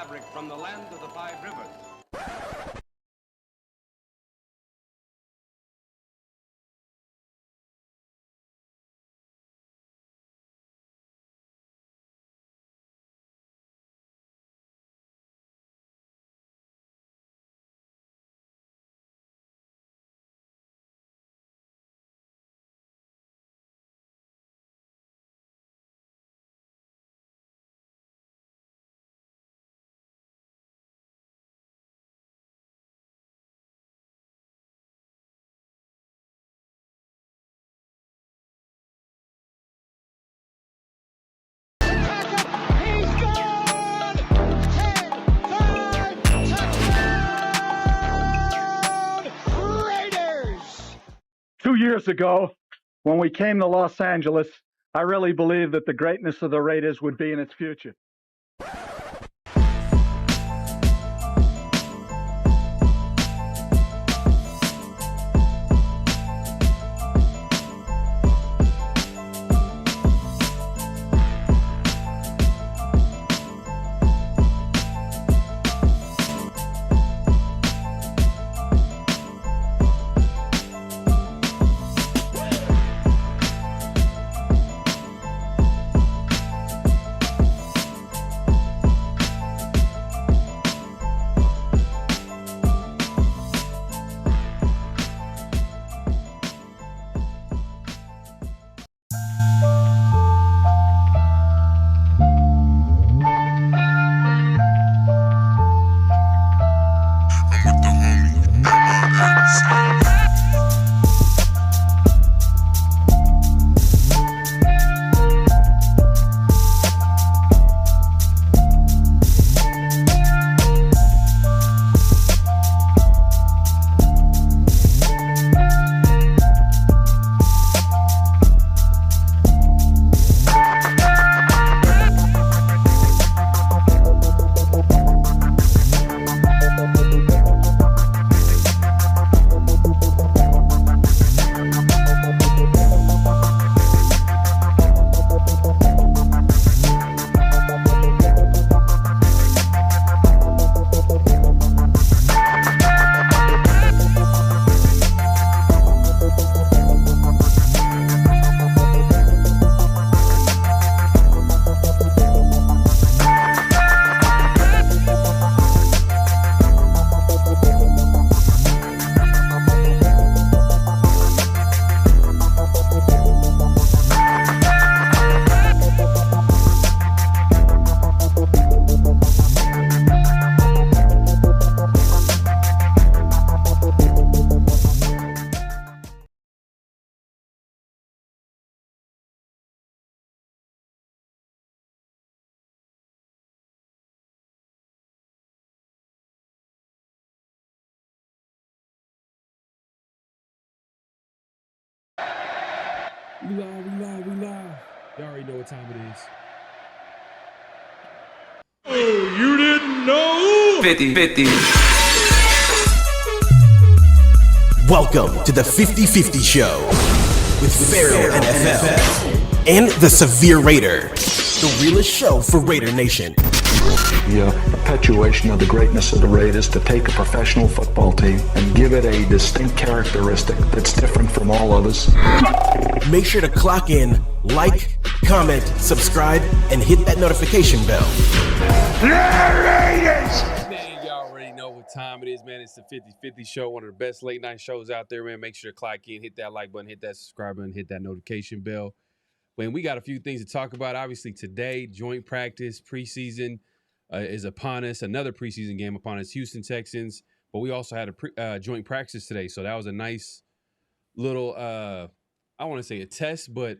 maverick from the land of the five rivers. Years ago, when we came to Los Angeles, I really believed that the greatness of the Raiders would be in its future. We live. You already know what time it is. Oh, you didn't know? 50-50. Welcome to the 50-50 Show with PharoahNFL and the Severe Raider, the realest show for Raider Nation. The perpetuation of the greatness of the Raiders to take a professional football team and give it a distinct characteristic that's different from all others. Make sure to clock in, like, comment, subscribe, and hit that notification bell. Man, y'all already know what time it is, man. It's the 50-50 Show, one of the best late night shows out there, man. Make sure to clock in, hit that like button, hit that subscribe button, hit that notification bell. When we got a few things to talk about, obviously today, joint practice, preseason is upon us. Another preseason game upon us, Houston Texans. But we also had a joint practice today, so that was a nice little, I want to say a test, but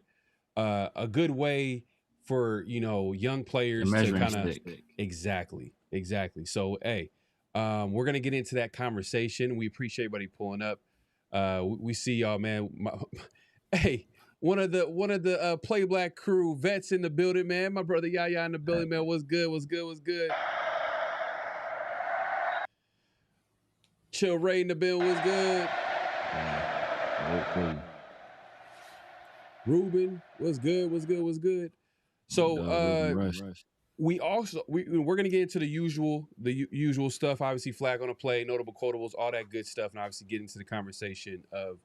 a good way for, young players to kind of exactly. So, hey, we're gonna get into that conversation. We appreciate everybody pulling up. We see y'all, man. Hey, one of the Play Black crew vets in the building, man. My brother Yaya in the building, man. What's good? Chill Ray in the building. What's good? Ruben, what's good? So we're going to get into the usual stuff. Obviously, flag on a play, notable quotables, all that good stuff, and obviously get into the conversation of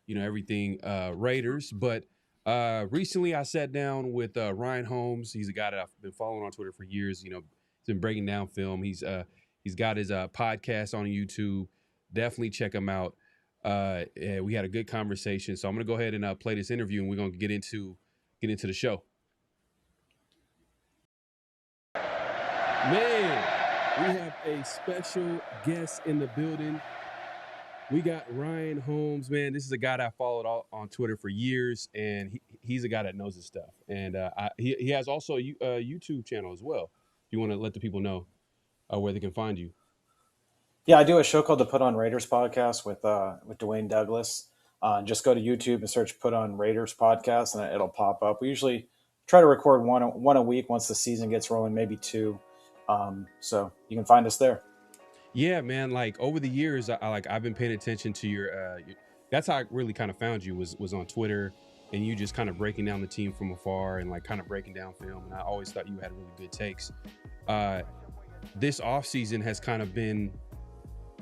everything Raiders. But recently, I sat down with Ryan Holmes. He's a guy that I've been following on Twitter for years. He's been breaking down film. He's got his podcast on YouTube. Definitely check him out. We had a good conversation, so I'm going to go ahead and play this interview, and we're going to get into the show. Man, we have a special guest in the building. We got Ryan Holmes, man. This is a guy that I followed on Twitter for years, and he's a guy that knows his stuff. And he has also a YouTube channel as well. If you want to let the people know where they can find you. Yeah, I do a show called the Put On Raiders podcast with Dwayne Douglas. Just go to YouTube and search Put On Raiders podcast, and it'll pop up. We usually try to record one a week once the season gets rolling, maybe two. So you can find us there. Yeah, man. Like over the years, I've been paying attention to your that's how I really kind of found you was on Twitter, and you just kind of breaking down the team from afar and like kind of breaking down film. And I always thought you had really good takes. This offseason has kind of been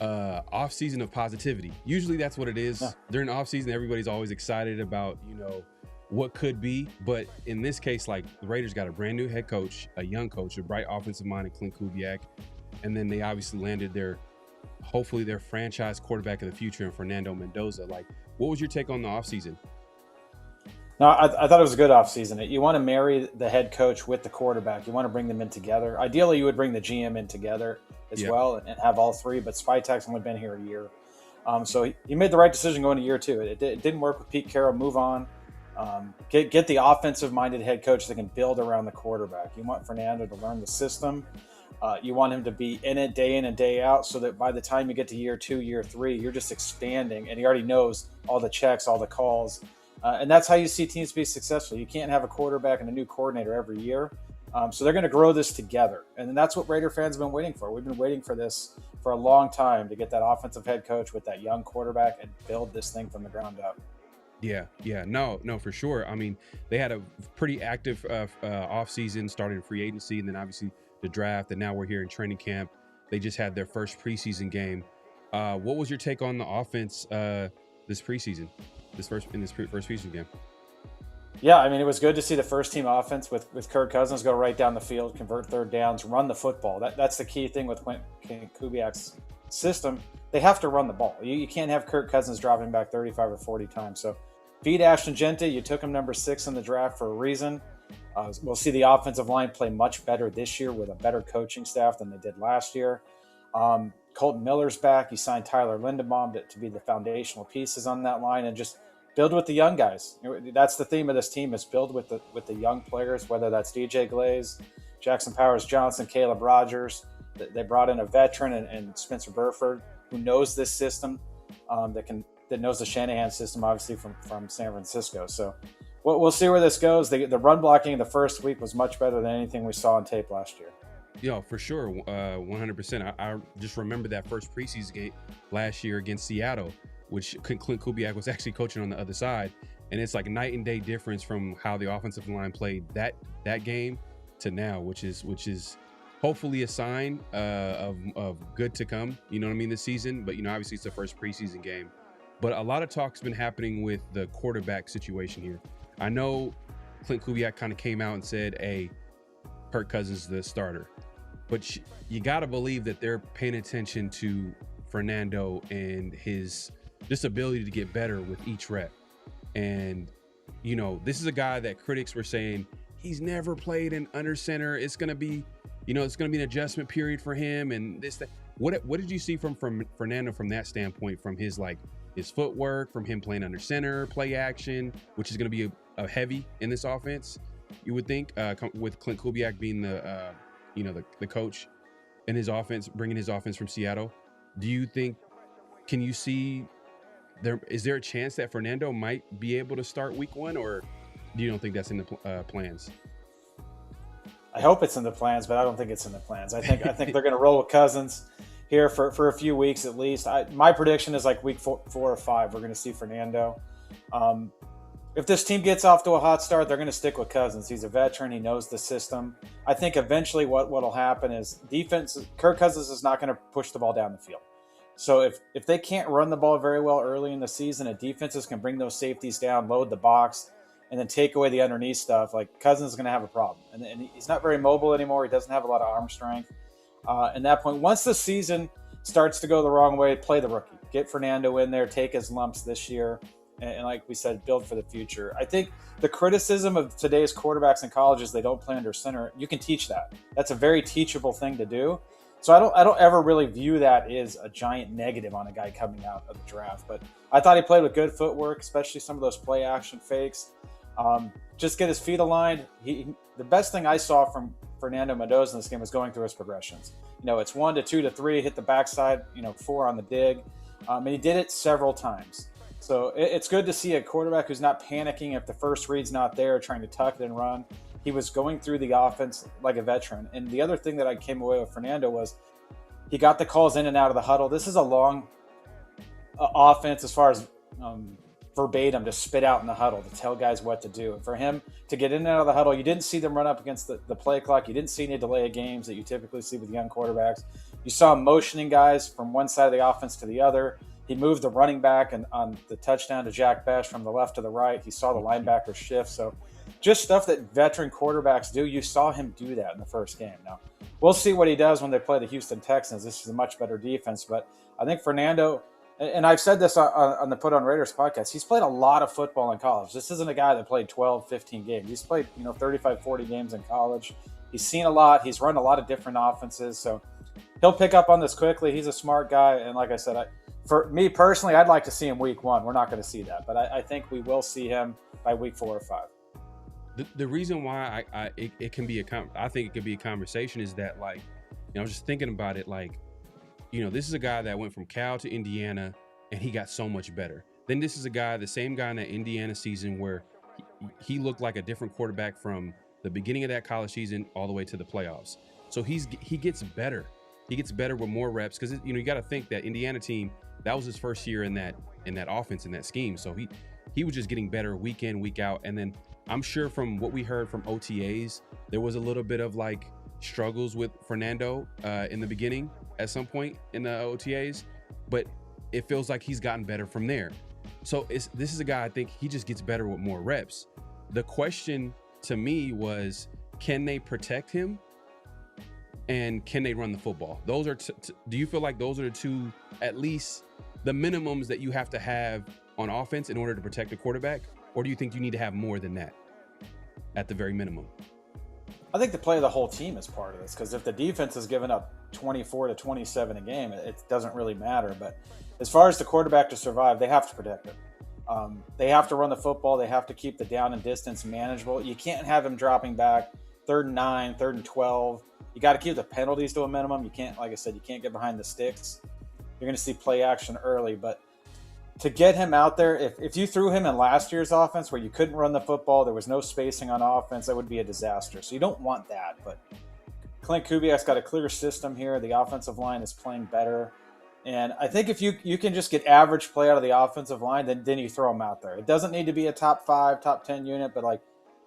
off season of positivity. Usually that's what it is. Yeah. During the off season, everybody's always excited about, what could be. But in this case, like the Raiders got a brand new head coach, a young coach, a bright offensive mind in Clint Kubiak. And then they obviously landed hopefully their franchise quarterback of the future in Fernando Mendoza. Like, what was your take on the offseason? No, I thought it was a good offseason. You want to marry the head coach with the quarterback. You want to bring them in together. Ideally, you would bring the GM in together as well and have all three, but Spytek's only been here a year. So he made the right decision going to year two. It didn't work with Pete Carroll. Move on. Get the offensive-minded head coach that can build around the quarterback. You want Fernando to learn the system. You want him to be in it day in and day out so that by the time you get to year two, year three, you're just expanding, and he already knows all the checks, all the calls. And that's how you see teams be successful. You can't have a quarterback and a new coordinator every year. So they're going to grow this together. And that's what Raider fans have been waiting for. We've been waiting for this for a long time, to get that offensive head coach with that young quarterback and build this thing from the ground up. Yeah. No, for sure. I mean, they had a pretty active offseason, starting free agency, and then obviously the draft, and now we're here in training camp. They just had their first preseason game. What was your take on the offense this preseason? This first preseason game? Yeah, I mean, it was good to see the first team offense with Kirk Cousins go right down the field, convert third downs, run the football. That's the key thing with Kubiak's system. They have to run the ball. You can't have Kirk Cousins dropping back 35 or 40 times. So feed Ashton Gente. You took him number 6 in the draft for a reason. We'll see the offensive line play much better this year with a better coaching staff than they did last year. Colton Miller's back. You signed Tyler Linderbaum to be the foundational pieces on that line, and just build with the young guys. That's the theme of this team, is build with the young players, whether that's DJ Glaze, Jackson Powers-Johnson, Caleb Rogers. They brought in a veteran and Spencer Burford, who knows this system, that knows the Shanahan system, obviously from San Francisco. So we'll see where this goes. The run blocking in the first week was much better than anything we saw on tape last year. Yeah, for sure, 100%. I just remember that first preseason game last year against Seattle, which Clint Kubiak was actually coaching on the other side, and it's like night and day difference from how the offensive line played that game to now, which is hopefully a sign of good to come. You know what I mean, this season. But obviously it's the first preseason game. But a lot of talk's been happening with the quarterback situation here. I know Clint Kubiak kind of came out and said, "Hey, Kirk Cousins is the starter," but you got to believe that they're paying attention to Fernando and his just ability to get better with each rep. And this is a guy that critics were saying he's never played in under center. It's gonna be an adjustment period for him. And what did you see from Fernando from that standpoint, from his footwork, from him playing under center, play action, which is going to be a heavy in this offense, you would think, with Clint Kubiak being the coach in his offense, bringing his offense from Seattle. Do you think, can you see is there a chance that Fernando might be able to start week 1, or do you don't think that's in the plans? I hope it's in the plans, but I don't think it's in the plans. I think they're going to roll with Cousins here for a few weeks at least. My prediction is like week 4 or 5, we're going to see Fernando. if this team gets off to a hot start, they're going to stick with Cousins. He's a veteran. He knows the system. I think eventually what'll happen is Kirk Cousins is not going to push the ball down the field. So if they can't run the ball very well early in the season, and defenses can bring those safeties down, load the box, and then take away the underneath stuff, like Cousins is going to have a problem. And he's not very mobile anymore. He doesn't have a lot of arm strength. At that point, once the season starts to go the wrong way, play the rookie. Get Fernando in there, take his lumps this year. And like we said, build for the future. I think the criticism of today's quarterbacks in college is they don't play under center. You can teach that. That's a very teachable thing to do. So I don't ever really view that as a giant negative on a guy coming out of the draft. But I thought he played with good footwork, especially some of those play action fakes. Just get his feet aligned. The best thing I saw from Fernando Mendoza in this game was going through his progressions. It's 1 to 2 to 3, hit the backside, 4 on the dig. And he did it several times. So it's good to see a quarterback who's not panicking if the first read's not there, trying to tuck it and run. He was going through the offense like a veteran. And the other thing that I came away with Fernando was he got the calls in and out of the huddle. This is a long offense as far as verbatim to spit out in the huddle to tell guys what to do. And for him to get in and out of the huddle, you didn't see them run up against the play clock. You didn't see any delay of games that you typically see with young quarterbacks. You saw him motioning guys from one side of the offense to the other. He moved the running back and on the touchdown to Jack Besh from the left to the right. He saw the linebacker shift. So just stuff that veteran quarterbacks do. You saw him do that in the first game. Now, we'll see what he does when they play the Houston Texans. This is a much better defense. But I think Fernando, and I've said this on the Put on Raiders podcast, he's played a lot of football in college. This isn't a guy that played 12, 15 games. He's played 35, 40 games in college. He's seen a lot. He's run a lot of different offenses. So he'll pick up on this quickly. He's a smart guy. And like I said, for me personally, I'd like to see him week 1. We're not going to see that. But I think we will see him by week 4 or 5. The reason why it can be I think it could be a conversation is that, like, I was just thinking about it, like, this is a guy that went from Cal to Indiana and he got so much better. Then this is the same guy in that Indiana season where he looked like a different quarterback from the beginning of that college season all the way to the playoffs. So he gets better. He gets better with more reps because you got to think that Indiana team, that was his first year in that offense, in that scheme. So he was just getting better week in, week out. And then I'm sure from what we heard from OTAs, there was a little bit of like struggles with Fernando in the beginning at some point in the OTAs, but it feels like he's gotten better from there. So this is a guy, I think he just gets better with more reps. The question to me was, can they protect him and can they run the football? Those are do you feel like those are the two, at least the minimums that you have to have on offense in order to protect the quarterback? Or do you think you need to have more than that at the very minimum? I think the play of the whole team is part of this, because if the defense is giving up 24 to 27 a game, it doesn't really matter. But as far as the quarterback to survive, they have to protect him. They have to run the football. They have to keep the down and distance manageable. You can't have him dropping back 3rd and 9, 3rd and 12. You got to keep the penalties to a minimum. You can't, like I said, you can't get behind the sticks. You're going to see play action early, but to get him out there, if you threw him in last year's offense where you couldn't run the football, there was no spacing on offense, that would be a disaster. So you don't want that. But Clint Kubiak's got a clear system here. The offensive line is playing better. And I think if you can just get average play out of the offensive line, then you throw him out there. It doesn't need to be a top 5, top 10 unit, but like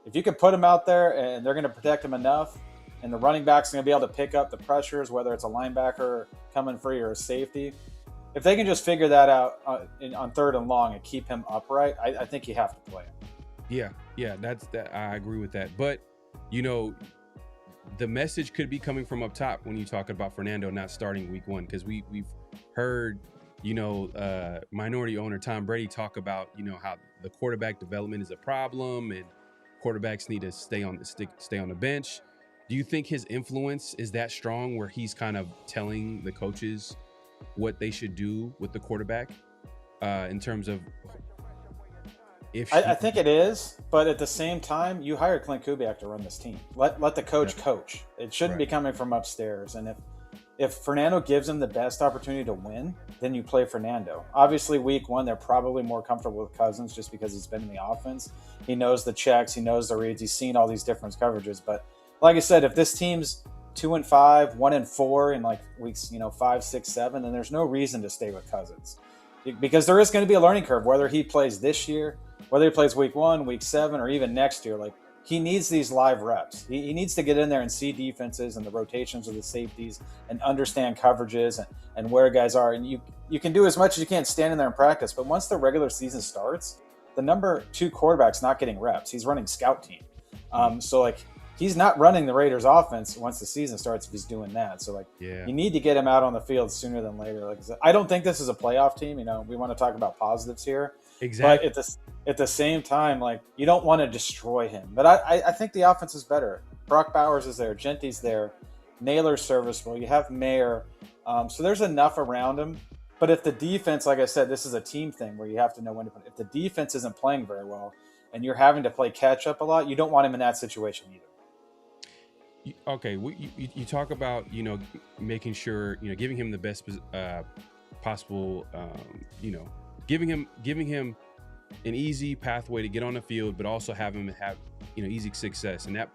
if you can put him out there and they're going to protect him enough, and the running back's going to be able to pick up the pressures, whether it's a linebacker coming free or a safety. If they can just figure that out on 3rd and long and keep him upright, I think you have to play him. Yeah, that's that. I agree with that. But, the message could be coming from up top when you talk about Fernando not starting week 1, because we've heard, minority owner Tom Brady talk about, how the quarterback development is a problem and quarterbacks need to stay on the bench. Do you think his influence is that strong where he's kind of telling the coaches what they should do with the quarterback in terms of I think it is, but at the same time, you hired Clint Kubiak to run this team. Let the coach coach. It shouldn't be coming from upstairs. And if Fernando gives him the best opportunity to win, then you play Fernando. Obviously, week 1, they're probably more comfortable with Cousins just because he's been in the offense. He knows the checks. He knows the reads. He's seen all these different coverages. But like I said, if this team's 2-5, 1-4 in like weeks, 5, 6, 7, then there's no reason to stay with Cousins. because there is going to be a learning curve, whether he plays this year, whether he plays week 1, week 7, or even next year. Like, he needs these live reps. He needs to get in there and see defenses and the rotations of the safeties and understand coverages and where guys are. And you can do as much as you can standing there in practice, but once the regular season starts, the number 2 quarterback's not getting reps. He's running scout team. So like, he's not running the Raiders offense once the season starts if he's doing that. So like, you need to get him out on the field sooner than later. Like I said, I don't think this is a playoff team. You know, we want to talk about positives here. Exactly. But at the same time, like, you don't want to destroy him. But I think the offense is better. Brock Bowers is there. Genty's there. Naylor's serviceable. You have Mayer. So there's enough around him. But if the defense, like I said, this is a team thing where you have to know when to put. If the defense isn't playing very well and you're having to play catch up a lot, you don't want him in that situation either. Okay, you talk about, you know, making sure, you know, giving him the best possible, you know, giving him an easy pathway to get on the field, but also have him have, you know, easy success. And that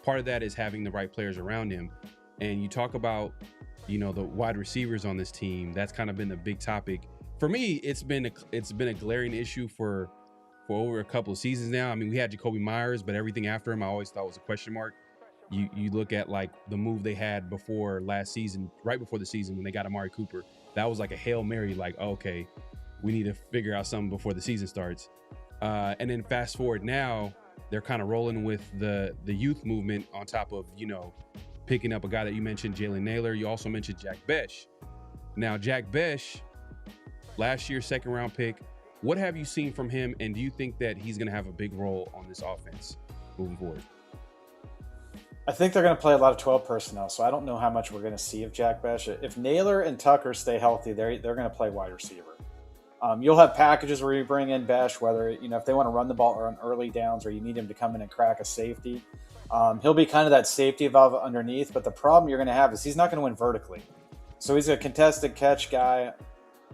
part of that is having the right players around him. And you talk about, you know, the wide receivers on this team. That's kind of been the big topic for me. It's been a glaring issue for over a couple of seasons now. I mean, we had Jacoby Myers, but everything after him I always thought was a question mark. You look at like the move they had before last season, right before the season when they got Amari Cooper. That was like a Hail Mary, like, okay, we need to figure out something before the season starts. And then fast forward now, they're kind of rolling with the youth movement on top of, you know, picking up a guy that you mentioned, Jalen Naylor. You also mentioned Jack Besh. Now, Jack Besh, last year's 2nd round pick, what have you seen from him? And do you think that he's going to have a big role on this offense moving forward? I think they're going to play a lot of 12 personnel, so I don't know how much we're going to see of Jack Besh. If Naylor and Tucker stay healthy, they're going to play wide receiver. You'll have packages where you bring in Besh, whether, you know, if they want to run the ball or on early downs, or you need him to come in and crack a safety. He'll be kind of that safety valve underneath, but the problem you're going to have is he's not going to win vertically. So he's a contested catch guy,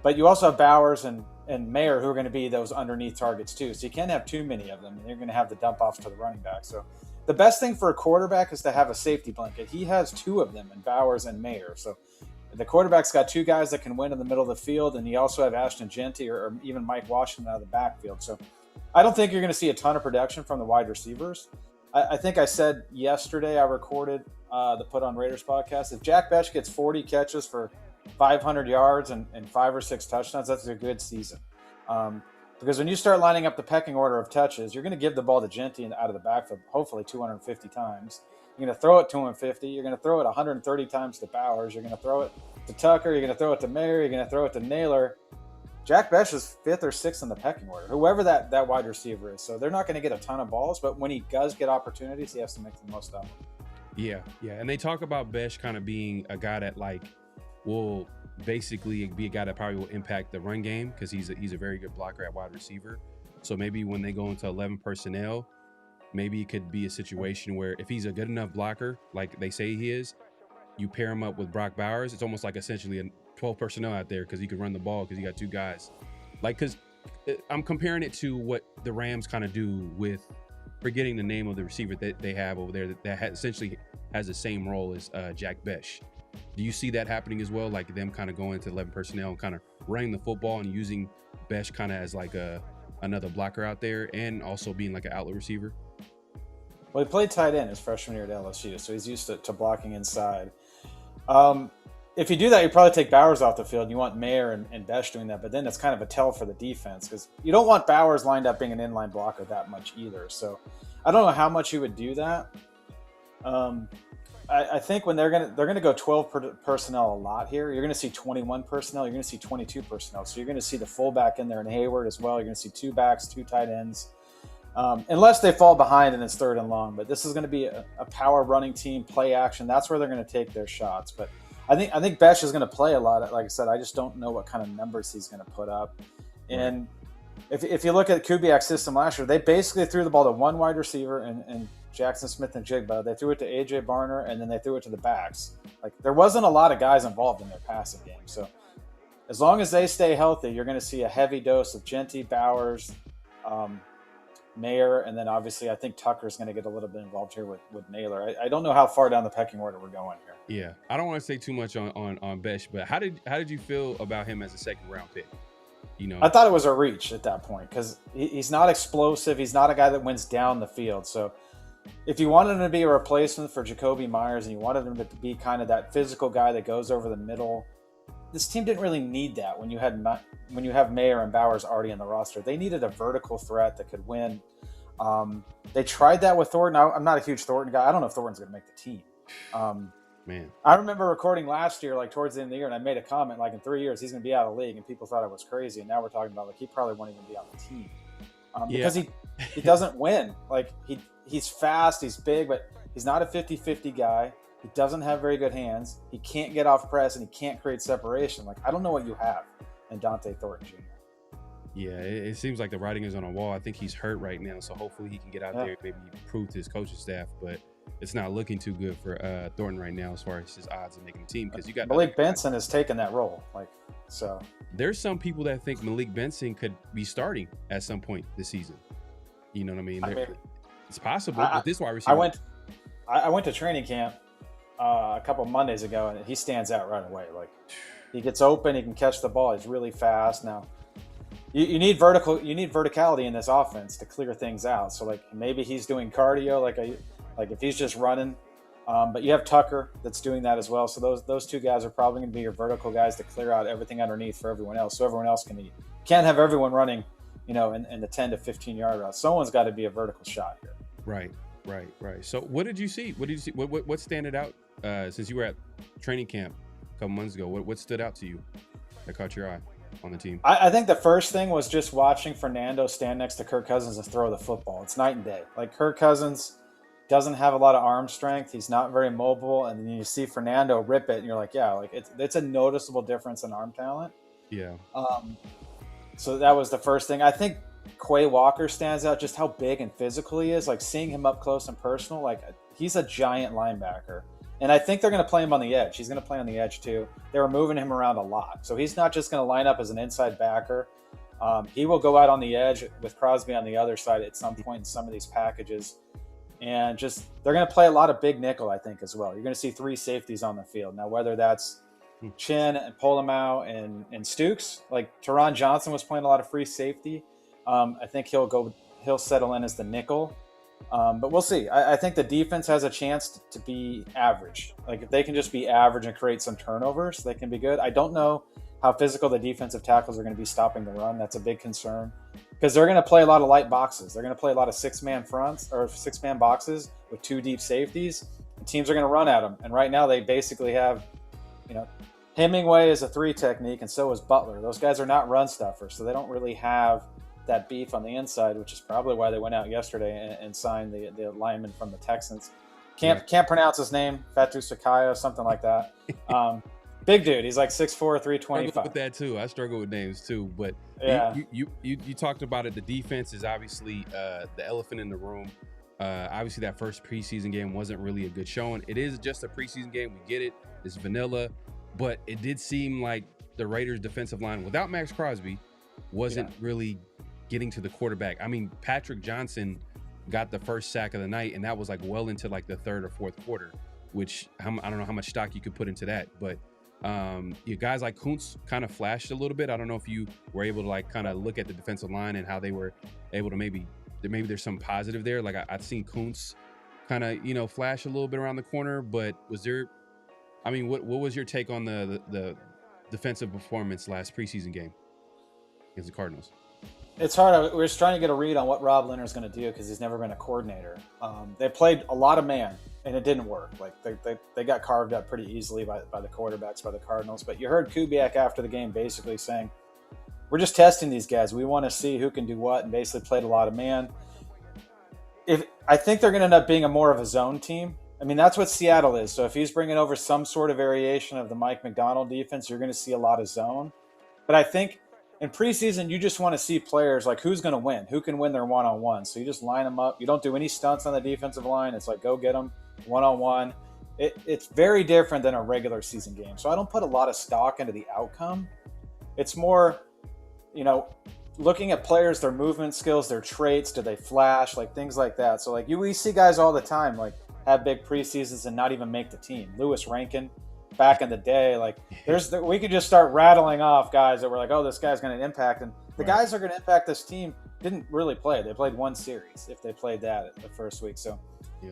but you also have Bowers and Mayer who are going to be those underneath targets too. So you can't have too many of them, and you're going to have the dump offs to the running back. So the best thing for a quarterback is to have a safety blanket. He has 2 of them in Bowers and Mayer. So the quarterback's got 2 guys that can win in the middle of the field, and you also have Ashton Genty or even Mike Washington out of the backfield. So I don't think you're going to see a ton of production from the wide receivers. I think I said yesterday, I recorded the Put on Raiders podcast, if Jack Besh gets 40 catches for 500 yards and 5 or 6 touchdowns, that's a good season. Because when you start lining up the pecking order of touches, you're going to give the ball to Genty and out of the backfield, hopefully 250 times. You're going to throw it to him 50. You're going to throw it 130 times to Bowers. You're going to throw it to Tucker. You're going to throw it to Mayer. You're going to throw it to Naylor. Jack Besh is 5th or 6th in the pecking order, whoever that wide receiver is. So they're not going to get a ton of balls, but when he does get opportunities, he has to make the most of them. Yeah. And they talk about Besh kind of being a guy that, like, will basically be a guy that probably will impact the run game because he's a very good blocker at wide receiver. So maybe when they go into 11 personnel, maybe it could be a situation where if he's a good enough blocker, like they say he is, you pair him up with Brock Bowers. It's almost like essentially a 12 personnel out there because he can run the ball because you got 2 guys. Like, because I'm comparing it to what the Rams kind of do with forgetting the name of the receiver that they have over there that essentially has the same role as Jack Besh. Do you see that happening as well? Like them kind of going to 11 personnel and kind of running the football and using Besh kind of as like another blocker out there and also being like an outlet receiver? Well, he played tight end his freshman year at LSU, so he's used to blocking inside. If you do that, you probably take Bowers off the field. And you want Mayer and Besh doing that, but then it's kind of a tell for the defense because you don't want Bowers lined up being an inline blocker that much either. So I don't know how much you would do that. I think when they're gonna go 12 personnel a lot here, you're gonna see 21 personnel, you're gonna see 22 personnel. So you're gonna see the fullback in there and Hayward as well. You're gonna see 2 backs, 2 tight ends, unless they fall behind and it's 3rd and long. But this is gonna be a power running team, play action. That's where they're gonna take their shots. But I think Besh is gonna play a lot. Like I said, I just don't know what kind of numbers he's gonna put up. And if you look at Kubiak's system last year, they basically threw the ball to 1 wide receiver and Jackson Smith and Jigba. They threw it to A.J. Barner, and then they threw it to the backs. Like, there wasn't a lot of guys involved in their passing game. So as long as they stay healthy, you're going to see a heavy dose of Genty, Bowers, Mayer, and then obviously I think Tucker's going to get a little bit involved here with Naylor. I don't know how far down the pecking order we're going here. Yeah, I don't want to say too much on Besh, but how did you feel about him as a 2nd round pick? I thought it was a reach at that point because he's not explosive. He's not a guy that wins down the field. So if you wanted him to be a replacement for Jacoby Myers and you wanted him to be kind of that physical guy that goes over the middle, this team didn't really need that when you have Mayer and Bowers already on the roster. They needed a vertical threat that could win. They tried that with Thornton. I'm not a huge Thornton guy. I don't know if Thornton's going to make the team. Man, I remember recording last year, like towards the end of the year, and I made a comment like in 3 years he's going to be out of the league, and people thought I was crazy. And now we're talking about like he probably won't even be on the team because he doesn't win. Like he's fast, he's big, but he's not a 50-50 guy. He doesn't have very good hands. He can't get off press, and he can't create separation. Like I don't know what you have in Dante Thornton Jr. Yeah, it seems like the writing is on a wall. I think he's hurt right now, so hopefully he can get out there and maybe prove to his coaching staff. But it's not looking too good for Thornton right now as far as his odds of making the team because you got Malik Benson has taken that role. So there's some people that think Malik Benson could be starting at some point this season. You know what I mean? It's possible with this wide receiver. I went to training camp a couple of Mondays ago, and he stands out right away. Like he gets open, he can catch the ball. He's really fast. Now you need verticality in this offense to clear things out. So like maybe he's doing cardio, like if he's just running. But you have Tucker that's doing that as well. So those two guys are probably going to be your vertical guys to clear out everything underneath for everyone else, so everyone else can eat. Can't have everyone running, in the 10 to 15 yard route. Someone's got to be a vertical shot here. Right. So what did you see? What standed out since you were at training camp a couple months ago? What stood out to you that caught your eye on the team? I think the first thing was just watching Fernando stand next to Kirk Cousins and throw the football. It's night and day. Like Kirk Cousins doesn't have a lot of arm strength. He's not very mobile. And then you see Fernando rip it and you're like, yeah, like it's a noticeable difference in arm talent. Yeah. So that was the first thing. I think Quay Walker stands out just how big and physical he is. Like seeing him up close and personal, like he's a giant linebacker. And I think they're going to play him on the edge. He's going to play on the edge too. They were moving him around a lot. So he's not just going to line up as an inside backer. He will go out on the edge with Crosby on the other side at some point in some of these packages. And just they're going to play a lot of big nickel, I think, as well. You're going to see 3 safeties on the field. Now, whether that's Chin and Polamalu and Stukes, like Teron Johnson was playing a lot of free safety. I think he'll settle in as the nickel. But we'll see. I think the defense has a chance to be average. Like if they can just be average and create some turnovers, they can be good. I don't know how physical the defensive tackles are going to be stopping the run. That's a big concern because they're going to play a lot of light boxes. They're going to play a lot of 6-man fronts or 6-man boxes with 2 deep safeties. And teams are going to run at them. And right now they basically have, Hemingway is a 3 technique and so is Butler. Those guys are not run stuffers, so they don't really have that beef on the inside, which is probably why they went out yesterday and signed the lineman from the Texans. Can't pronounce his name, Fatu Sakai, something like that. Big dude. He's like 6'4", 325. I struggle with that too. I struggle with names too. But yeah, you talked about it. The defense is obviously the elephant in the room. Obviously, that first preseason game wasn't really a good showing. It is just a preseason game. We get it. It's vanilla. But it did seem like the Raiders' defensive line, without Max Crosby, wasn't really getting to the quarterback. I mean, Patrick Johnson got the first sack of the night, and that was like well into like the 3rd or 4th quarter, which I don't know how much stock you could put into that. But you guys like Kuntz kind of flashed a little bit. I don't know if you were able to like kind of look at the defensive line and how they were able to maybe there's some positive there. Like I've seen Kuntz kind of flash a little bit around the corner, but was there? I mean, what was your take on the defensive performance last preseason game against the Cardinals? It's hard. We're just trying to get a read on what Rob Leonard's going to do because he's never been a coordinator. They played a lot of man, and it didn't work. Like they got carved up pretty easily by the quarterbacks, by the Cardinals. But you heard Kubiak after the game basically saying, we're just testing these guys. We want to see who can do what, and basically played a lot of man. I think they're going to end up being more of a zone team. I mean, that's what Seattle is. So if he's bringing over some sort of variation of the Mike McDonald defense, you're going to see a lot of zone. But I think in preseason, you just want to see players like who's going to win, who can win their one-on-one. So you just line them up. You don't do any stunts on the defensive line. It's like, go get them one-on-one. It's very different than a regular season game. So I don't put a lot of stock into the outcome. It's more, looking at players, their movement skills, their traits, do they flash, like things like that. So like we see guys all the time, like have big preseasons and not even make the team. Lewis Rankin back in the day. Like we could just start rattling off guys that were like, oh, this guy's going to impact. And the guys that are going to impact this team didn't really play. They played one series if they played that the first week. So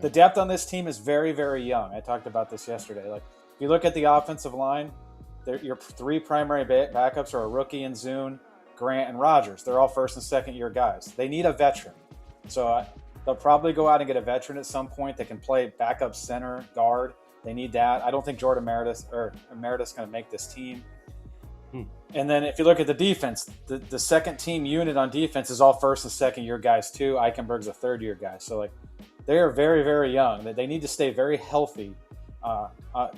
the depth on this team is very, very young. I talked about this yesterday. Like if you look at the offensive line, your three primary backups are a rookie in Zune, Grant, and Rogers. They're all first and second year guys. They need a veteran. So they'll probably go out and get a veteran at some point that can play backup center, guard. They need that. I don't think Jordan Meredith's going to make this team. And then if you look at the defense, the second team unit on defense is all first and second year guys too. Eichenberg's a third year guy. So like they are very, very young. They need to stay very healthy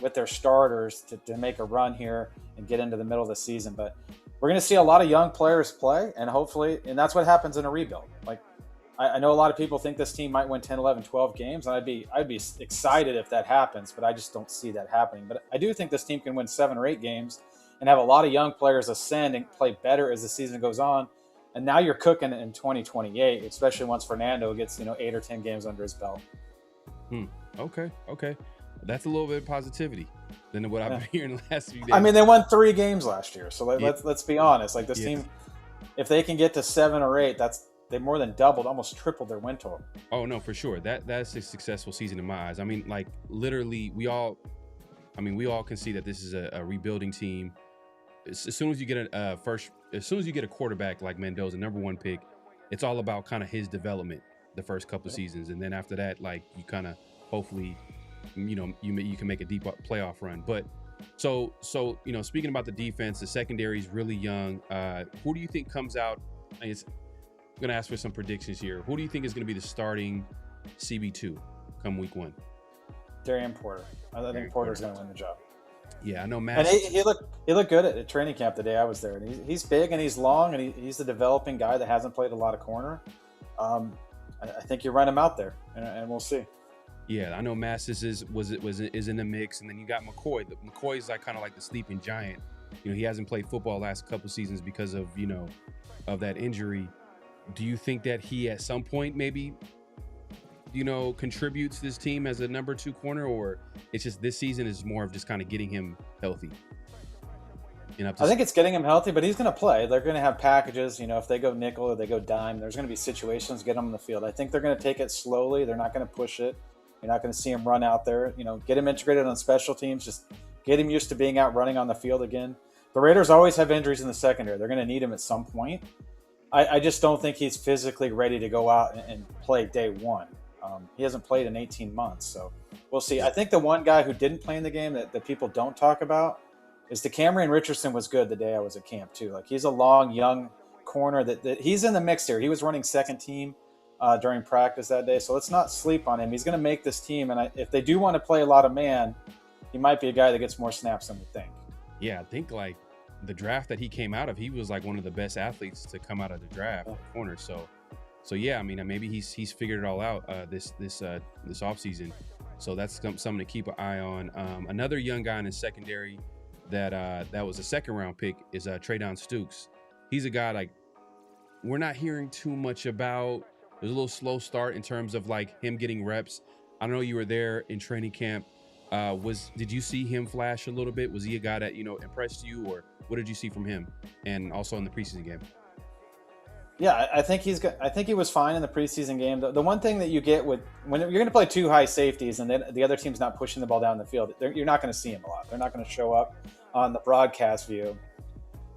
with their starters to make a run here and get into the middle of the season. But we're going to see a lot of young players play, and hopefully, and that's what happens in a rebuild. Like I know a lot of people think this team might win 10, 11, 12 games, and I'd be excited if that happens, but I just don't see that happening. But I do think this team can win 7 or 8 games and have a lot of young players ascend and play better as the season goes on. And now you're cooking in 2028, especially once Fernando gets 8 or 10 games under his belt. Okay. That's a little bit of positivity than what I've been hearing the last few days. I mean, they won 3 games last year, so let's be honest. Like this team, if they can get to 7 or 8, they more than doubled, almost tripled their win total. Oh no, for sure. That's a successful season in my eyes. I mean, like literally, we all can see that this is a rebuilding team. As soon as you get a quarterback like Mendoza, number 1 pick, it's all about kind of his development the first couple seasons, and then after that, like you kind of hopefully, you can make a deep playoff run. But so speaking about the defense, the secondary is really young. Who do you think comes out? I'm going to ask for some predictions here. Who do you think is going to be the starting CB2 come week 1? Darian Porter. I think Porter's going to win the job. Yeah, I know Matt. And he looked good at training camp the day I was there. And he's big and he's long and he's a developing guy that hasn't played a lot of corner. I think you run him out there and we'll see. Yeah, I know Massis is in the mix, and then you got McCoy. McCoy's like kind of like the sleeping giant. He hasn't played football last couple seasons because of of that injury. Do you think that he at some point maybe contributes to this team as a number 2 corner, or it's just this season is more of just kind of getting him healthy? I think it's getting him healthy, but he's going to play. They're going to have packages. If they go nickel or they go dime, there's going to be situations get him on the field. I think they're going to take it slowly. They're not going to push it. You're not going to see him run out there. Get him integrated on special teams. Just get him used to being out running on the field again. The Raiders always have injuries in the secondary. They're going to need him at some point. I just don't think he's physically ready to go out and play day one. He hasn't played in 18 months, so we'll see. I think the one guy who didn't play in the game that people don't talk about is DeCamerion Richardson was good the day I was at camp too. Like he's a long, young corner that he's in the mix here. He was running second team during practice that day, so let's not sleep on him. He's going to make this team, and if they do want to play a lot of man, he might be a guy that gets more snaps than we think. Yeah, I think like the draft that he came out of, he was like one of the best athletes to come out of the draft corner. So yeah, I mean, maybe he's figured it all out this offseason. So that's something to keep an eye on. Another young guy in the secondary that was a second round pick is Tre'Don Stukes. He's a guy like we're not hearing too much about. There's a little slow start in terms of like him getting reps. I know you were there in training camp. Did you see him flash a little bit? Was he a guy that impressed you, or what did you see from him? And also in the preseason game. Yeah, I think he was fine in the preseason game. The one thing that you get when you're going to play 2 high safeties and then the other team's not pushing the ball down the field, you're not going to see him a lot. They're not going to show up on the broadcast view.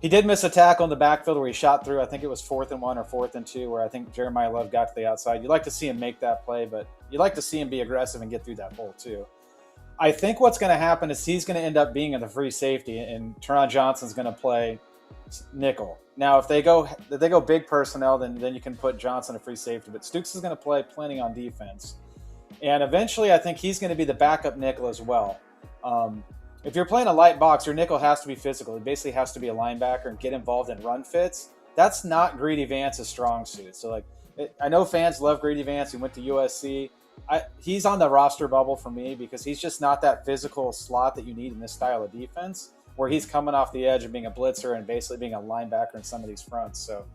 He did miss a tackle in the backfield where he shot through. I think it was 4th and 1 or 4th and 2, where I think Jeremiah Love got to the outside. You'd like to see him make that play, but you'd like to see him be aggressive and get through that hole too. I think what's going to happen is he's going to end up being in the free safety, and Teron Johnson's going to play nickel. Now, if they go big personnel, then you can put Johnson at free safety. But Stukes is going to play plenty on defense, and eventually, I think he's going to be the backup nickel as well. If you're playing a light box, your nickel has to be physical. It basically has to be a linebacker and get involved in run fits. That's not Greedy Vance's strong suit. So, I know fans love Greedy Vance. He went to USC. He's on the roster bubble for me because he's just not that physical slot that you need in this style of defense, where he's coming off the edge and being a blitzer and basically being a linebacker in some of these fronts. So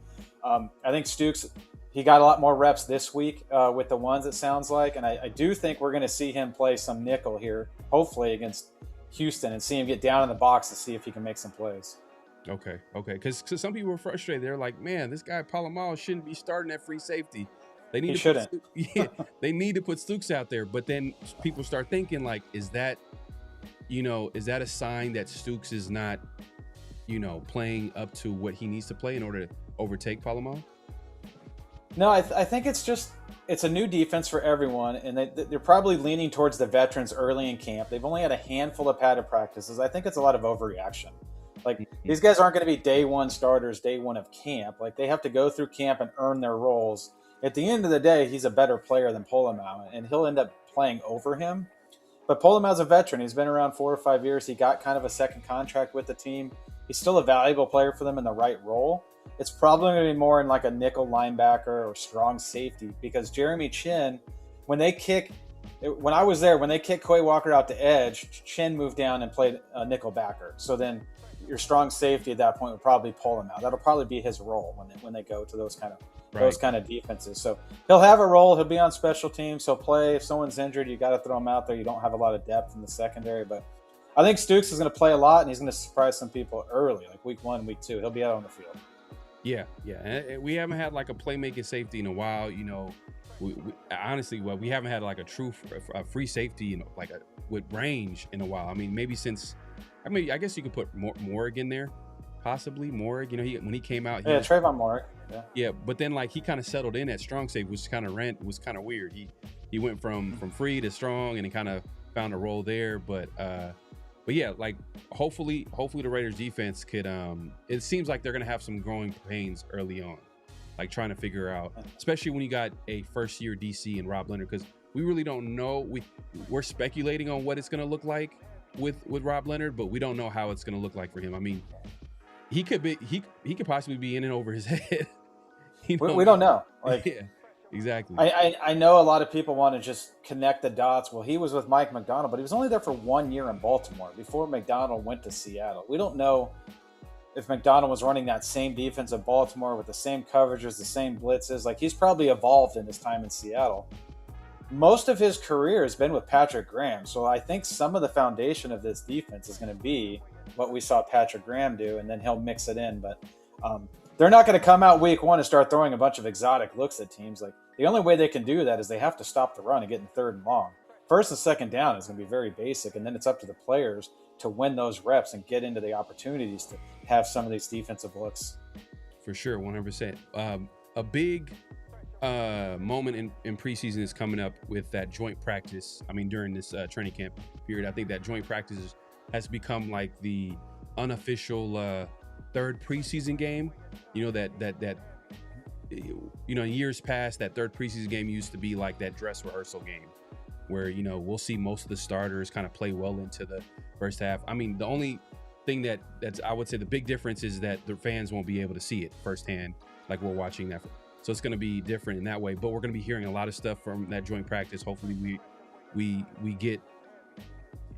I think Stukes, he got a lot more reps this week with the ones, it sounds like. And I do think we're going to see him play some nickel here, hopefully against Houston and see him get down in the box to see if he can make some plays. Okay. Because some people are frustrated. They're like, man, this guy Polamalu shouldn't be starting at free safety. They need they need to put Stooks out there. But then people start thinking, like, is that a sign that Stooks is not, playing up to what he needs to play in order to overtake Polamalu? No, I think it's a new defense for everyone, and they're probably leaning towards the veterans early in camp. They've only had a handful of padded practices. I think it's a lot of overreaction. Like, these guys aren't going to be day one starters, day one of camp. Like, they have to go through camp and earn their roles. At the end of the day, he's a better player than Polamalu, and he'll end up playing over him. But Polamalu's a veteran. He's been around 4 or 5 years. He got kind of a second contract with the team. He's still a valuable player for them in the right role. It's probably going to be more in like a nickel linebacker or strong safety, because Jeremy Chin, when I was there, when they kicked Quay Walker out to edge, Chin moved down and played a nickel backer. So then your strong safety at that point would probably pull him out. That'll probably be his role when they go to those kind of defenses. So he'll have a role. He'll be on special teams. He'll play. If someone's injured, you got to throw him out there. You don't have a lot of depth in the secondary, but I think Stooks is going to play a lot, and he's going to surprise some people early, like week 1, week 2. He'll be out on the field. Yeah. And we haven't had like a playmaking safety in a while. We honestly, we haven't had like a true free safety, with range in a while. I mean, maybe since, I guess you could put Morrig in there, possibly Morrig. When he came out, Trayvon Morrig. Yeah, but then like he kind of settled in at strong safety, which was kind of weird. He went from free to strong, and he kind of found a role there. But yeah, like hopefully the Raiders defense could. It seems like they're gonna have some growing pains early on, like trying to figure out, especially when you got a first year DC and Rob Leonard, because we really don't know. We're speculating on what it's gonna look like with Rob Leonard, but we don't know how it's gonna look like for him. I mean, he could possibly be in and over his head. We don't know. Like, yeah, exactly. I know a lot of people want to just connect the dots. Well, he was with Mike McDonald, but he was only there for 1 year in Baltimore before McDonald went to Seattle. We don't know if McDonald was running that same defense in Baltimore with the same coverages, the same blitzes. Like, he's probably evolved in his time in Seattle. Most of his career has been with Patrick Graham. So I think some of the foundation of this defense is going to be what we saw Patrick Graham do, and then he'll mix it in. But they're not going to come out week 1 and start throwing a bunch of exotic looks at teams. Like, the only way they can do that is they have to stop the run and get in 3rd and long. 1st and 2nd down is going to be very basic, and then it's up to the players to win those reps and get into the opportunities to have some of these defensive looks. For sure, 100%. A big moment in preseason is coming up with that joint practice. I mean, during this training camp period, I think that joint practice has become like the unofficial 3rd preseason game. In years past, that 3rd preseason game used to be like that dress rehearsal game where, we'll see most of the starters kind of play well into the first half. I mean, the only thing that's I would say the big difference is that the fans won't be able to see it firsthand like we're watching that. So it's going to be different in that way, but we're going to be hearing a lot of stuff from that joint practice. Hopefully we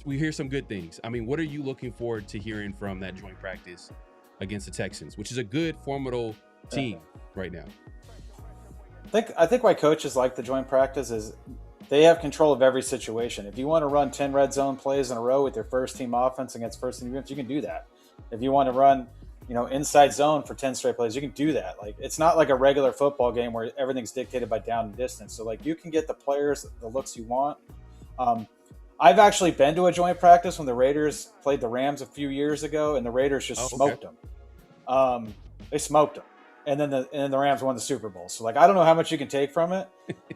hear some good things. I mean, what are you looking forward to hearing from that joint practice against the Texans, which is a good, formidable team right now? I think why coaches like the joint practice is they have control of every situation. If you want to run 10 red zone plays in a row with your first team offense against first team defense, you can do that. If you want to run, inside zone for 10 straight plays, you can do that. Like, it's not like a regular football game where everything's dictated by down and distance. So like, you can get the players the looks you want. I've actually been to a joint practice when the Raiders played the Rams a few years ago, and the Raiders just smoked them. They smoked them, and then the Rams won the Super Bowl. So like, I don't know how much you can take from it,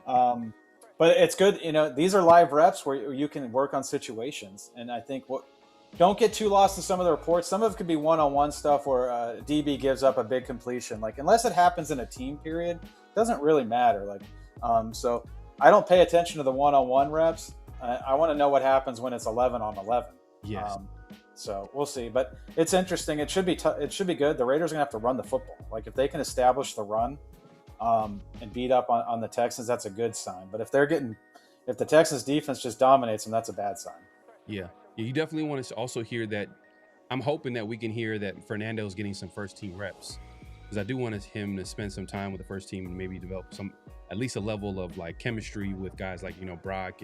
but it's good. These are live reps where you can work on situations, and I think don't get too lost in some of the reports. Some of it could be one-on-one stuff where DB gives up a big completion. Like, unless it happens in a team period, it doesn't really matter. Like, so I don't pay attention to the one-on-one reps. I want to know what happens when it's 11 on 11. Yes. So we'll see, but it's interesting. It should be it should be good. The Raiders are gonna have to run the football. Like, if they can establish the run and beat up on the Texans, that's a good sign. But if the Texans defense just dominates them, that's a bad sign. Yeah, you definitely want to also hear that. I'm hoping that we can hear that Fernando's getting some first team reps, because I do want him to spend some time with the first team and maybe develop at least a level of like chemistry with guys like Brock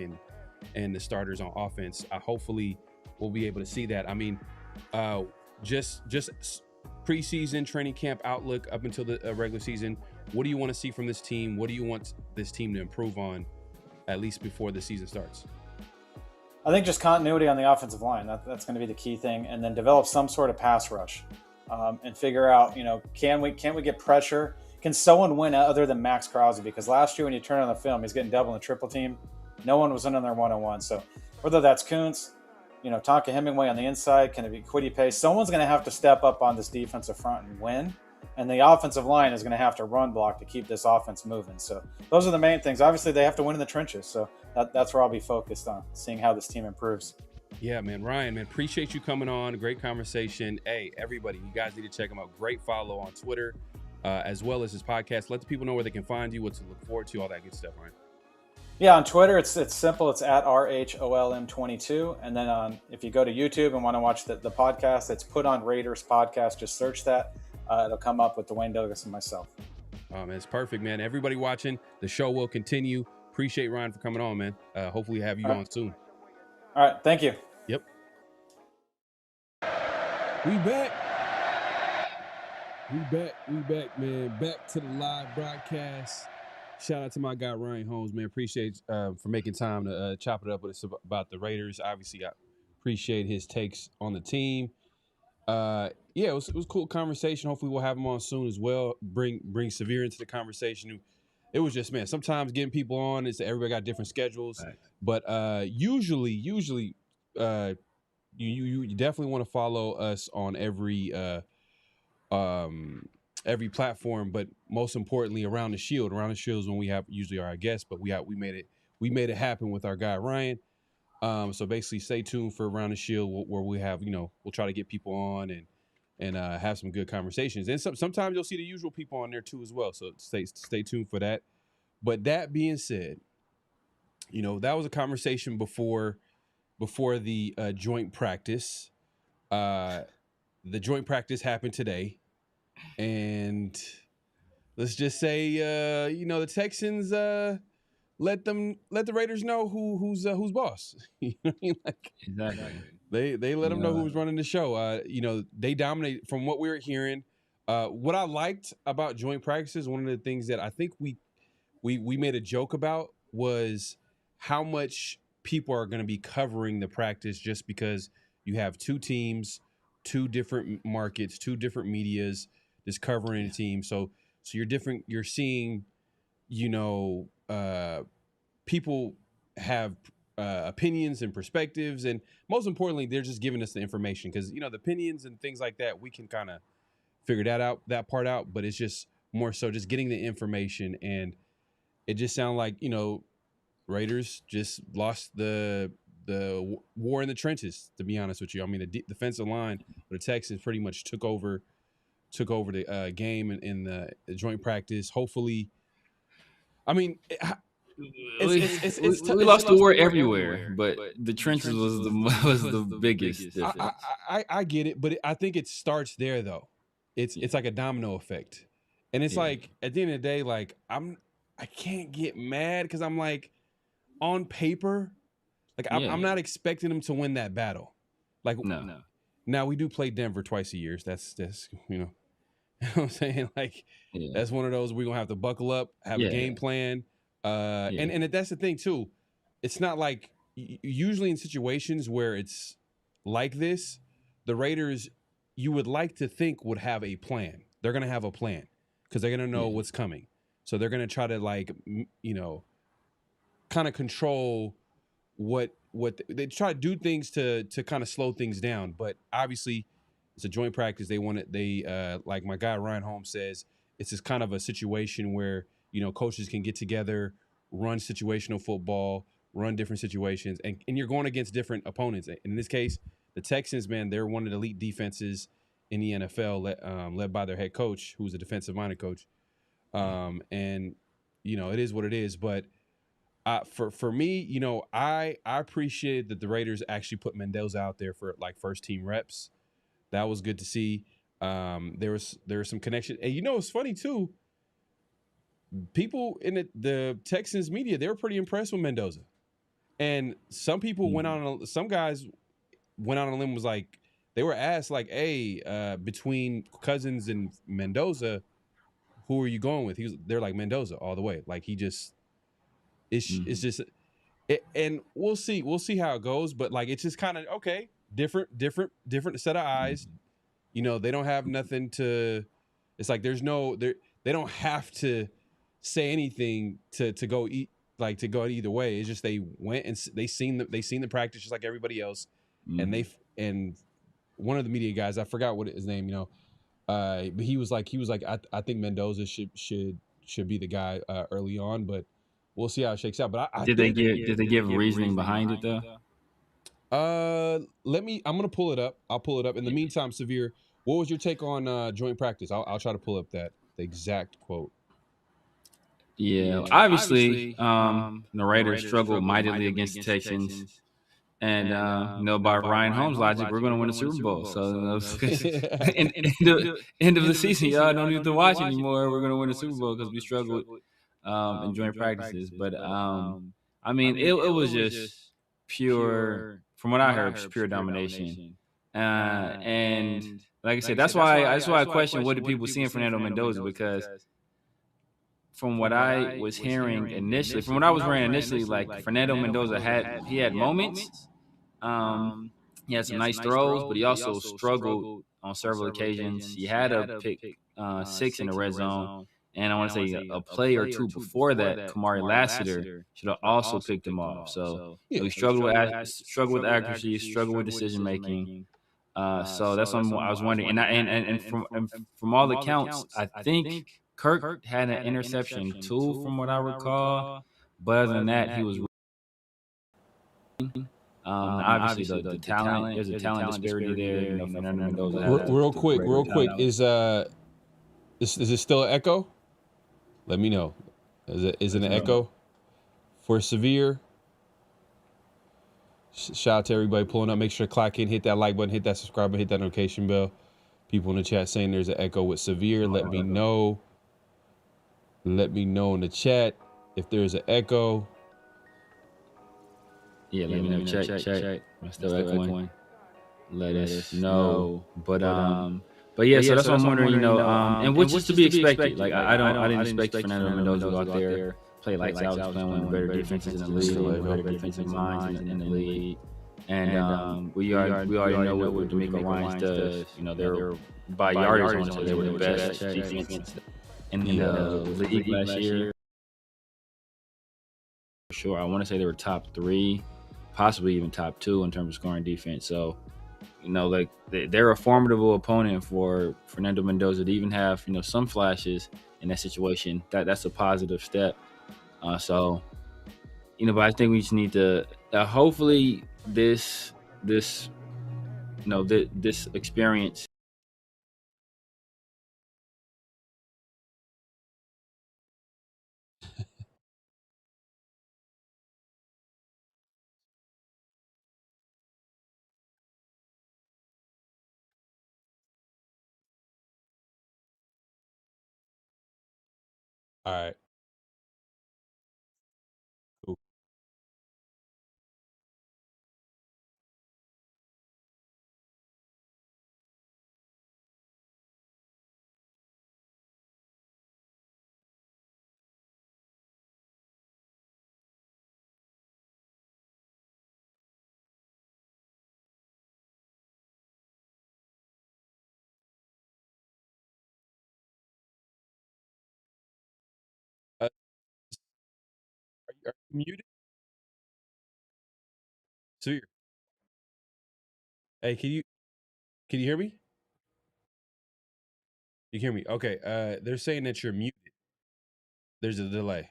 and the starters on offense. Hopefully we'll be able to see that. I mean, just preseason training camp outlook up until the regular season. What do you want to see from this team? What do you want this team to improve on, at least before the season starts? I think just continuity on the offensive line. That's going to be the key thing, and then develop some sort of pass rush, and figure out, can we get pressure? Can someone win other than Max Crosby? Because last year when you turn on the film, he's getting double and triple team. No one was in on their one-on-one. So whether that's Kuntz, Tonka Hemingway on the inside, can it be Kwity Paye? Someone's going to have to step up on this defensive front and win. And the offensive line is going to have to run block to keep this offense moving. So those are the main things. Obviously, they have to win in the trenches. So that's where I'll be focused on, seeing how this team improves. Yeah, man. Ryan, man, appreciate you coming on. Great conversation. Hey, everybody, you guys need to check him out. Great follow on Twitter, as well as his podcast. Let the people know where they can find you, what to look forward to, all that good stuff, Ryan. Yeah, on Twitter, it's simple. It's at RHOLM22. And then if you go to YouTube and want to watch the podcast, it's Put On Raiders Podcast. Just search that. It'll come up with Dwayne Douglas and myself. Oh, man, it's perfect, man. Everybody watching, the show will continue. Appreciate Ryan for coming on, man. Hopefully have you on soon. All right, thank you. Yep. We back, man. Back to the live broadcast. Shout out to my guy, Ryan Holmes, man. Appreciate for making time to chop it up with us about the Raiders. Obviously, I appreciate his takes on the team. Yeah, it was a cool conversation. Hopefully we'll have him on soon as well. Bring Severe into the conversation. It was just, man, sometimes getting people on is everybody got different schedules. Right. But usually you definitely want to follow us on every platform, but most importantly Around the Shield. Around the Shield is when we have usually our guests, but we made it happen with our guy Ryan. So basically stay tuned for Around the Shield, where we have, we'll try to get people on and have some good conversations. And sometimes you'll see the usual people on there too as well. So stay tuned for that. But that being said, that was a conversation before the joint practice. The joint practice happened today, and let's just say, the Texans let the Raiders know who's boss. You know what I mean? Like, exactly. They let them know who's running the show. They dominate from what we were hearing. What I liked about joint practices, one of the things that I think we made a joke about was how much people are going to be covering the practice, just because you have two teams, two different markets, two different medias just covering a team. So you're seeing, people have opinions and perspectives, and most importantly, they're just giving us the information, because the opinions and things like that, we can kind of figure that part out, but it's just more so just getting the information. And it just sounded like Raiders just lost the war in the trenches, to be honest with you. I mean, the defensive line of the Texans pretty much took over the game in the joint practice. Hopefully, I mean, we lost the war everywhere, but the trenches was the biggest difference. I get it, but I think it starts there, though. It's like a domino effect, and it's like at the end of the day, like I can't get mad, because I'm like, on paper, like I'm not expecting them to win that battle. Like, no. Now we do play Denver twice a year. That's you know what I'm saying? Like, that's one of those we're gonna have to buckle up, have a game plan. And that's the thing too. It's not like usually in situations where it's like this, the Raiders, you would like to think, would have a plan. They're gonna have a plan, because they're gonna know what's coming. So they're gonna try to, like, kind of control what they try to do things to kind of slow things down. But obviously, it's a joint practice. Like my guy Ryan Holmes says, it's just kind of a situation where coaches can get together, run situational football, run different situations, and you're going against different opponents. In this case, the Texans, man, they're one of the elite defenses in the NFL, led by their head coach, who's a defensive-minded coach. And it is what it is. But for me, I appreciate that the Raiders actually put Mendoza out there for like first team reps. That was good to see. There was some connection. And it's funny too. People in the Texans media, they were pretty impressed with Mendoza, and some people went on. Some guys went out on a limb, was like, they were asked like, hey, between Cousins and Mendoza, who are you going with? They're like Mendoza all the way. Like, he just, it's just, and we'll see how it goes. But like, it's just kind of okay, different set of eyes. You know, they don't have nothing to. It's like they don't have to say anything to go eat, like to go either way. It's just they went and they seen the practice just like everybody else, and one of the media guys, I forgot what his name, but he was like I think Mendoza should be the guy early on, but we'll see how it shakes out. But did they give reasoning behind it though? I'm gonna pull it up. I'll pull it up. In the meantime, Severe, what was your take on joint practice? I'll try to pull up the exact quote. Yeah, obviously, the Raiders struggled mightily against the Texans. And by Ryan Holmes' logic, we're going to win a Super Bowl. So end of the season, y'all don't need to watch anymore. We're going to win a Super Bowl because we struggled in joint practices. But I mean, it was just pure, from what I heard, just pure domination. And like I said, that's why I question what do people see in Fernando Mendoza, because from what I was hearing initially, from what I was reading initially, like Fernando Mendoza had moments. He had some nice throws, but he also struggled on several occasions. He had a pick 6 in the red zone, and I want to say a play or two before that, Kamari Lassiter should have also picked him off. So he struggled with accuracy, struggled with decision making. So that's what I was wondering. And from all accounts, I think Kirk had an interception too, from what I recall. But other than that, he was. Obviously, the talent, there's a talent disparity there. Fernando Mendoza. Real quick, is it still an echo? Let me know. Is it an echo for Severe? Shout out to everybody pulling up. Make sure to clock in, hit that like button, hit that subscribe button, hit that notification bell. People in the chat saying there's an echo with Severe. Let me know. Let me know in the chat if there's an echo. Yeah, let me know. Check. I'm still echoing. Let us know. But yeah, so that's what I'm wondering, and which is to be expected. Like I didn't expect Fernando Mendoza to go out there, play lights out. Was playing one of the better defenses in the league, one of the better defensive minds in the league. And we already know what D'Amico Ryans does. They're by yardage, I want to say they were the best defense in the league last year. For sure, I want to say they were top 3, possibly even top 2 in terms of scoring defense. So, like they're a formidable opponent for Fernando Mendoza to even have, some flashes in that situation. That's a positive step. So, but I think we just need to hopefully this experience. All right. Cool. Are you muted? Severe. Hey, can you hear me? You hear me? Okay. They're saying that you're muted. There's a delay.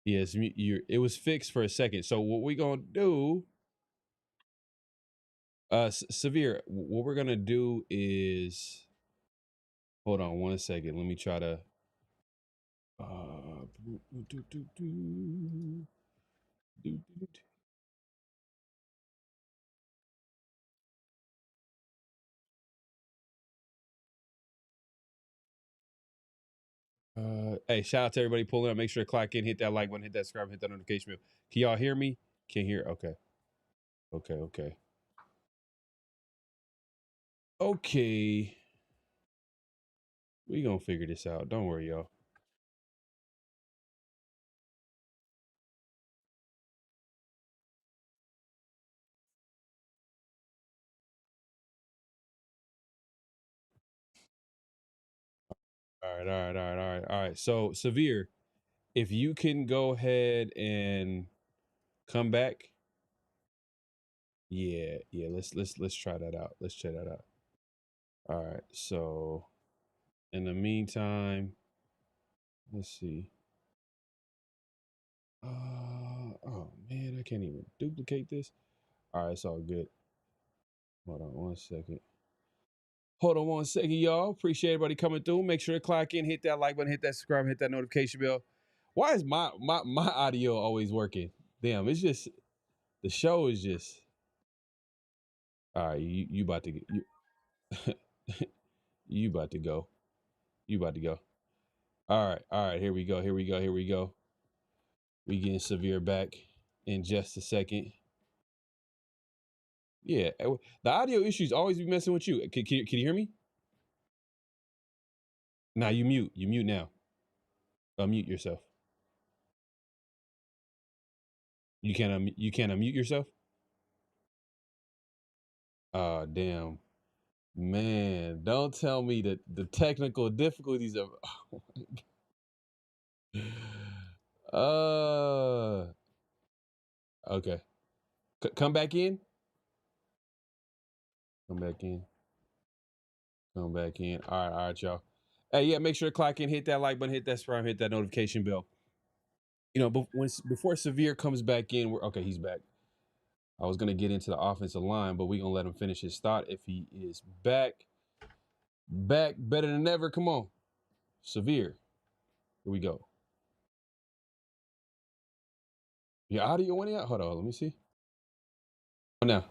Yes, it was fixed for a second. So what we gonna do? Severe. What we're gonna do is, hold on one second. Let me try to. Do, do, do. Hey, shout out to everybody pulling up. Make sure to clock in, hit that like button, hit that subscribe, hit that notification bell. Can y'all hear me? Can't hear? Okay. Okay. We gonna figure this out. Don't worry, y'all. All right. So, Severe, if you can go ahead and come back. Yeah. Let's try that out. Let's check that out. All right. So, in the meantime, let's see. Oh man, I can't even duplicate this. All right, it's all good. Hold on 1 second. Hold on 1 second, y'all. Appreciate everybody coming through. Make sure to clock in, hit that like button, hit that subscribe, hit that notification bell. Why is my audio always working? Damn, it's just the show is just. All right, you about to get you about to go. You about to go. All right. Here we go. We getting Severe back in just a second. Yeah, the audio issues always be messing with you. Can you hear me? Nah, you mute. You mute now. Unmute yourself. You can't unmute yourself? Oh, damn. Man, don't tell me that the technical difficulties of okay. Come back in. Come back in. Come back in. All right, y'all. Hey, yeah, make sure to clock in, hit that like button, hit that subscribe, hit that notification bell. You know, before Severe comes back in, okay, he's back. I was gonna get into the offensive line, but we're gonna let him finish his thought. If he is back better than ever. Come on. Severe. Here we go. Your audio went out? Hold on, let me see. Oh, now.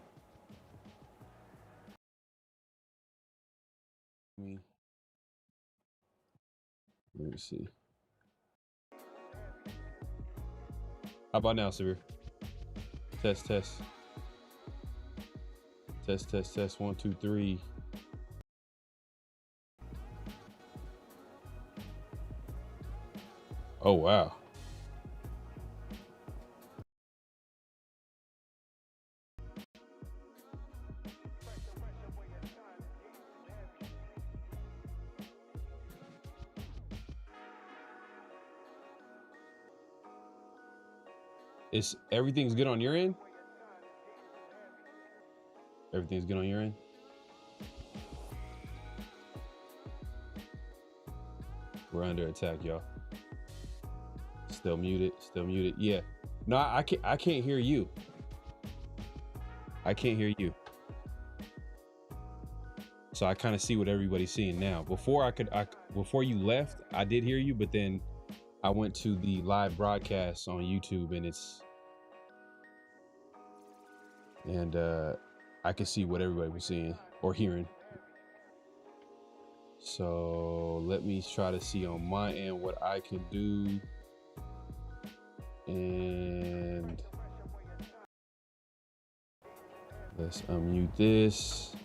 Let me see. How about now, Severe? Test. Test. 1, 2, 3. Oh, wow. Everything's good on your end? Everything's good on your end? We're under attack, y'all. Still muted. Yeah. No, I can't hear you. I can't hear you. So I kind of see what everybody's seeing now. Before you left, I did hear you, but then I went to the live broadcast on YouTube and I could see what everybody was seeing or hearing. So let me try to see on my end what I can do. And let's unmute this.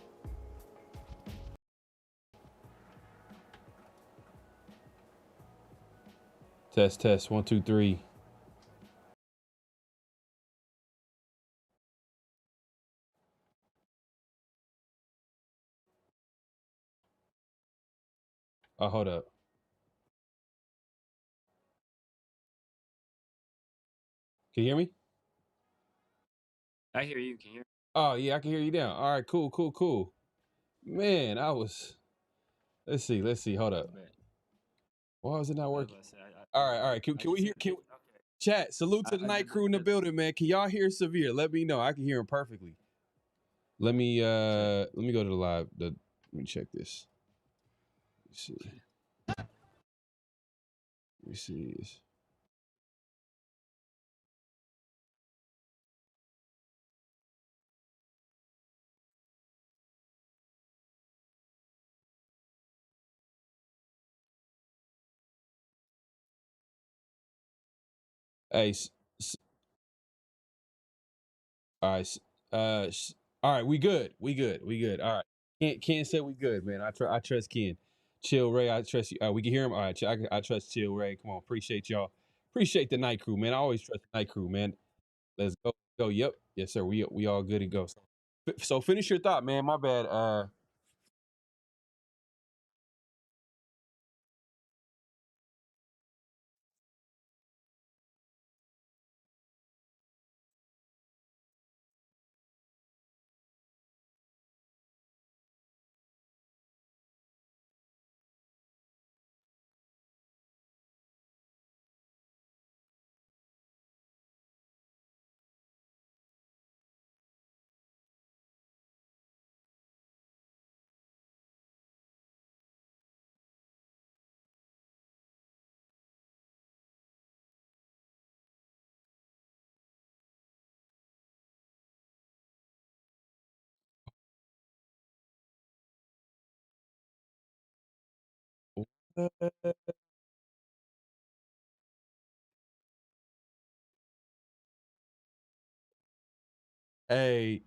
Test. 1, 2, 3. Oh, hold up. Can you hear me? I hear you. Can you hear me? Oh, yeah, I can hear you now. All right, cool. Man, let's see. Hold up. Why was it not working? All right. Can we hear? Chat, salute to the night crew in the building, man. Can y'all hear Severe? Let me know. I can hear him perfectly. Let me go to the live. Let me check this. Let me see this. Hey, all right, all right. We good. We good. We good. All right. Ken said we good, man. I trust Ken. Chill Ray, I trust you. We can hear him. All right, I trust Chill Ray. Come on, appreciate y'all. Appreciate the night crew, man. I always trust the night crew, man. Let's go. Go. Yep. Yes, sir. We all good to go. So finish your thought, man. My bad. Hey.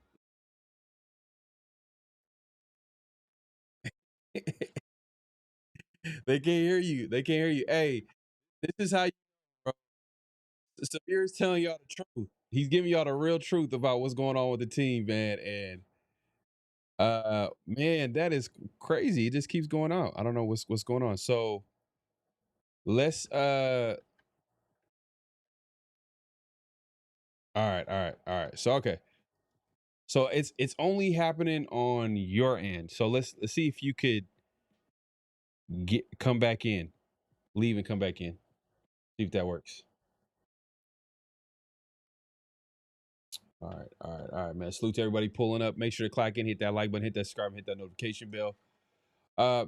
They can't hear you. They can't hear you. Hey, this is how you, bro. Samir is telling y'all the truth. He's giving y'all the real truth about what's going on with the team, man. And man, that is crazy. It just keeps going on. I don't know what's going on. So let's all right, all right, all right. So okay. So it's only happening on your end. So let's see if you could come back in, leave and come back in. See if that works. All right, all right, all right, man. Salute to everybody pulling up. Make sure to clock in, hit that like button, hit that subscribe, hit that notification bell.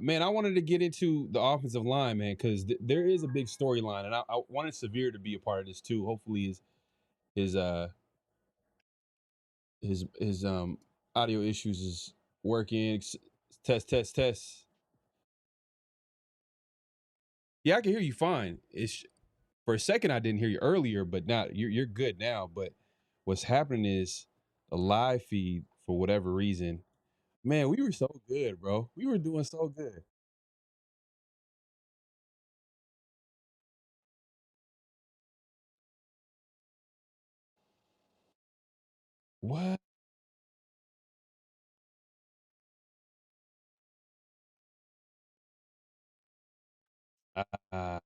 Man, I wanted to get into the offensive line, man, because there is a big storyline, and I wanted Severe to be a part of this too. Hopefully, his uh his audio issues is working. Test, test, test. Yeah, I can hear you fine. It's for a second I didn't hear you earlier, but now you're good now. But what's happening is the live feed, for whatever reason, man, we were so good, bro. We were doing so good. What? Uh,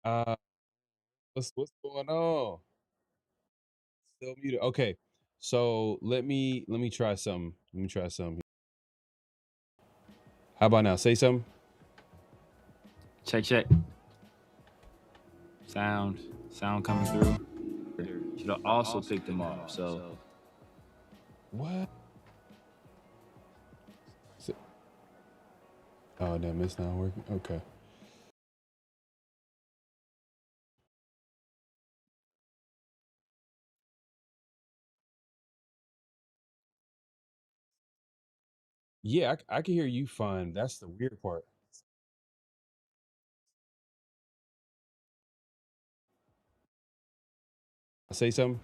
uh, what's going on? Still muted. Okay, so let me try something. Let me try something. How about now? Say something. Check, check. Sound coming through. Should have also picked them off. So What? Oh damn, it's not working. Okay. Yeah, I can hear you fine. That's the weird part. Say something.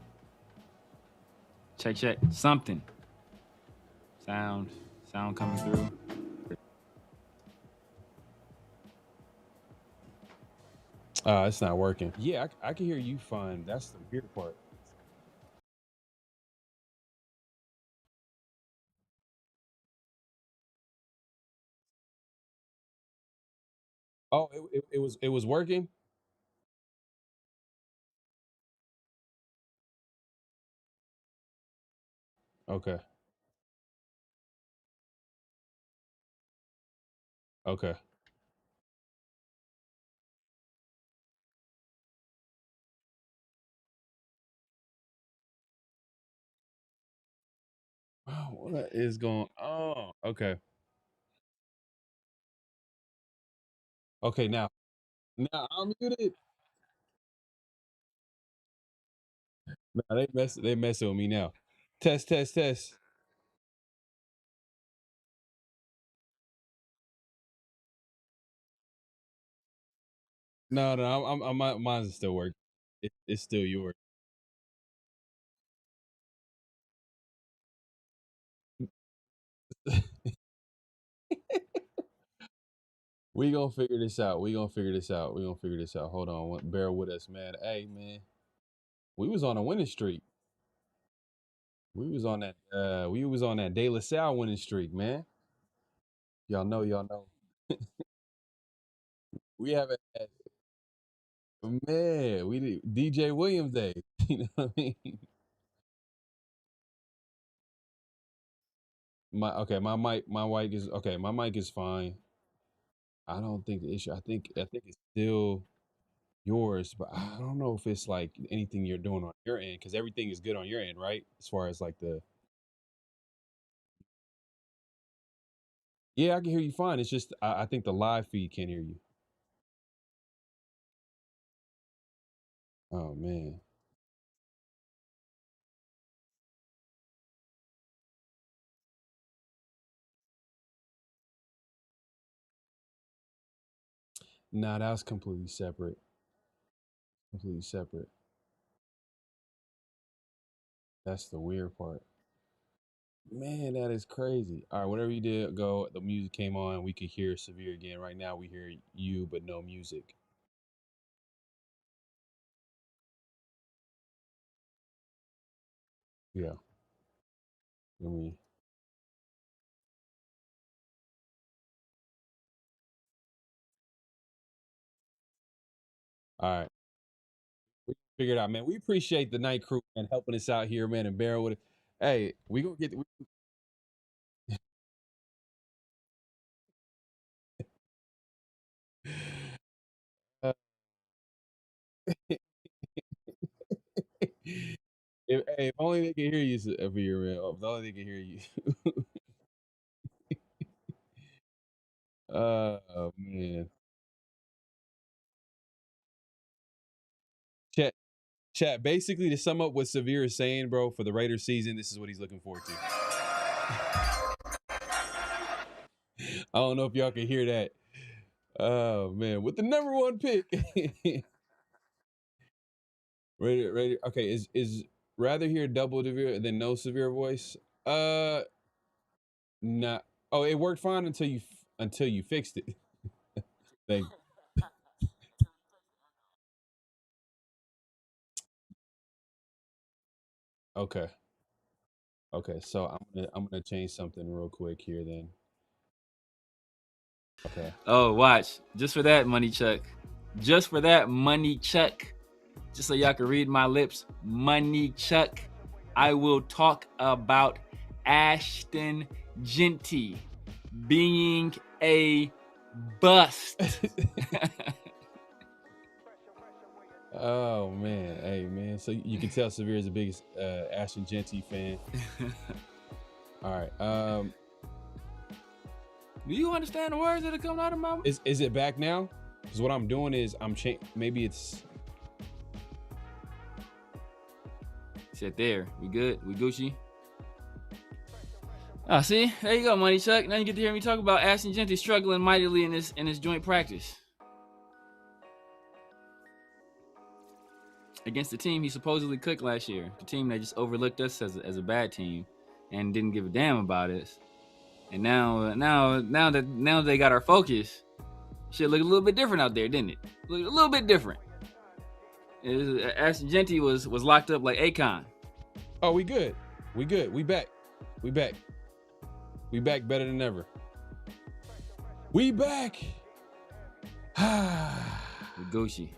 check, check. Something. Sound coming through. It's not working. Yeah, I can hear you fine. That's the weird part. Oh, it was working. Okay. Okay. Wow, what is going on? Okay. Okay, now I'm muted. No, they messing with me now. Test, test, test. No, mine's still working. It's still yours. We gonna figure this out. We gonna figure this out. Hold on, bear with us, man. Hey, man, we was on a winning streak. We was on that. We was on that De La Salle winning streak, man. Y'all know. We haven't had, man. We did DJ Williams Day. You know what I mean? My mic is fine. I don't think the issue. I think it's still yours, but I don't know if it's like anything you're doing on your end because everything is good on your end, right? As far as like the yeah, I can hear you fine. It's just I think the live feed can't hear you. Oh man, nah, that was completely separate. Completely separate. That's the weird part. Man, that is crazy. All right, whatever you did, go. The music came on. We could hear Severe again. Right now, we hear you, but no music. Yeah. Let me. All right. We figured out, man. We appreciate the night crew and helping us out here, man, and bearing with it. Hey, we gonna get. Uh, if only they can hear you over here, man. If only they can hear you. Oh man. Chat, chat. Basically, to sum up what Severe is saying, bro, for the Raiders season, this is what he's looking forward to. I don't know if y'all can hear that. Oh man, with the number one pick. Raider. Okay, is rather hear double Severe than no Severe voice? Not. Oh, it worked fine until you fixed it. Thank. Okay. Okay. So I'm gonna change something real quick here then. Okay. Oh, watch. Just for that, Money Chuck. Just for that, Money Chuck. Just so y'all can read my lips, Money Chuck. I will talk about Ashton Genty being a bust. Oh man, hey man. So you can tell Severe is the biggest Ashton Genty fan. All right. Do you understand the words that are coming out of my mouth? Is it back now? Because what I'm doing is maybe it's. Sit there. We good? We Gucci? Ah, see? There you go, Money Chuck. Now you get to hear me talk about Ashton Genty struggling mightily in his joint practice. Against the team he supposedly cooked last year. The team that just overlooked us as a bad team and didn't give a damn about us. And now that they got our focus, shit look a little bit different out there, didn't it? Look a little bit different. Ashton Genty was locked up like Akon. Oh, we good. We good. We back. We back. We back better than ever. We back. We Gucci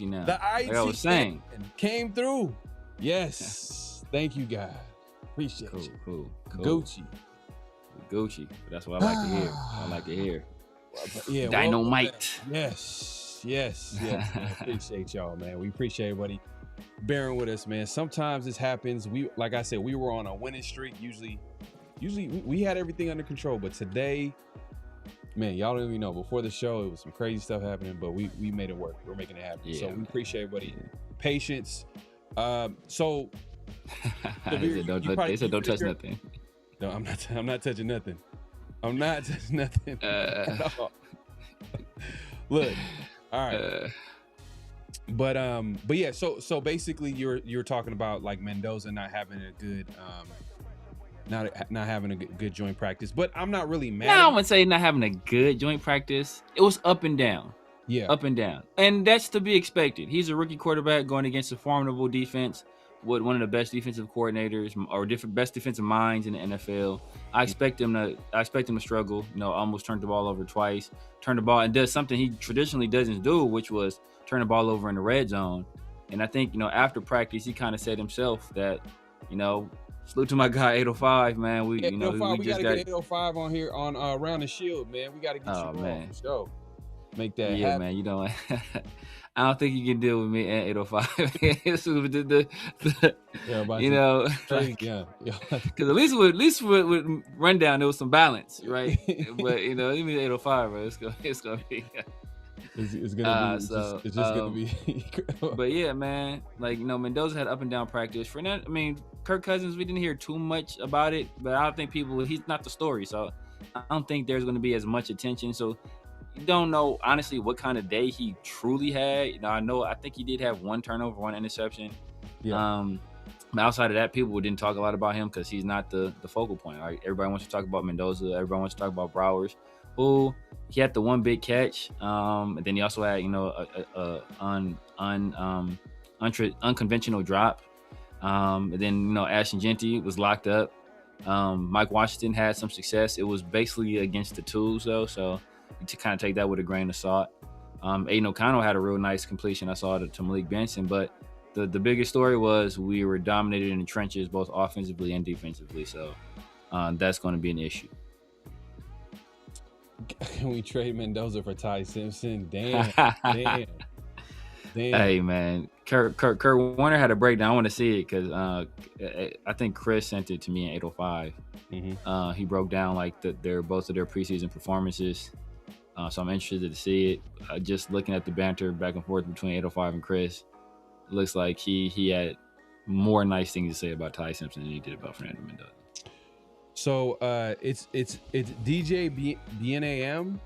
now. The IT like I was saying came through. Yes. Thank you, God. Appreciate you. Cool. Gucci. Gucci. That's what I like to hear. I like to hear. Yeah. Dynamite. Yes. Appreciate y'all, man. We appreciate everybody bearing with us, man. Sometimes this happens. Like I said, we were on a winning streak. Usually we had everything under control, but today, man, y'all don't even know. Before the show, it was some crazy stuff happening, but we made it work. We're making it happen. Yeah. So we appreciate everybody patience. So they said don't touch nothing. No, I'm not touching nothing. I'm not touching nothing at all. Look, all right. But yeah. So basically, you're talking about like Mendoza not having a good not having a good joint practice. But I'm not really mad. I wouldn't say not having a good joint practice. It was up and down. Yeah, up and down, and that's to be expected. He's a rookie quarterback going against a formidable defense with one of the best defensive coordinators or best defensive minds in the NFL. I expect him to struggle. Almost turned the ball over twice. Turned the ball and does something he traditionally doesn't do, which was turn the ball over in the red zone. And I think after practice, he kind of said himself that salute to my guy 805, man. We we just gotta got get 805 on here on Around the Shield, man. We gotta get you on for sure. Make that happen. Man, I don't think you can deal with me and 805. Because at least with Rundown there was some balance, right? But even 805, bro, it's gonna be. It's just gonna be. But yeah, man, Mendoza had up and down practice. Kirk Cousins, we didn't hear too much about it, but I don't think he's not the story, so I don't think there's going to be as much attention. So you don't know honestly what kind of day he truly had. I think he did have one turnover, one interception. Yeah. But outside of that, people didn't talk a lot about him because he's not the focal point. Right? Everybody wants to talk about Mendoza. Everybody wants to talk about Browers, who he had the one big catch. And then he also had unconventional drop. And then Ashton Genty was locked up. Mike Washington had some success. It was basically against the tools though, so to kind of take that with a grain of salt. Aiden O'Connell had a real nice completion. I saw it to Malik Benson, but the biggest story was we were dominated in the trenches, both offensively and defensively. So that's going to be an issue. Can we trade Mendoza for Ty Simpson? Damn. Hey man, Kurt Warner had a breakdown. I want to see it because I think Chris sent it to me in 805. Mm-hmm. He broke down both of their preseason performances. So I'm interested to see it. Just looking at the banter back and forth between 805 and Chris, it looks like he had more nice things to say about Ty Simpson than he did about Fernando Mendoza. So it's DJ BNAM,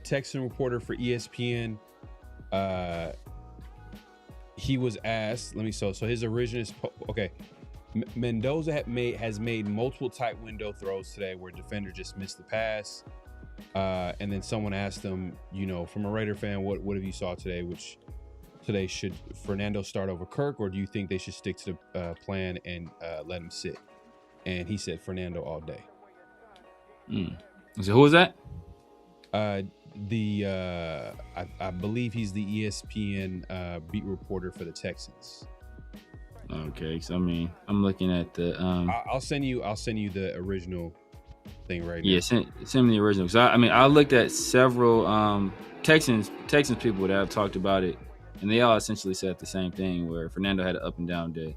Texan reporter for ESPN. He was asked. So his original is okay. Mendoza has made multiple tight window throws today where defender just missed the pass. And then someone asked him, from a Raider fan, what have you saw today? Which today should Fernando start over Kirk, or do you think they should stick to the plan and let him sit? And he said Fernando all day. So who was that? I believe he's the ESPN beat reporter for the Texans. Okay, so I'm looking at the. I'll send you the original thing right now. Yeah, send me the original. So I looked at several Texans people that have talked about it, and they all essentially said the same thing, where Fernando had an up and down day.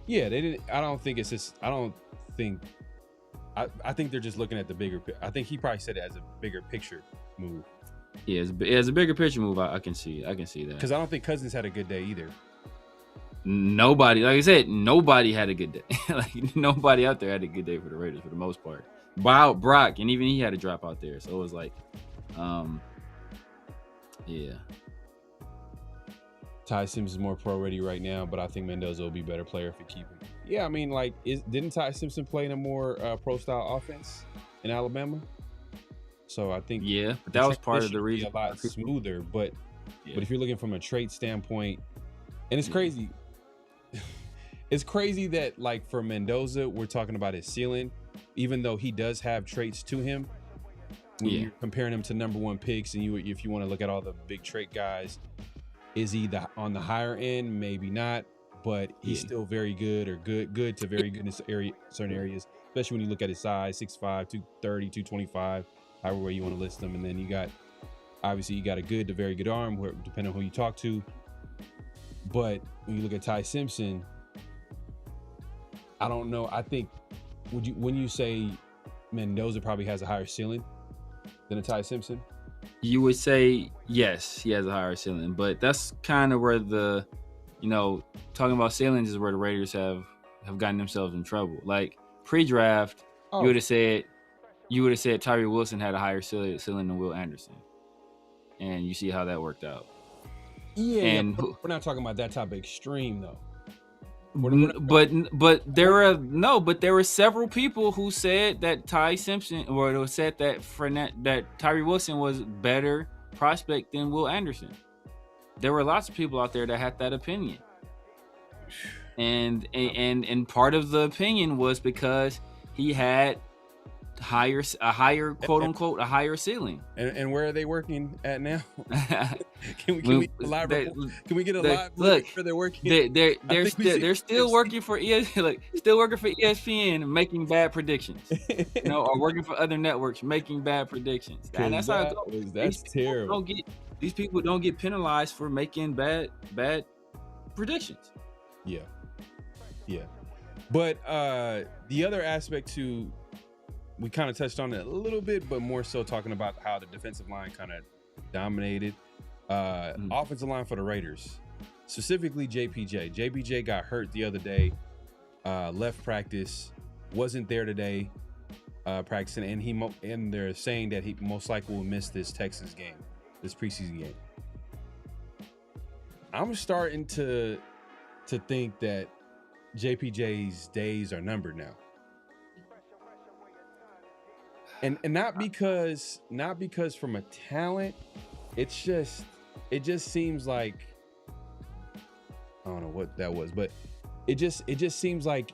Yeah, they didn't. I don't think it's just. I don't think. I think they're just looking at the bigger. I think he probably said it as a bigger picture move. Yeah, it's a bigger picture move. I can see that. Because I don't think Cousins had a good day either. Nobody, like I said, nobody had a good day. Nobody out there had a good day for the Raiders for the most part. Brock, and even he had a drop out there. So it was like, yeah. Ty Simpson is more pro ready right now, but I think Mendoza will be a better player if you keep him. Yeah, didn't Ty Simpson play in a more pro style offense in Alabama? So I think but that was part of the reason. A lot smoother, but if you're looking from a trait standpoint, and it's crazy. It's crazy that for Mendoza, we're talking about his ceiling, even though he does have traits to him. When you're comparing him to number one picks, and if you want to look at all the big trait guys, is he on the higher end? Maybe not, but he's still very good, or good to very good in certain areas, especially when you look at his size, 6'5", 230, 225, however way you want to list them. And then you got a good to very good arm, depending on who you talk to. But when you look at Ty Simpson, I don't know. I think when you say Mendoza probably has a higher ceiling than a Ty Simpson? You would say yes, he has a higher ceiling, but that's kind of where talking about ceilings is where the Raiders have gotten themselves in trouble. Like pre-draft, you would have said Tyree Wilson had a higher ceiling than Will Anderson, and you see how that worked out. and we're not talking about that type of extreme though. But there were several people who said that Ty Simpson, or who said that Tyree Wilson was better prospect than Will Anderson. There were lots of people out there that had that opinion, and part of the opinion was because he had a higher quote unquote a higher ceiling. And where are they working at now? Can we get a live look where they're working? They're still working for ESPN, making bad predictions. Or working for other networks, making bad predictions. And that's how it goes. That's terrible. These people don't get penalized for making bad predictions. Yeah. But the other aspect too, we kind of touched on it a little bit, but more so talking about how the defensive line kind of dominated. Offensive line for the Raiders, specifically JPJ. JPJ got hurt the other day, left practice, wasn't there today practicing, and they're saying that he most likely will miss this Texans game, this preseason game. I'm starting to think that JPJ's days are numbered now. And not because from a talent, it just seems like, I don't know what that was, but it just seems like,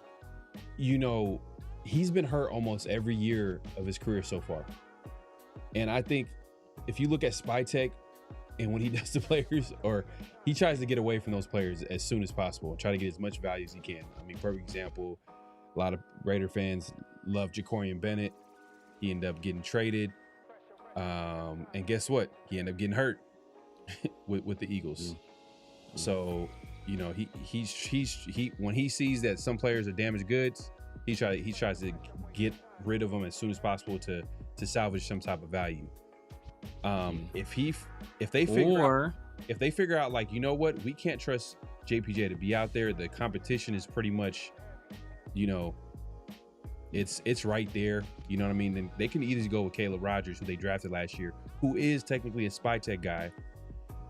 he's been hurt almost every year of his career so far. And I think if you look at Spytek and when he does to players, or he tries to get away from those players as soon as possible and try to get as much value as he can. I mean, perfect example, a lot of Raider fans love Jacorian Bennett. He ended up getting traded. And guess what? He ended up getting hurt with the Eagles. So, he when he sees that some players are damaged goods, he tries to get rid of them as soon as possible to salvage some type of value. If they figure out like, you know what, we can't trust JPJ to be out there. The competition is pretty much, it's right there. You know what I mean? Then they can easily go with Caleb Rogers, who they drafted last year, who is technically a Spytek guy.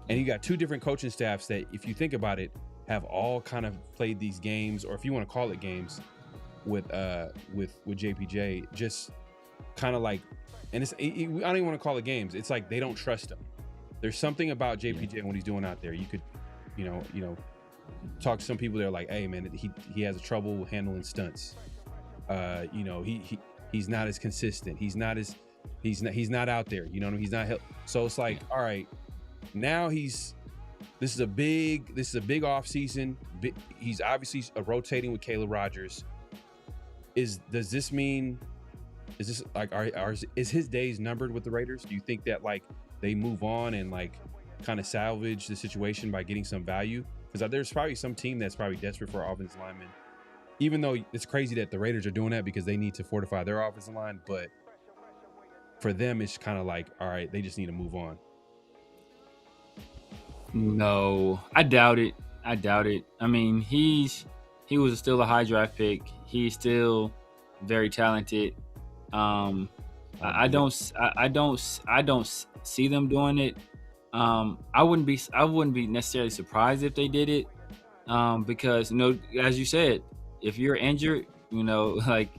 And you got two different coaching staffs that, if you think about it, have all kind of played these games, or if you want to call it games, with JPJ, just kind of like, and I don't even want to call it games. It's like they don't trust him. There's something about JPJ and what he's doing out there. You could, talk to some people. They're like, hey man, he has trouble handling stunts. He's not as consistent. He's not out there. He's not. So it's like, all right, now this is a big off season. He's obviously rotating with Caleb Rogers. Is this like, is his days numbered with the Raiders? Do you think that like they move on and like kind of salvage the situation by getting some value? Because there's probably some team that's probably desperate for offensive linemen. Even though it's crazy that the Raiders are doing that because they need to fortify their offensive line, but for them, it's kind of like, all right, they just need to move on. No, I doubt it. I mean, he was still a high draft pick. He's still very talented. I don't see them doing it. I wouldn't be necessarily surprised if they did it. Because as you said, if you're injured, like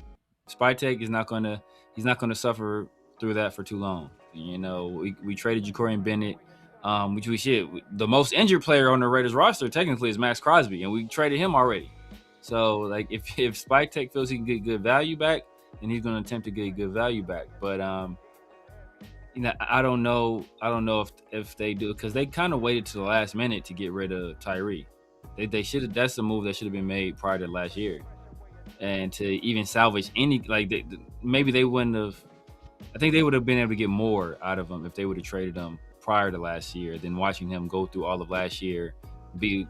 Spytek is not gonna suffer through that for too long. We traded Jacorian Bennett, which we should. The most injured player on the Raiders roster technically is Max Crosby, and we traded him already. So like if Spytek feels he can get good value back, then he's gonna attempt to get good value back. But I don't know if they do, because they kind of waited to the last minute to get rid of Tyree. They should have. That's a move that should have been made prior to last year, and to even salvage any maybe they wouldn't have. I think they would have been able to get more out of him if they would have traded him prior to last year than watching him go through all of last year, be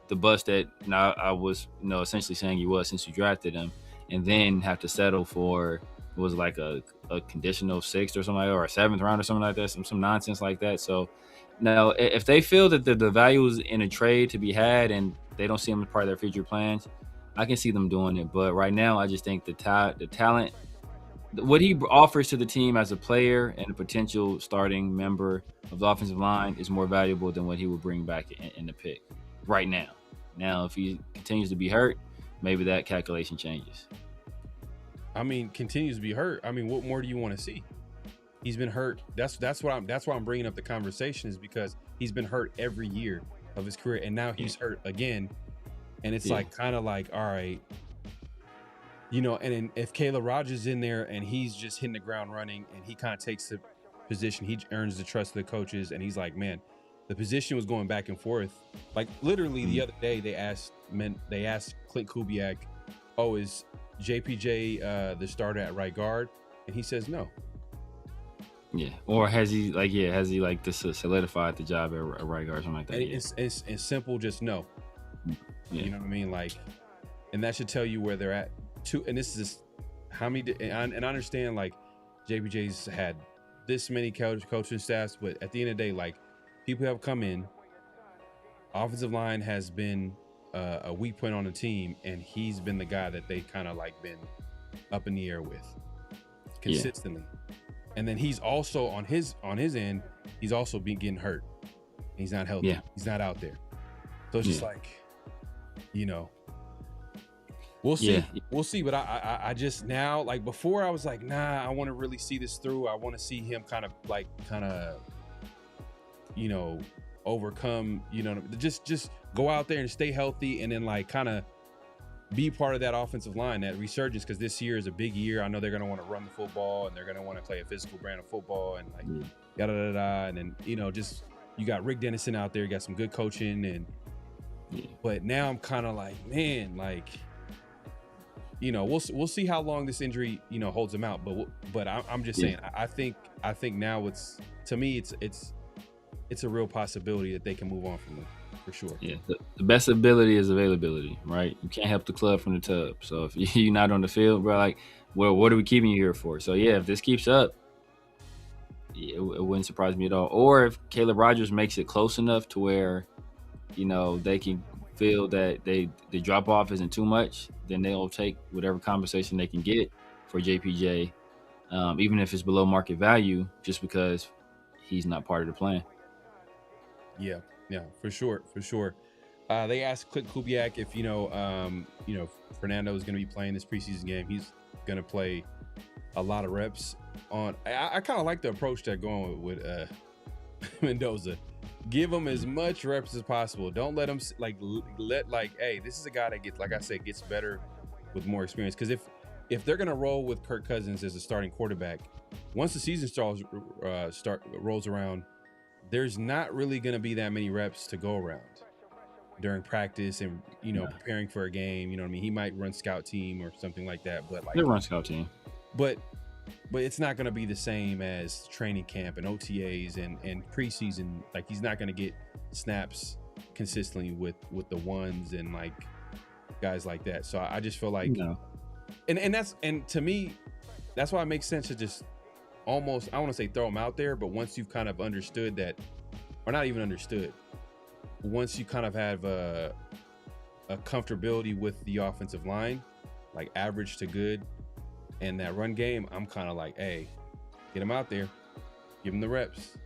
the bust that I was essentially saying he was since you drafted him, and then have to settle for was like a conditional sixth or something like that, or a seventh round or something like that, some nonsense like that. So. Now, if they feel that the value is in a trade to be had and they don't see them as part of their future plans, I can see them doing it. But right now, I just think the talent what he offers to the team as a player and a potential starting member of the offensive line is more valuable than what he would bring back in the pick right now. Now, if he continues to be hurt, maybe that calculation changes. I mean, continues to be hurt. I mean, what more do you want to see? He's been hurt. That's why I'm bringing up the conversation, is because he's been hurt every year of his career, and now he's hurt again. And it's like kind of like, all right, and then if Caleb Rogers is in there and he's just hitting the ground running and he kind of takes the position, he earns the trust of the coaches, and he's like, man, the position was going back and forth. Like literally the other day, they asked Clint Kubiak, "Oh, is JPJ the starter at right guard?" And he says no. Yeah, or has he just solidified the job at right guard or something like that? It's simple, just no. Yeah. You know what I mean? Like, and that should tell you where they're at. And this is how many. And I understand like JPJ's had this many coaching staffs, but at the end of the day, like people have come in. Offensive line has been a weak point on the team, and he's been the guy that they kind of like been up in the air with consistently. And then he's also on his end, he's also been getting hurt. He's not healthy. Yeah. He's not out there. So it's just like, we'll see. Yeah. We'll see. But I just now, like before I was like, nah, I want to really see this through. I want to see him kind of overcome, just go out there and stay healthy, and then like kind of be part of that offensive line, that resurgence, because this year is a big year. I know they're going to want to run the football, and they're going to want to play a physical brand of football, and like yada-da-da. And then, just you got Rick Dennison out there, you got some good coaching, and but now I'm kind of like, man, like, we'll see how long this injury, holds him out. But I'm just saying, I think now to me, it's a real possibility that they can move on from him. For sure. Yeah, the best ability is availability, right? You can't help the club from the tub. So if you're not on the field, bro, like, well, what are we keeping you here for? So yeah, if this keeps up, it wouldn't surprise me at all. Or if Caleb Rogers makes it close enough to where, they can feel that the drop off isn't too much, then they'll take whatever compensation they can get for JPJ, even if it's below market value, just because he's not part of the plan. Yeah. Yeah, for sure. They asked Clint Kubiak if Fernando is going to be playing this preseason game. He's going to play a lot of reps on. I kind of like the approach they're going with Mendoza. Give him as much reps as possible. Don't let him hey, this is a guy that gets better with more experience. Because if they're going to roll with Kirk Cousins as a starting quarterback, once the season rolls around, there's not really going to be that many reps to go around during practice and, preparing for a game. You know what I mean? He might run scout team or something like that, but like he'll run scout team. But it's not going to be the same as training camp and OTAs and preseason. Like he's not going to get snaps consistently with the ones and like guys like that. So I just feel like, and to me, that's why it makes sense to just almost, I want to say throw them out there, but once you've kind of understood that, or not even understood, once you kind of have a comfortability with the offensive line, like average to good, and that run game, I'm kind of like, hey, get them out there, give them the reps.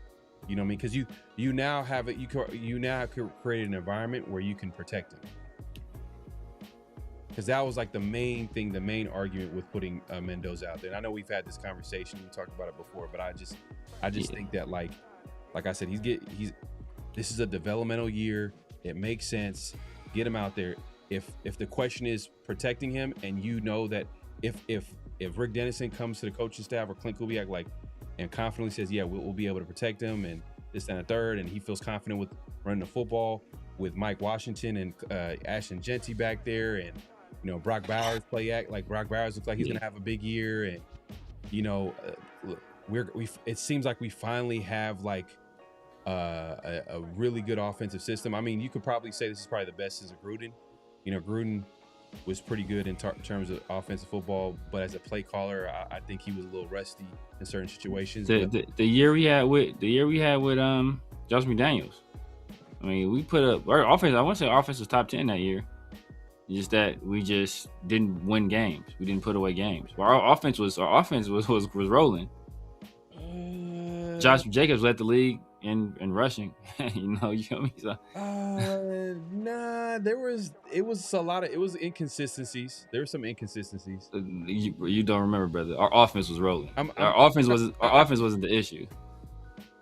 You know what I mean? Because you now have it. You now have created an environment where you can protect them. Because that was like the main argument with putting Mendoza out there. And I know we've had this conversation, we talked about it before, but I just think that like I said, this is a developmental year. It makes sense. Get him out there. If the question is protecting him, and that if Rick Dennison comes to the coaching staff or Clint Kubiak and confidently says, yeah, we'll be able to protect him and this and a third, and he feels confident with running the football with Mike Washington and Ashton Genty back there, and Brock Bowers Brock Bowers looks like he's gonna have a big year, and it seems like we finally have like a really good offensive system. I mean, you could probably say this is probably the best since Gruden. Gruden was pretty good in terms of offensive football, but as a play caller, I think he was a little rusty in certain situations. The year we had with Josh McDaniels, I mean, we put up our offense. I want to say our offense was top 10 that year. Just that we just didn't win games. We didn't put away games. Our offense was rolling. Josh Jacobs led the league in rushing. You know what I mean? So, Nah, it was inconsistencies. There were some inconsistencies. You don't remember, brother. Our offense was rolling. Our offense wasn't the issue.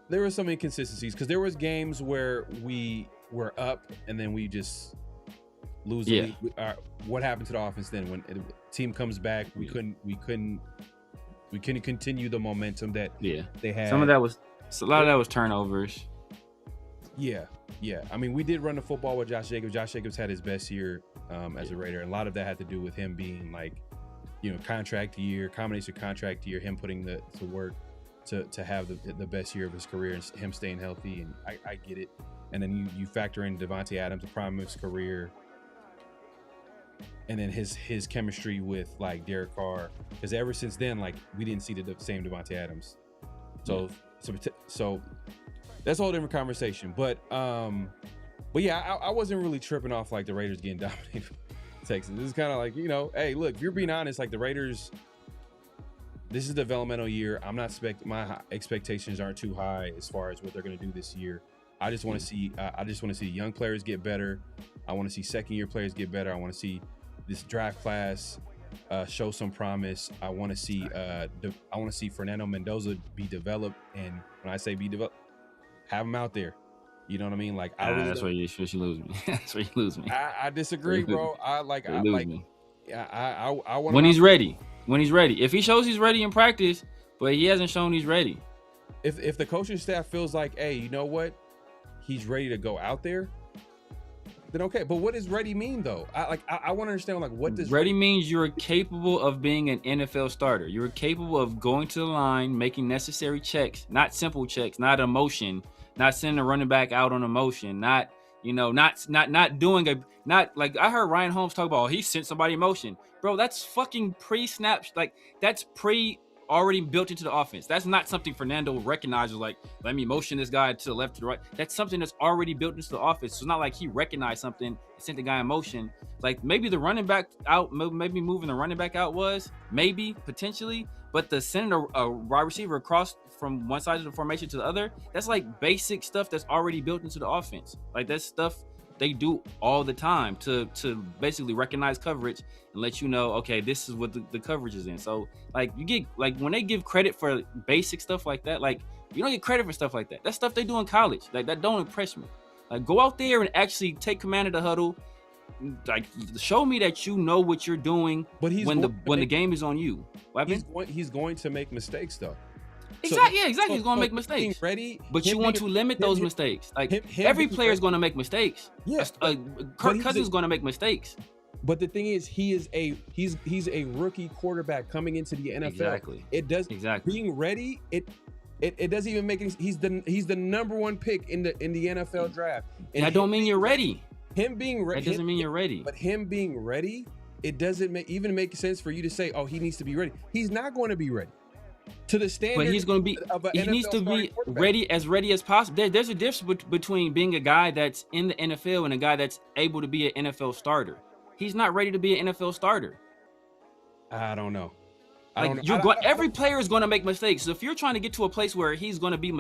There were some inconsistencies because there was games where we were up and then we just lose. Yeah. What happened to the offense then when the team comes back? We couldn't continue the momentum that they had. A lot of that was turnovers. Yeah. I mean, we did run the football with Josh Jacobs. Josh Jacobs had his best year as a Raider, and a lot of that had to do with him being like, contract year, combination contract year, him putting to work to have the best year of his career, and him staying healthy. And I get it. And then you factor in Devontae Adams, the prime of his career, and then his chemistry with like Derek Carr, because ever since then, like, we didn't see the same Devontae Adams. So that's a whole different conversation. But yeah, I wasn't really tripping off like the Raiders getting dominated from Texans. This is kind of like, hey, look, if you're being honest, like the Raiders, this is a developmental year. I'm not my expectations aren't too high as far as what they're going to do this year. I just want to see young players get better. I want to see second-year players get better. I want to see this draft class show some promise. I want to see Fernando Mendoza be developed, and when I say be developed, have him out there. You know what I mean? Like, that's where you lose me. That's where you lose me. I disagree, bro. I want when he's ready. When he's ready. If he shows he's ready in practice, but he hasn't shown he's ready. If the coaching staff feels like, hey, you know what, he's ready to go out there, then okay. But what does ready mean though? I want to understand, like, what does ready means? You're capable of being an NFL starter. You're capable of going to the line, making necessary checks, not simple checks, not emotion, not sending a running back out on emotion, not like I heard Ryan Holmes talk about, he sent somebody emotion. Bro, that's fucking pre-snap. Like, that's already built into the offense. That's not something Fernando recognizes, like, let me motion this guy to the left, to the right. That's something that's already built into the offense. So it's not like he recognized something and sent the guy in motion. Like, maybe the running back out, maybe moving the running back out was, maybe, potentially, but the sending a wide receiver across from one side of the formation to the other, that's like basic stuff that's already built into the offense. Like, that's stuff they do all the time to basically recognize coverage and let you know, okay, this is what the coverage is in. So, like, you get, like, when they give credit for basic stuff like that, like, you don't get credit for stuff like that. That's stuff they do in college. Like, that don't impress me. Like, go out there and actually take command of the huddle. Like, show me that you know what you're doing. But when the game is on you. He's going to make mistakes though. Exactly. He's going to make mistakes. But you want to limit those mistakes. Like, every player is going to make mistakes. Yes. Kirk Cousins is going to make mistakes. But the thing is, he's a rookie quarterback coming into the NFL. Exactly. Being ready, it doesn't even make any. He's the number one pick in the NFL draft. And I don't mean you're ready. Him being ready. That doesn't mean you're ready. But him being ready, it doesn't even make sense for you to say, oh, he needs to be ready. He's not going to be ready to the standard. But he's going to be. He needs to be ready as possible. There's a difference between being a guy that's in the NFL and a guy that's able to be an NFL starter. He's not ready to be an NFL starter. I don't know. Every player is going to make mistakes. So if you're trying to get to a place where he's going to be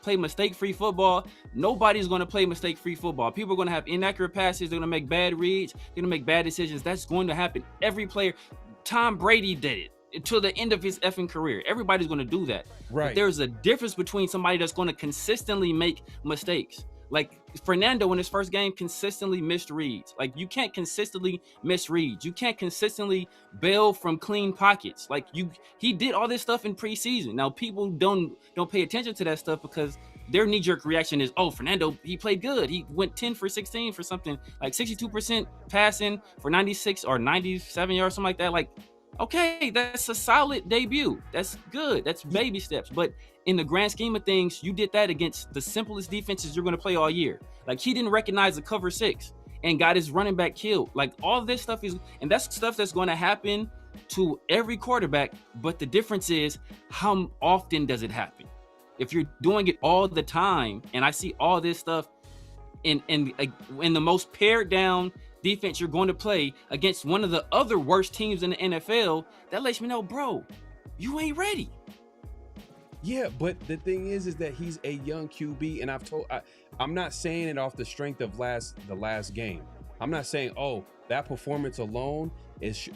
play mistake-free football, nobody's going to play mistake-free football. People are going to have inaccurate passes. They're going to make bad reads. They're going to make bad decisions. That's going to happen. Every player. Tom Brady did it until the end of his effing career. Everybody's going to do that. Right. But there's a difference between somebody that's going to consistently make mistakes. Like Fernando in his first game consistently missed reads. Like, you can't consistently miss reads. You can't consistently bail from clean pockets. Like, he did all this stuff in preseason. Now, people don't pay attention to that stuff because their knee-jerk reaction is, oh, Fernando, he played good. He went 10 for 16 for something like 62% passing for 96 or 97 yards, something like that. Like, okay, that's a solid debut. That's good. That's baby steps. But in the grand scheme of things, you did that against the simplest defenses you're going to play all year. Like, he didn't recognize the cover 6 and got his running back killed. Like, all this stuff and that's stuff that's going to happen to every quarterback. But the difference is, how often does it happen? If you're doing it all the time, and I see all this stuff in the most pared down defense you're going to play against one of the other worst teams in the NFL, that lets me know, bro, you ain't ready. Yeah, but the thing is that he's a young QB, and I'm not saying it off the strength of the last game. I'm not saying, oh, that performance alone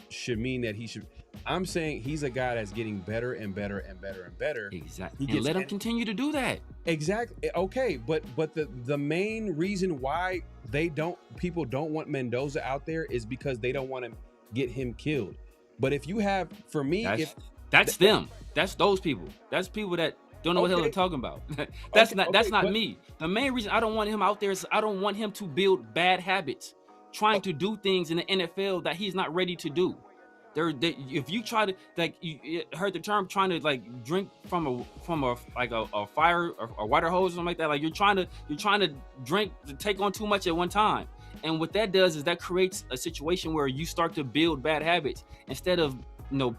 should mean that he should. I'm saying he's a guy that's getting better and better and better and better. Exactly. And let him continue to do that. Exactly. Okay, but the main reason why people don't want Mendoza out there is because they don't want to get him killed. But if you have, for me, that's them. That's those people. That's people that don't know what the hell they're talking about. That's not me. The main reason I don't want him out there is I don't want him to build bad habits, trying to do things in the NFL that he's not ready to do. If you try to, like, you heard the term, trying to like drink from a fire or a water hose or something like that. Like you're trying to drink to take on too much at one time. And what that does is that creates a situation where you start to build bad habits instead of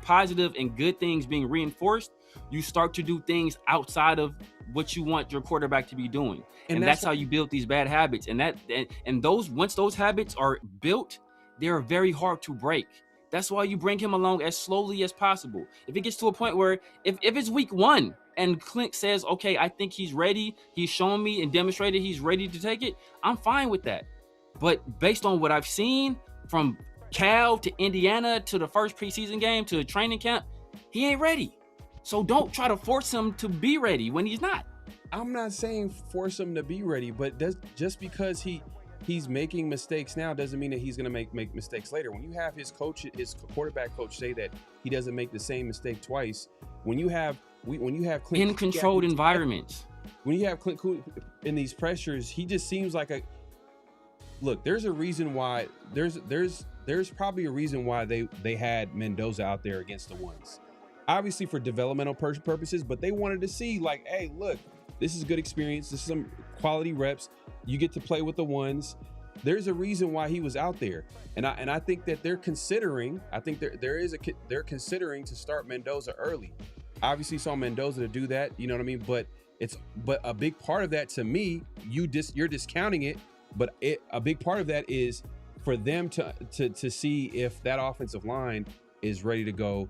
positive and good things being reinforced. You start to do things outside of what you want your quarterback to be doing, and that's how you build these bad habits. And once those habits are built, they're very hard to break. That's why you bring him along as slowly as possible. If it gets to a point where if it's week 1 and Clint says, okay, I think he's ready, he's shown me and demonstrated he's ready to take it, I'm fine with that. But based on what I've seen from Cal to Indiana to the first preseason game to training camp, he ain't ready. So don't try to force him to be ready when he's not. I'm not saying force him to be ready, but just because he's making mistakes now doesn't mean that he's going to make mistakes later. When you have his quarterback coach say that he doesn't make the same mistake twice, when you have Clint in controlled environments, when you have Clint in these pressures, he just seems like look. There's a reason why there's probably a reason why they had Mendoza out there against the ones, obviously for developmental purposes, but they wanted to see like, hey, look, this is good experience. This is some quality reps. You get to play with the ones. There's a reason why he was out there, and I think that they're considering. I think they're considering to start Mendoza early. Obviously, saw Mendoza to do that. You know what I mean? But a big part of that to me, you're discounting it. But a big part of that is for them to see if that offensive line is ready to go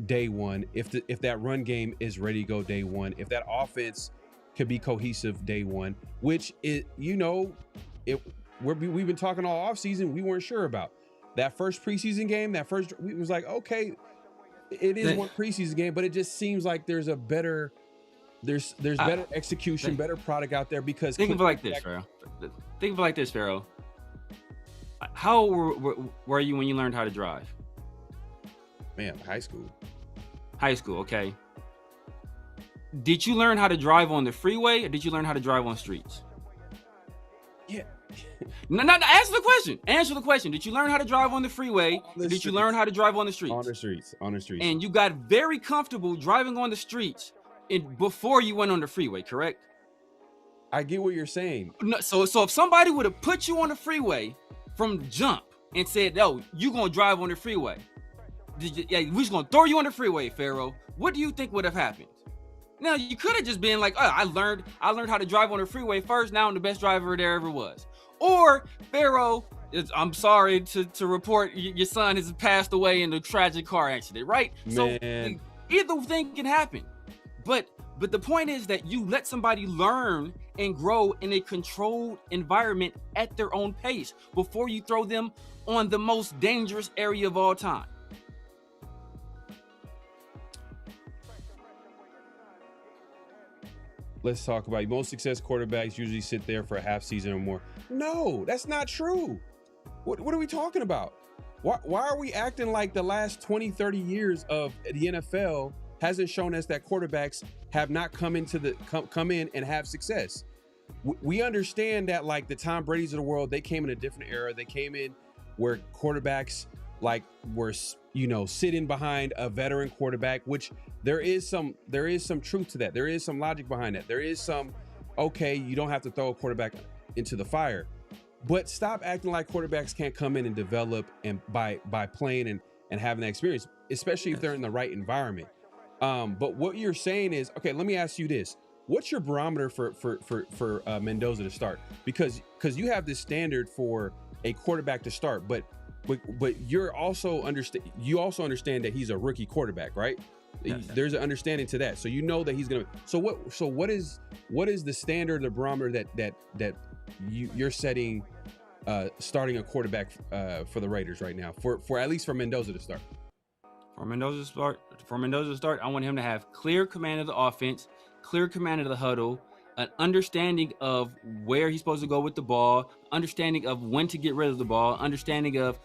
day one. If that run game is ready to go day one. If that offense could be cohesive day one, which we've been talking all offseason, we weren't sure about that first preseason game. We was like, okay, it is one preseason game, but it just seems like there's better execution, better product out there. Because think of it like this, Pharaoh. How were you when you learned how to drive? Man, high school. Okay. Did you learn how to drive on the freeway, or did you learn how to drive on streets? Yeah. No, answer the question. Did you learn how to drive on the freeway, or did you learn how to drive on the streets? On the streets. And you got very comfortable driving on the streets before you went on the freeway, correct? I get what you're saying. No, so if somebody would have put you on the freeway from jump and said, "Oh, you gonna drive on the freeway," we're just gonna throw you on the freeway, Pharaoh, what do you think would have happened? Now, you could have just been like, oh, I learned how to drive on the freeway first. Now I'm the best driver there ever was. Or, Pharaoh, I'm sorry to report your son has passed away in a tragic car accident, right? Man. So either thing can happen. But the point is that you let somebody learn and grow in a controlled environment at their own pace before you throw them on the most dangerous area of all time. Let's talk about most success quarterbacks usually sit there for a half season or more. No, that's not true. What are we talking about? Why are we acting like the last 20, 30 years of the NFL hasn't shown us that quarterbacks have not come in and have success? We understand that, like the Tom Brady's of the world, they came in a different era. They came in where quarterbacks like were, sitting behind a veteran quarterback, which there is some truth to that. There is some logic behind that. There is some, okay, you don't have to throw a quarterback into the fire, but stop acting like quarterbacks can't come in and develop and by playing and having that experience, especially if they're in the right environment. But what you're saying is, okay, let me ask you this. What's your barometer for Mendoza to start? Because you have this standard for a quarterback to start. But you also understand that he's a rookie quarterback, right? Yes. There's an understanding to that, so you know that he's gonna. So what is the standard, the barometer that you're setting, starting a quarterback for the Raiders right now, for at least for Mendoza to start? For Mendoza to start, I want him to have clear command of the offense, clear command of the huddle, an understanding of where he's supposed to go with the ball, understanding of when to get rid of the ball, understanding of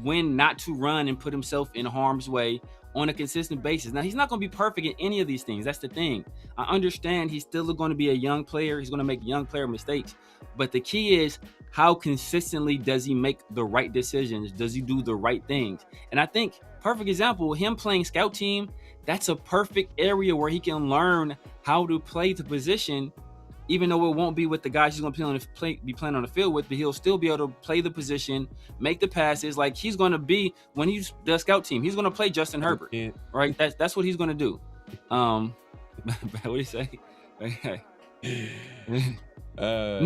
when not to run and put himself in harm's way on a consistent basis. Now, he's not going to be perfect in any of these things. That's the thing. I understand he's still going to be a young player. He's going to make young player mistakes. But the key is, how consistently does he make the right decisions? Does he do the right things? And I think, perfect example, him playing scout team, that's a perfect area where he can learn how to play the position, even though it won't be with the guys he's going to be playing on the field with, but he'll still be able to play the position, make the passes. Like, he's going to be, when he's the scout team, he's going to play Justin Herbert, right? That's what he's going to do. What do you say? But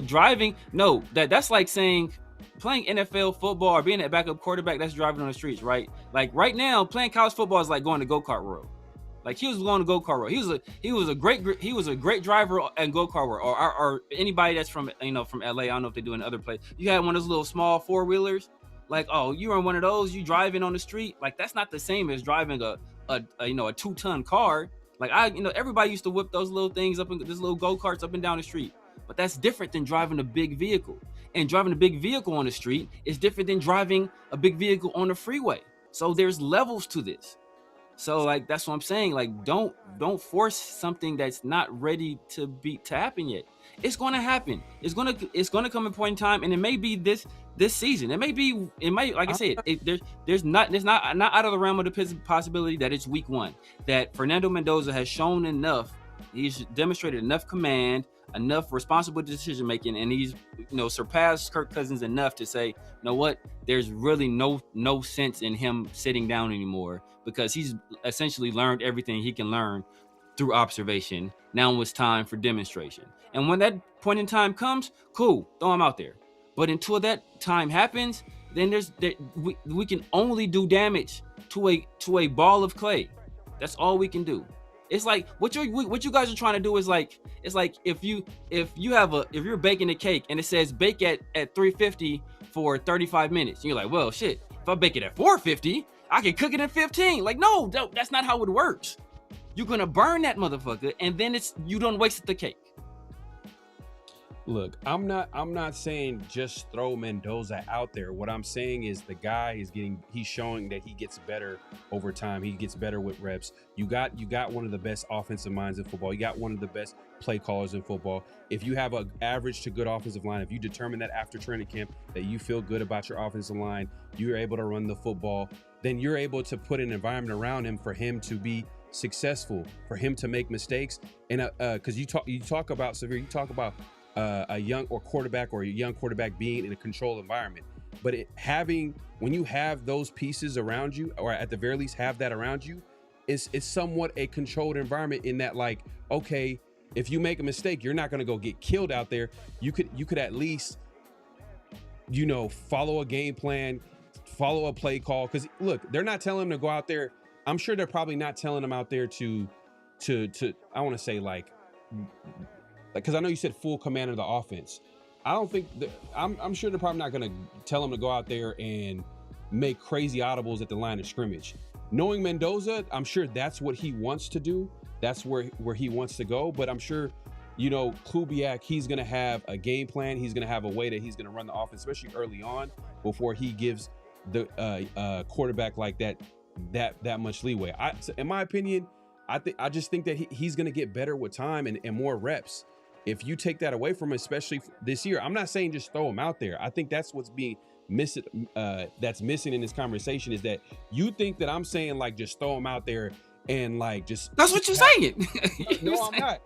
driving, no, that's like saying playing NFL football or being a backup quarterback, that's driving on the streets, right? Like, right now, playing college football is like going to go-kart world. Like, he was going to go-kart world. He was a great driver and go-kart world. Or anybody that's from LA, I don't know if they do in other places. You had one of those little small four-wheelers. Like, oh, you were in one of those, you driving on the street. Like, that's not the same as driving a 2-ton car. Like, everybody used to whip those little things up, these little go-karts up and down the street. But that's different than driving a big vehicle. And driving a big vehicle on the street is different than driving a big vehicle on the freeway. So there's levels to this. So, like, that's what I'm saying. Like, don't force something that's not ready to happen yet. It's going to happen. It's going to come a point in time, and it may be this season. It might, like I said, there's not out of the realm of the possibility that it's week 1, that Fernando Mendoza has shown enough. He's demonstrated enough command, enough responsible decision making, and he's surpassed Kirk Cousins enough to say, you know what, there's really no sense in him sitting down anymore, because he's essentially learned everything he can learn through observation. Now it's time for demonstration. And when that point in time comes, cool, throw him out there. But until that time happens, then we can only do damage to a ball of clay. That's all we can do. It's like what you guys are trying to do is like, it's like if you're baking a cake and it says bake at 350 for 35 minutes, and you're like, well, shit, if I bake it at 450, I can cook it in 15. Like, no, that's not how it works. You're gonna burn that motherfucker, and then you don't waste the cake. Look, I'm not saying just throw Mendoza out there. What I'm saying is the guy he's showing that he gets better over time. He gets better with reps. You got one of the best offensive minds in football. You got one of the best play callers in football. If you have an average to good offensive line, if you determine that after training camp that you feel good about your offensive line, you're able to run the football, then you're able to put an environment around him for him to be successful, for him to make mistakes. And because you talk about a young quarterback being in a controlled environment, but when you have those pieces around you, or at the very least have that around you, it's somewhat a controlled environment, in that, like, okay, if you make a mistake, you're not going to go get killed out there. You could at least follow a game plan, follow a play call. Because look, they're not telling him to go out there. I'm sure they're probably not telling him out there to I want to say, like, because I know you said full command of the offense. I don't think I'm sure they're probably not going to tell him to go out there and make crazy audibles at the line of scrimmage. Knowing Mendoza, I'm sure that's what he wants to do. That's where he wants to go. But I'm sure, Kubiak, he's going to have a game plan. He's going to have a way that he's going to run the offense, especially early on, before he gives the quarterback like that much leeway. In my opinion, I just think that he's going to get better with time and more reps. If you take that away from him, especially this year, I'm not saying just throw him out there. I think that's what's being missing. That's missing in this conversation, is that you think that I'm saying, like, just throw him out there and, like, just. That's what you're saying. No, I'm not.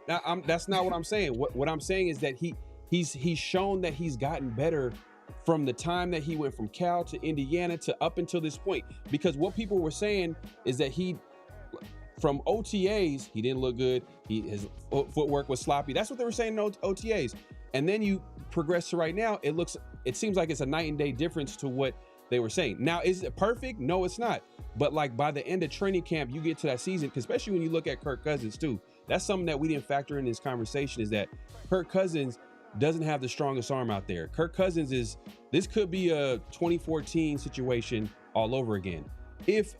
That's not what I'm saying. What I'm saying is that he's shown that he's gotten better from the time that he went from Cal to Indiana to up until this point. Because what people were saying is that from OTAs, he didn't look good. His footwork was sloppy. That's what they were saying in OTAs. And then you progress to right now, it seems like it's a night and day difference to what they were saying. Now, is it perfect? No, it's not. But like by the end of training camp, you get to that season, because especially when you look at Kirk Cousins too, that's something that we didn't factor in this conversation, is that Kirk Cousins doesn't have the strongest arm out there. Kirk Cousins this could be a 2014 situation all over again. If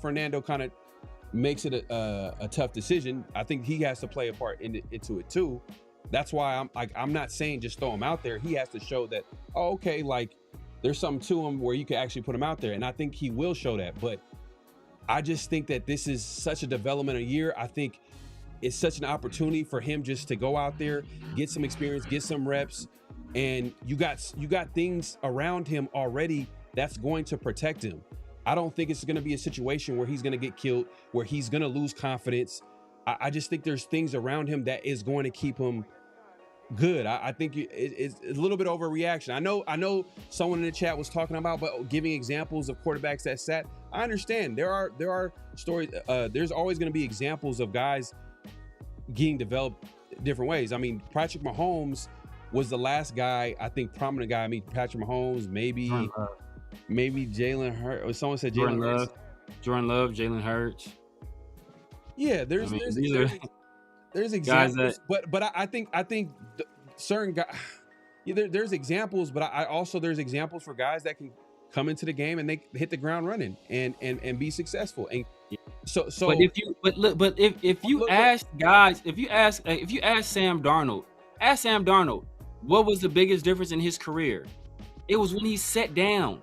Fernando kind of makes it a tough decision, I think he has to play a part into it too. That's why I'm not saying just throw him out there. He has to show that, oh, okay, like there's something to him where you can actually put him out there. And I think he will show that. But I just think that this is such a developmental year. I think it's such an opportunity for him just to go out there, get some experience, get some reps. And you got things around him already that's going to protect him. I don't think it's going to be a situation where he's going to get killed, where he's going to lose confidence. I just think there's things around him that is going to keep him good. I think it's a little bit overreaction. I know someone in the chat was talking about giving examples of quarterbacks that sat. I understand there are stories. There's always going to be examples of guys getting developed different ways. I mean, Patrick Mahomes was the last guy, I think, prominent guy. I mean, Patrick Mahomes, maybe Jalen Hurts, or someone said Jalen Hurts. Jordan Love, Jalen Hurts. Yeah, there's examples, but I think certain guys, there's examples, but I also there's examples for guys that can come into the game and they hit the ground running and be successful. And so but if you ask Sam Darnold, what was the biggest difference in his career? It was when he sat down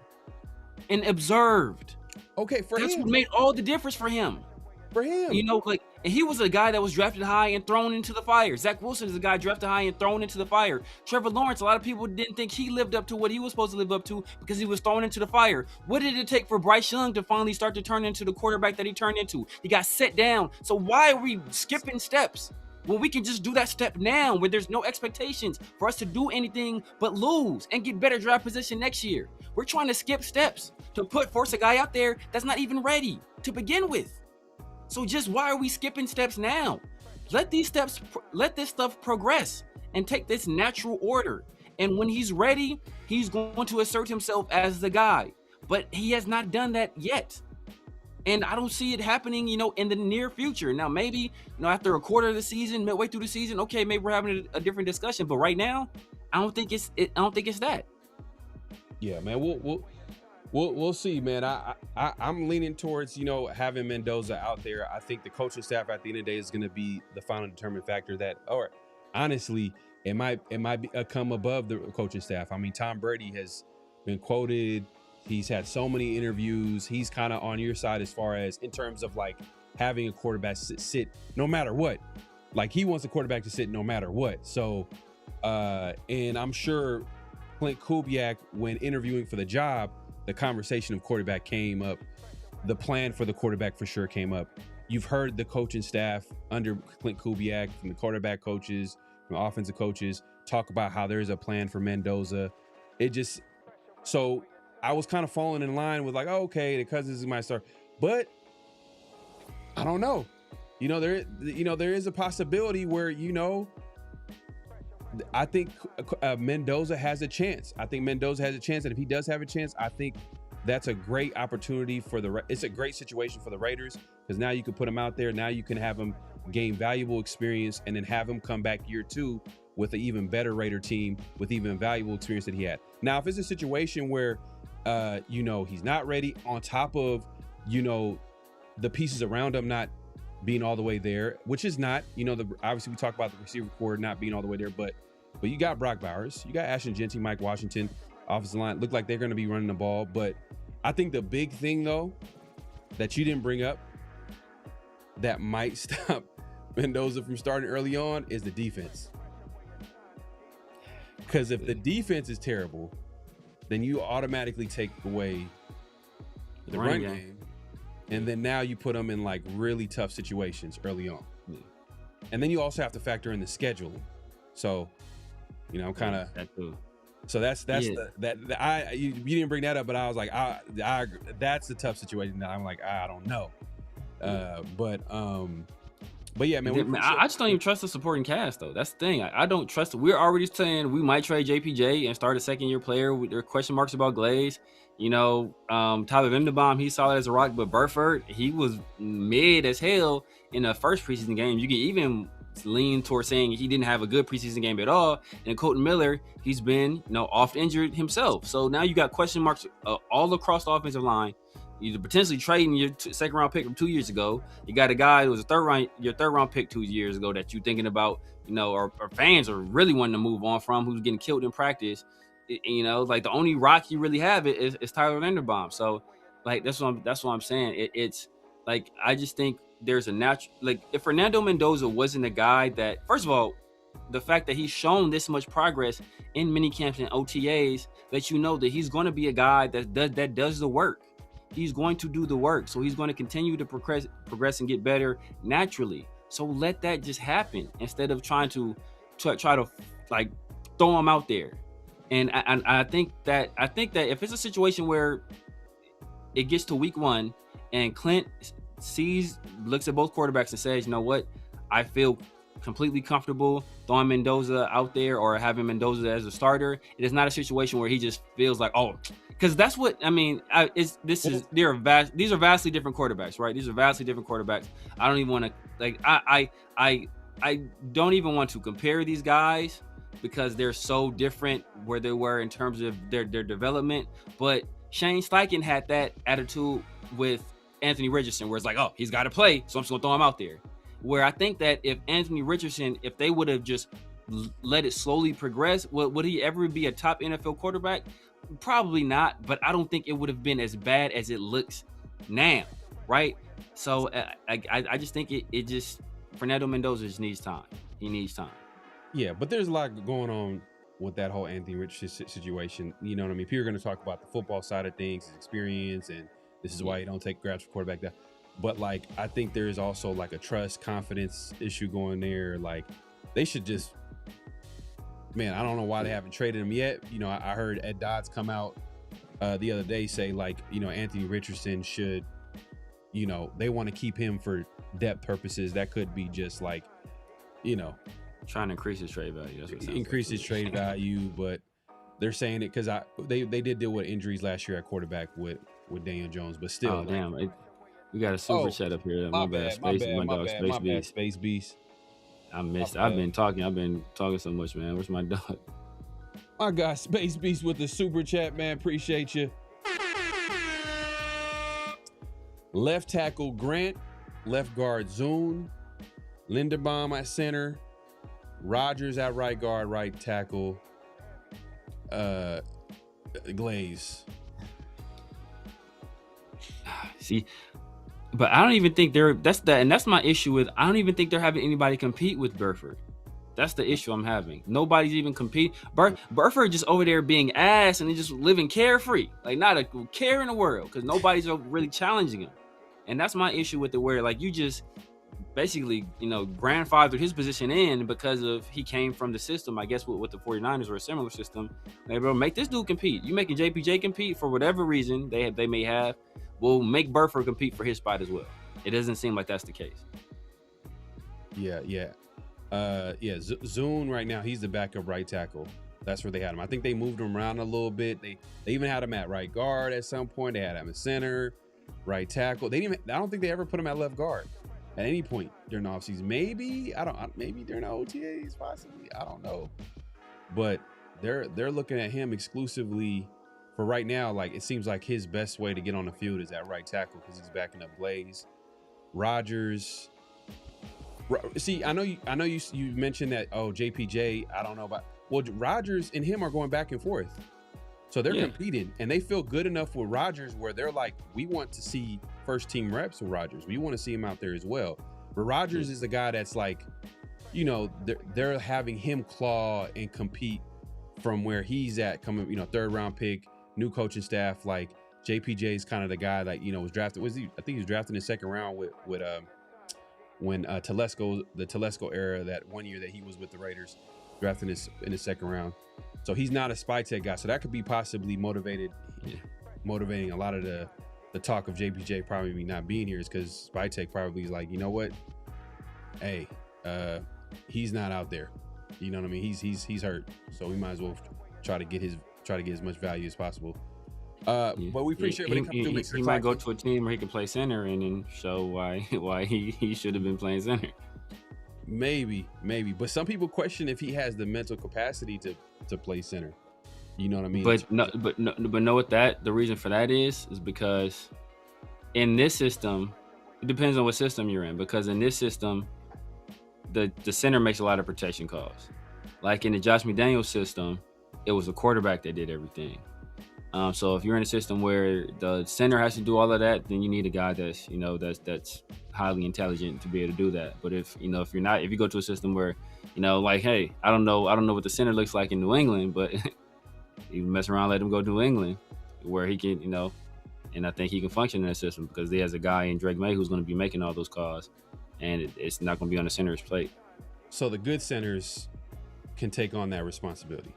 and observed. Okay, that's what made all the difference for him. You know, like, and he was a guy that was drafted high and thrown into the fire. Zach Wilson is a guy drafted high and thrown into the fire. Trevor Lawrence, a lot of people didn't think he lived up to what he was supposed to live up to because he was thrown into the fire. What did it take for Bryce Young to finally start to turn into the quarterback that he turned into? He got set down. So why are we skipping steps? Well, we can just do that step now where there's no expectations for us to do anything but lose and get better draft position next year. We're trying to skip steps to force a guy out there that's not even ready to begin with. So just why are we skipping steps now? Let this stuff progress and take this natural order. And when he's ready, he's going to assert himself as the guy. But he has not done that yet. And I don't see it happening, in the near future. Now, maybe, after a quarter of the season, midway through the season, okay, maybe we're having a different discussion. But right now, I don't think it's that. Yeah, man, we'll see, man. I'm leaning towards, having Mendoza out there. I think the coaching staff at the end of the day is going to be the final determining factor or honestly, it might come above the coaching staff. I mean, Tom Brady has been quoted. He's had so many interviews. He's kind of on your side as far as in terms of like having a quarterback sit no matter what. Like he wants a quarterback to sit no matter what. So, and I'm sure Clint Kubiak, when interviewing for the job, the conversation of quarterback came up. The plan for the quarterback for sure came up. You've heard the coaching staff under Clint Kubiak, from the quarterback coaches, from offensive coaches, talk about how there's a plan for Mendoza. So I was kind of falling in line with like, oh, okay, the Cousins might start, but I don't know. There is a possibility where, I think Mendoza has a chance. And if he does have a chance, I think that's a great opportunity it's a great situation for the Raiders, because now you can put him out there. Now you can have him gain valuable experience and then have him come back year 2 with an even better Raider team with even valuable experience that he had. Now, if it's a situation where, he's not ready, on top of, the pieces around him not being all the way there, which is not, obviously we talk about the receiver core not being all the way there, but you got Brock Bowers, you got Ashton Genty, Mike Washington, offensive line, look like they're going to be running the ball. But I think the big thing, though, that you didn't bring up that might stop Mendoza from starting early on is the defense. Because if the defense is terrible, then you automatically take away the run game. And then now you put them in like really tough situations early on. And then you also have to factor in the scheduling. So, I'm kind of that too. So that's you didn't bring that up, but I was like, that's the tough situation that I'm like, I don't know. But But yeah, man, I just don't even trust the supporting cast though. That's the thing. I don't trust. We're already saying we might trade JPJ and start a second-year player. There are question marks about Glaze. Tyler Linderbaum, he's solid as a rock, but Burford, he was mid as hell in the first preseason game. You can even lean towards saying he didn't have a good preseason game at all. And Colton Miller, he's been oft injured himself. So now you got question marks all across the offensive line. You're potentially trading your second round pick from 2 years ago. You got a guy who was your third round pick 2 years ago that you're thinking about, or fans are really wanting to move on from, who's getting killed in practice. Like the only rock you really have is Tyler Linderbaum. So like that's what I'm saying. It's like I just think there's a natural, like if Fernando Mendoza wasn't a guy that, first of all, the fact that he's shown this much progress in mini camps and OTAs, that that he's going to be a guy that does the work. He's going to do the work. So he's going to continue to progress and get better naturally. So let that just happen instead of trying to like throw him out there. And I think that if it's a situation where it gets to week 1 and Clint looks at both quarterbacks and says, you know what, I feel completely comfortable throwing Mendoza out there or having Mendoza as a starter. It is not a situation where he just feels like, because that's what I mean. These are vastly different quarterbacks, right? These are vastly different quarterbacks. I don't even want to I don't even want to compare these guys because they're so different where they were in terms of their development. But Shane Steichen had that attitude with Anthony Richardson, where it's like, he's got to play, so I'm just gonna throw him out there. Where I think that if Anthony Richardson, if they would have just let it slowly progress, would he ever be a top NFL quarterback? Probably not, but I don't think it would have been as bad as it looks now, right? So I just think it just, Fernando Mendoza just needs time. He needs time. Yeah, but there's a lot going on with that whole Anthony Richardson situation. You know what I mean? People are going to talk about the football side of things, his experience, and this is why you don't take grabs for quarterback. That, but like, I think there is also like a trust, confidence issue going there. Like, they should just, man, I don't know why they haven't traded him yet. I heard Ed Dodds come out the other day say like, Anthony Richardson should, they want to keep him for depth purposes. That could be just like, trying to increase his trade value. That's what increase his trade value, but they're saying it because they did deal with injuries last year at quarterback with Daniel Jones, but still. Oh damn! We got a super chat up here. My bad. Space Beast. I missed. I've been talking so much, man. Where's my dog? My guy, Space Beast with the super chat, man. Appreciate you. Left tackle Grant, left guard Zune, Linderbaum at center, Rodgers at right guard, right tackle, Glaze. See, but I don't even think that's my issue with, I don't even think they're having anybody compete with Burford. That's the issue I'm having. Nobody's even compete. Burford just over there being ass and just living carefree, like not a care in the world, because nobody's really challenging him. And that's my issue with it, where like you just basically, grandfathered his position in because of he came from the system, I guess, with the 49ers or a similar system. Like, bro, make this dude compete. You making JPJ compete for whatever reason they may have. We'll make Burford compete for his spot as well. It doesn't seem like that's the case. Yeah. Zune right now, he's the backup right tackle. That's where they had him. I think they moved him around a little bit. They even had him at right guard at some point. They had him at center, right tackle. I don't think they ever put him at left guard at any point during the offseason. Maybe during the OTAs, possibly. I don't know. But they're looking at him exclusively for right now. Like, it seems like his best way to get on the field is at right tackle because he's backing up Glaze. Rodgers. See, I know you mentioned that, JPJ, I don't know about. Well, Rodgers and him are going back and forth. So they're competing, and they feel good enough with Rodgers where they're like, we want to see first team reps with Rodgers. We want to see him out there as well. But Rodgers is the guy that's like, they're having him claw and compete from where he's at, coming, third round pick, new coaching staff. Like, JPJ is kind of the guy that, was drafted. I think he was drafted in the second round with when the Telesco era, that 1 year that he was with the Raiders, drafted in the second round. So he's not a spy tech guy. So that could be possibly motivating a lot of the talk of JPJ probably not being here, is because spy tech probably is like, you know what? hey, he's not out there. You know what I mean? He's hurt, so we might as well try to get as much value as possible. But we appreciate when it comes to he might go to a team where he can play center and then show why he should have been playing center. Maybe, but some people question if he has the mental capacity to play center. You know what I mean? But know what the reason for that is because in this system, it depends on what system you're in. Because in this system, the center makes a lot of protection calls. Like in the Josh McDaniels system, it was the quarterback that did everything. So if you're in a system where the center has to do all of that, then you need a guy that's highly intelligent to be able to do that. But if you're not, if you go to a system where, like, hey, I don't know what the center looks like in New England, but you mess around, let him go to New England where he can, and I think he can function in that system because he has a guy in Drake May who's going to be making all those calls, and it's not going to be on the center's plate. So the good centers can take on that responsibility.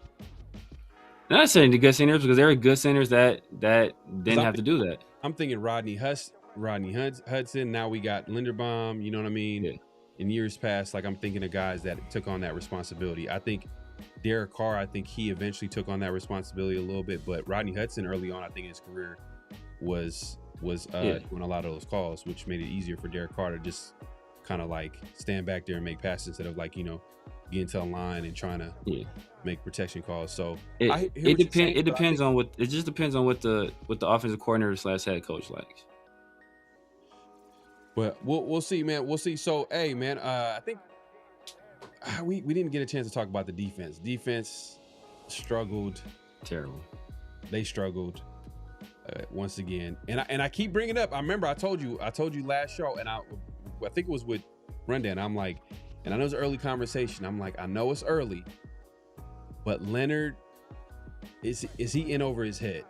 I'm not saying the good centers because there are good centers that didn't have to do that. I'm thinking Rodney Hudson. Now we got Linderbaum. You know what I mean? Yeah. In years past, like I'm thinking of guys that took on that responsibility. I think Derek Carr, I think he eventually took on that responsibility a little bit, but Rodney Hudson early on, I think his career was doing a lot of those calls, which made it easier for Derek Carr to just kind of like stand back there and make passes instead of like, get into a line and trying to make protection calls. So it depends on what the offensive coordinator / head coach likes. But we'll see, man. We'll see. So, hey, man, I think we didn't get a chance to talk about the defense. Defense struggled. Terrible. They struggled once again. And I keep bringing it up. I remember I told you last show, and I think it was with Rundown. I'm like, and I know it's an early conversation. I'm like, I know it's early, but Leonard, is he in over his head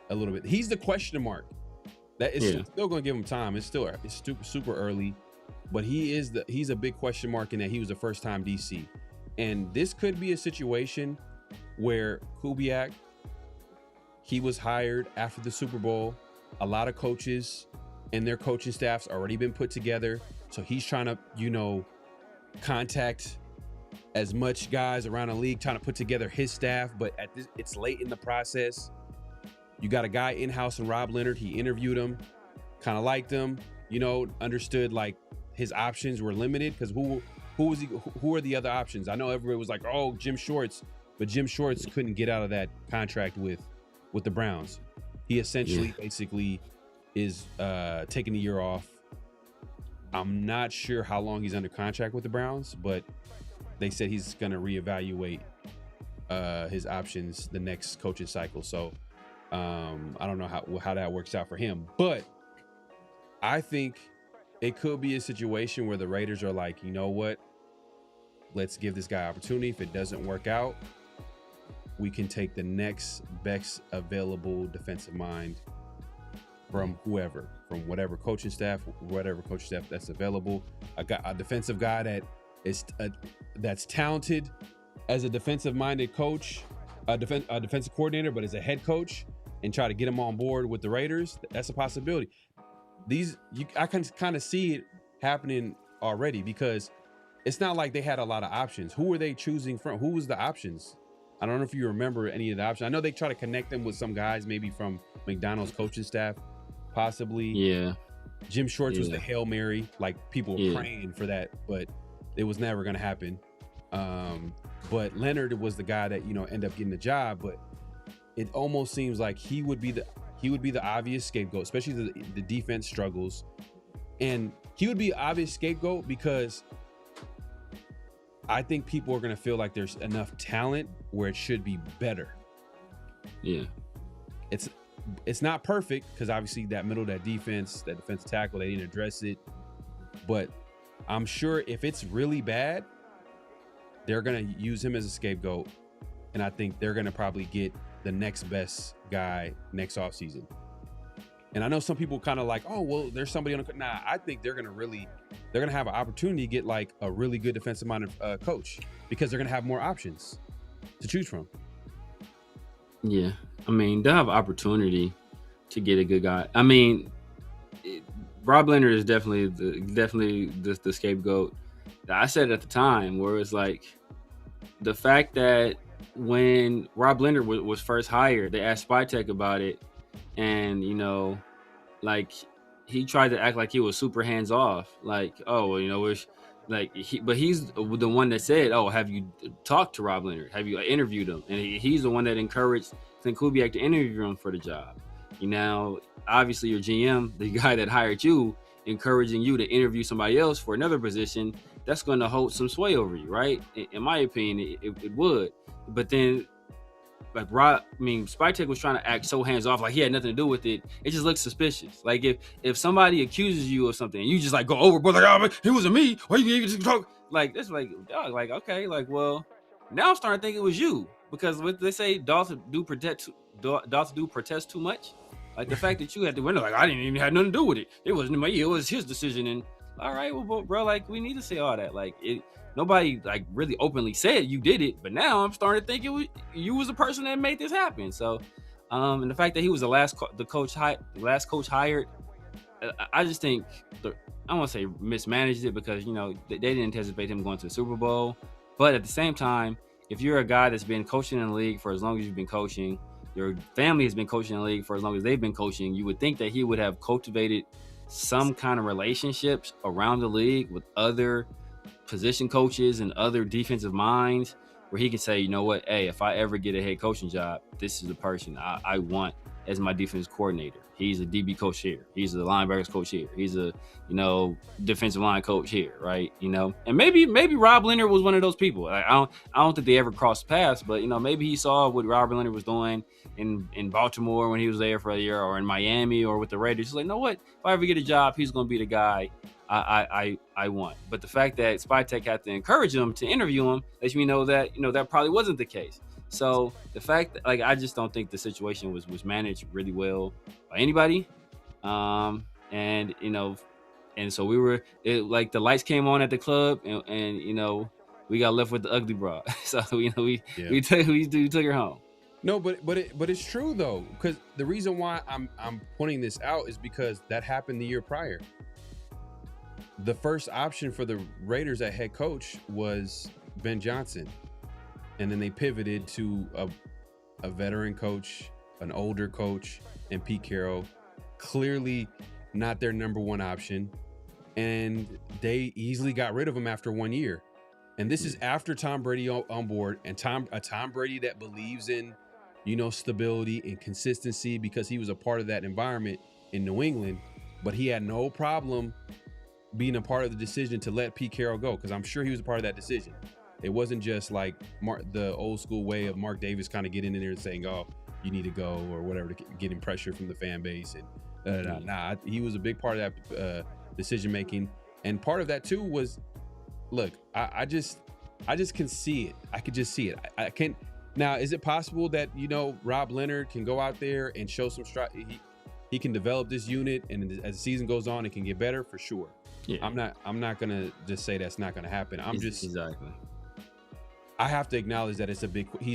a little bit? He's the question mark. That is still going to give him time. It's super early, but he's a big question mark in that he was a first time DC, and this could be a situation where Kubiak, he was hired after the Super Bowl. A lot of coaches and their coaching staffs already been put together, so he's trying to contact as much guys around the league, trying to put together his staff, but it's late in the process. You got a guy in-house in Rob Leonard. He interviewed him, kind of liked him, understood like his options were limited because who are the other options? I know everybody was like, oh, Jim Schwartz, but Jim Schwartz couldn't get out of that contract with the Browns. He essentially basically is taking a year off. I'm not sure how long he's under contract with the Browns, but they said he's going to reevaluate his options the next coaching cycle. So I don't know how that works out for him, but I think it could be a situation where the Raiders are like, you know what? Let's give this guy opportunity. If it doesn't work out, we can take the next best available defensive mind from whatever coaching staff that's available. A defensive guy that is that's talented as a defensive-minded coach, a defensive coordinator, but as a head coach, and try to get him on board with the Raiders. That's a possibility. I can kind of see it happening already because it's not like they had a lot of options. Who were they choosing from? Who was the options? I don't know if you remember any of the options. I know they try to connect them with some guys, maybe from McDonald's coaching staff, possibly. Yeah. Jim Schwartz was the Hail Mary. Like, people were praying for that, but it was never going to happen. But Leonard was the guy that, ended up getting the job, but it almost seems like he would be the obvious scapegoat, especially the defense struggles. And he would be an obvious scapegoat because I think people are going to feel like there's enough talent where it should be better. Yeah. It's not perfect because obviously that defensive tackle, they didn't address it. But I'm sure if it's really bad, they're going to use him as a scapegoat. And I think they're going to probably get the next best guy next offseason. And I know some people kind of like, oh, well, there's somebody on the... Nah, I think they're going to have an opportunity to get like a really good defensive-minded coach because they're going to have more options to choose from. Yeah. I mean, they'll have opportunity to get a good guy. I mean, Rob Leonard is definitely the scapegoat. I said at the time, where it's like the fact that when Rob Leonard was first hired, they asked Spytek about it, and like he tried to act like he was super hands off, like, oh, well, it's like but he's the one that said, oh, have you talked to Rob Leonard? Have you interviewed him? And he's the one that encouraged Clint Kubiak to interview him for the job. Obviously your GM, the guy that hired you, encouraging you to interview somebody else for another position, that's going to hold some sway over you, right? In my opinion, it would. But then, like Spytek was trying to act so hands off, like he had nothing to do with it. It just looks suspicious. Like if somebody accuses you of something and you just like go overboard, like, oh, it wasn't me. Why you just talk? Like that's like, dog, like, okay, like, well, now I'm starting to think it was you, because what they say, doth do protest too much. Like the fact that you had to window, like I didn't even have nothing to do with it. It wasn't me. It was his decision. And all right, well, bro, like we need to say all that. Like nobody like really openly said you did it, but now I'm starting to think you was the person that made this happen. So, and the fact that he was the last coach hired, I just think I don't want to say mismanaged it, because they didn't anticipate him going to the Super Bowl. But at the same time, if you're a guy that's been coaching in the league for as long as you've been coaching, your family has been coaching in the league for as long as they've been coaching, you would think that he would have cultivated some kind of relationships around the league with other position coaches and other defensive minds, where he could say, you know what, hey, if I ever get a head coaching job, this is the person I want as my defense coordinator. He's a DB coach here. He's a linebackers coach here. He's a, defensive line coach here, right? And maybe Rob Leonard was one of those people. Like, I don't think they ever crossed paths, but maybe he saw what Robert Leonard was doing in Baltimore when he was there for a year, or in Miami, or with the Raiders. He's like, you know what? If I ever get a job, he's going to be the guy I want. But the fact that Spytek had to encourage him to interview him lets me know that that probably wasn't the case. So the fact that, like, I just don't think the situation was managed really well by anybody. And so we were like the lights came on at the club, and we got left with the ugly broad. So we took her home. No, but it's true though, because the reason why I'm pointing this out is because that happened the year prior. The first option for the Raiders at head coach was Ben Johnson. And then they pivoted to a veteran coach, an older coach, and Pete Carroll. Clearly not their number one option. And they easily got rid of him after 1 year. And this is after Tom Brady on board, and Tom Brady that believes in, stability and consistency, because he was a part of that environment in New England. But he had no problem being a part of the decision to let Pete Carroll go, because I'm sure he was a part of that decision. It wasn't just like the old school way of Mark Davis kind of getting in there and saying, oh, you need to go or whatever, to getting pressure from the fan base. And he was a big part of that decision making. And part of that too was, look, I just can see it. I could just see it. I can't. Now, is it possible that, Rob Leonard can go out there and show some he can develop this unit, and as the season goes on, it can get better for sure. Yeah. I'm not gonna just say that's not gonna happen. Exactly. I have to acknowledge that he's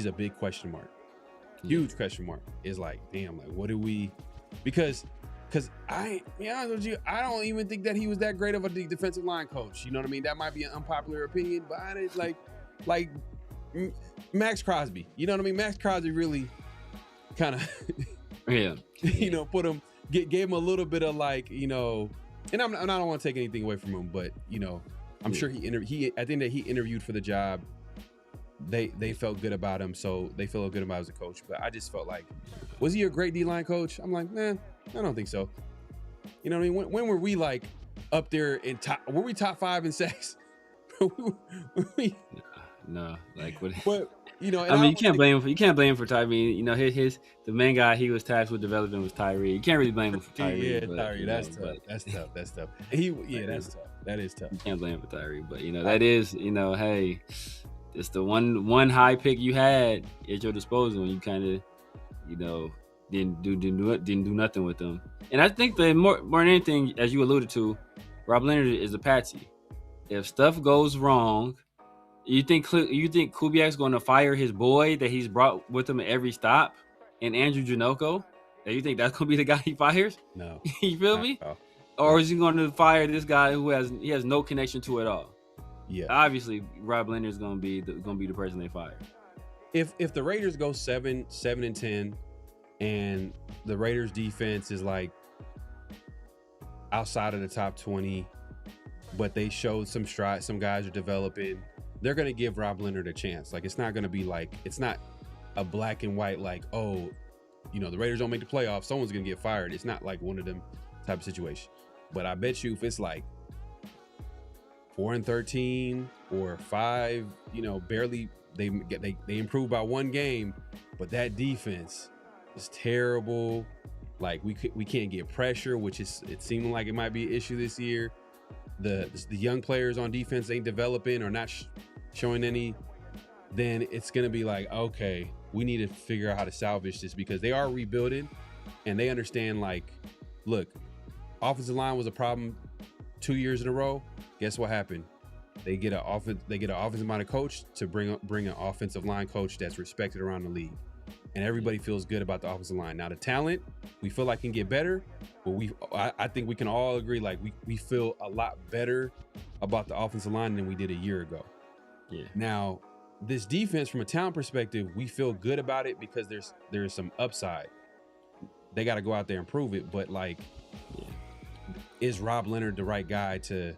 a big question mark. Huge question mark. Is like, damn, like what do we, because I don't even think that he was that great of a defensive line coach. You know what I mean? That might be an unpopular opinion, but I didn't like Max Crosby. You know what I mean? Max Crosby really kind of put him, gave him a little bit of like, and I don't want to take anything away from him, but I'm sure he I think that he interviewed for the job. They felt good about him, so they feel good about him as a coach. But I just felt like, was he a great D-line coach? I'm like, man, I don't think so. You know what I mean? When were we like up there in top? Were we top 5 in sacks? No, like what? But you can't blame him. You can't blame him for Tyree. The main guy he was tasked with developing was Tyree. You can't really blame him for Tyree. Yeah, Tyree. That's tough. That's tough. That's tough. That is tough. You can't blame him for Tyree, but that is, hey. It's the one high pick you had at your disposal, and you kind of, didn't do nothing with them. And I think that more than anything, as you alluded to, Rob Leonard is a patsy. If stuff goes wrong, you think Kubiak's going to fire his boy that he's brought with him at every stop, and Andrew Janocko? And you think that's going to be the guy he fires? No. You feel me? Or is he going to fire this guy who he has no connection to at all? Yeah. Obviously, Rob Leonard's gonna be the person they fire. If the Raiders go 7-10, and the Raiders defense is like outside of the top 20, but they showed some strides, some guys are developing, they're gonna give Rob Leonard a chance. Like, it's not gonna be like, it's not a black and white like, oh, you know, the Raiders don't make the playoffs, someone's gonna get fired. It's not like one of them type of situation. But I bet you if it's like 4-13 or 5, you know, barely they improve by one game, but that defense is terrible. Like we can't get pressure, which is it seeming like it might be an issue this year. The young players on defense ain't developing or not showing any. Then it's gonna be like, okay, we need to figure out how to salvage this, because they are rebuilding and they understand, like, look, offensive line was a problem 2 years in a row. Guess what happened? They get an offensive-minded coach to bring an offensive line coach that's respected around the league, and everybody feels good about the offensive line. Now the talent, we feel like can get better, but I think we can all agree, like we feel a lot better about the offensive line than we did a year ago. Yeah. Now this defense, from a talent perspective, we feel good about it because there's some upside. They got to go out there and prove it, but like, is Rob Leonard the right guy to,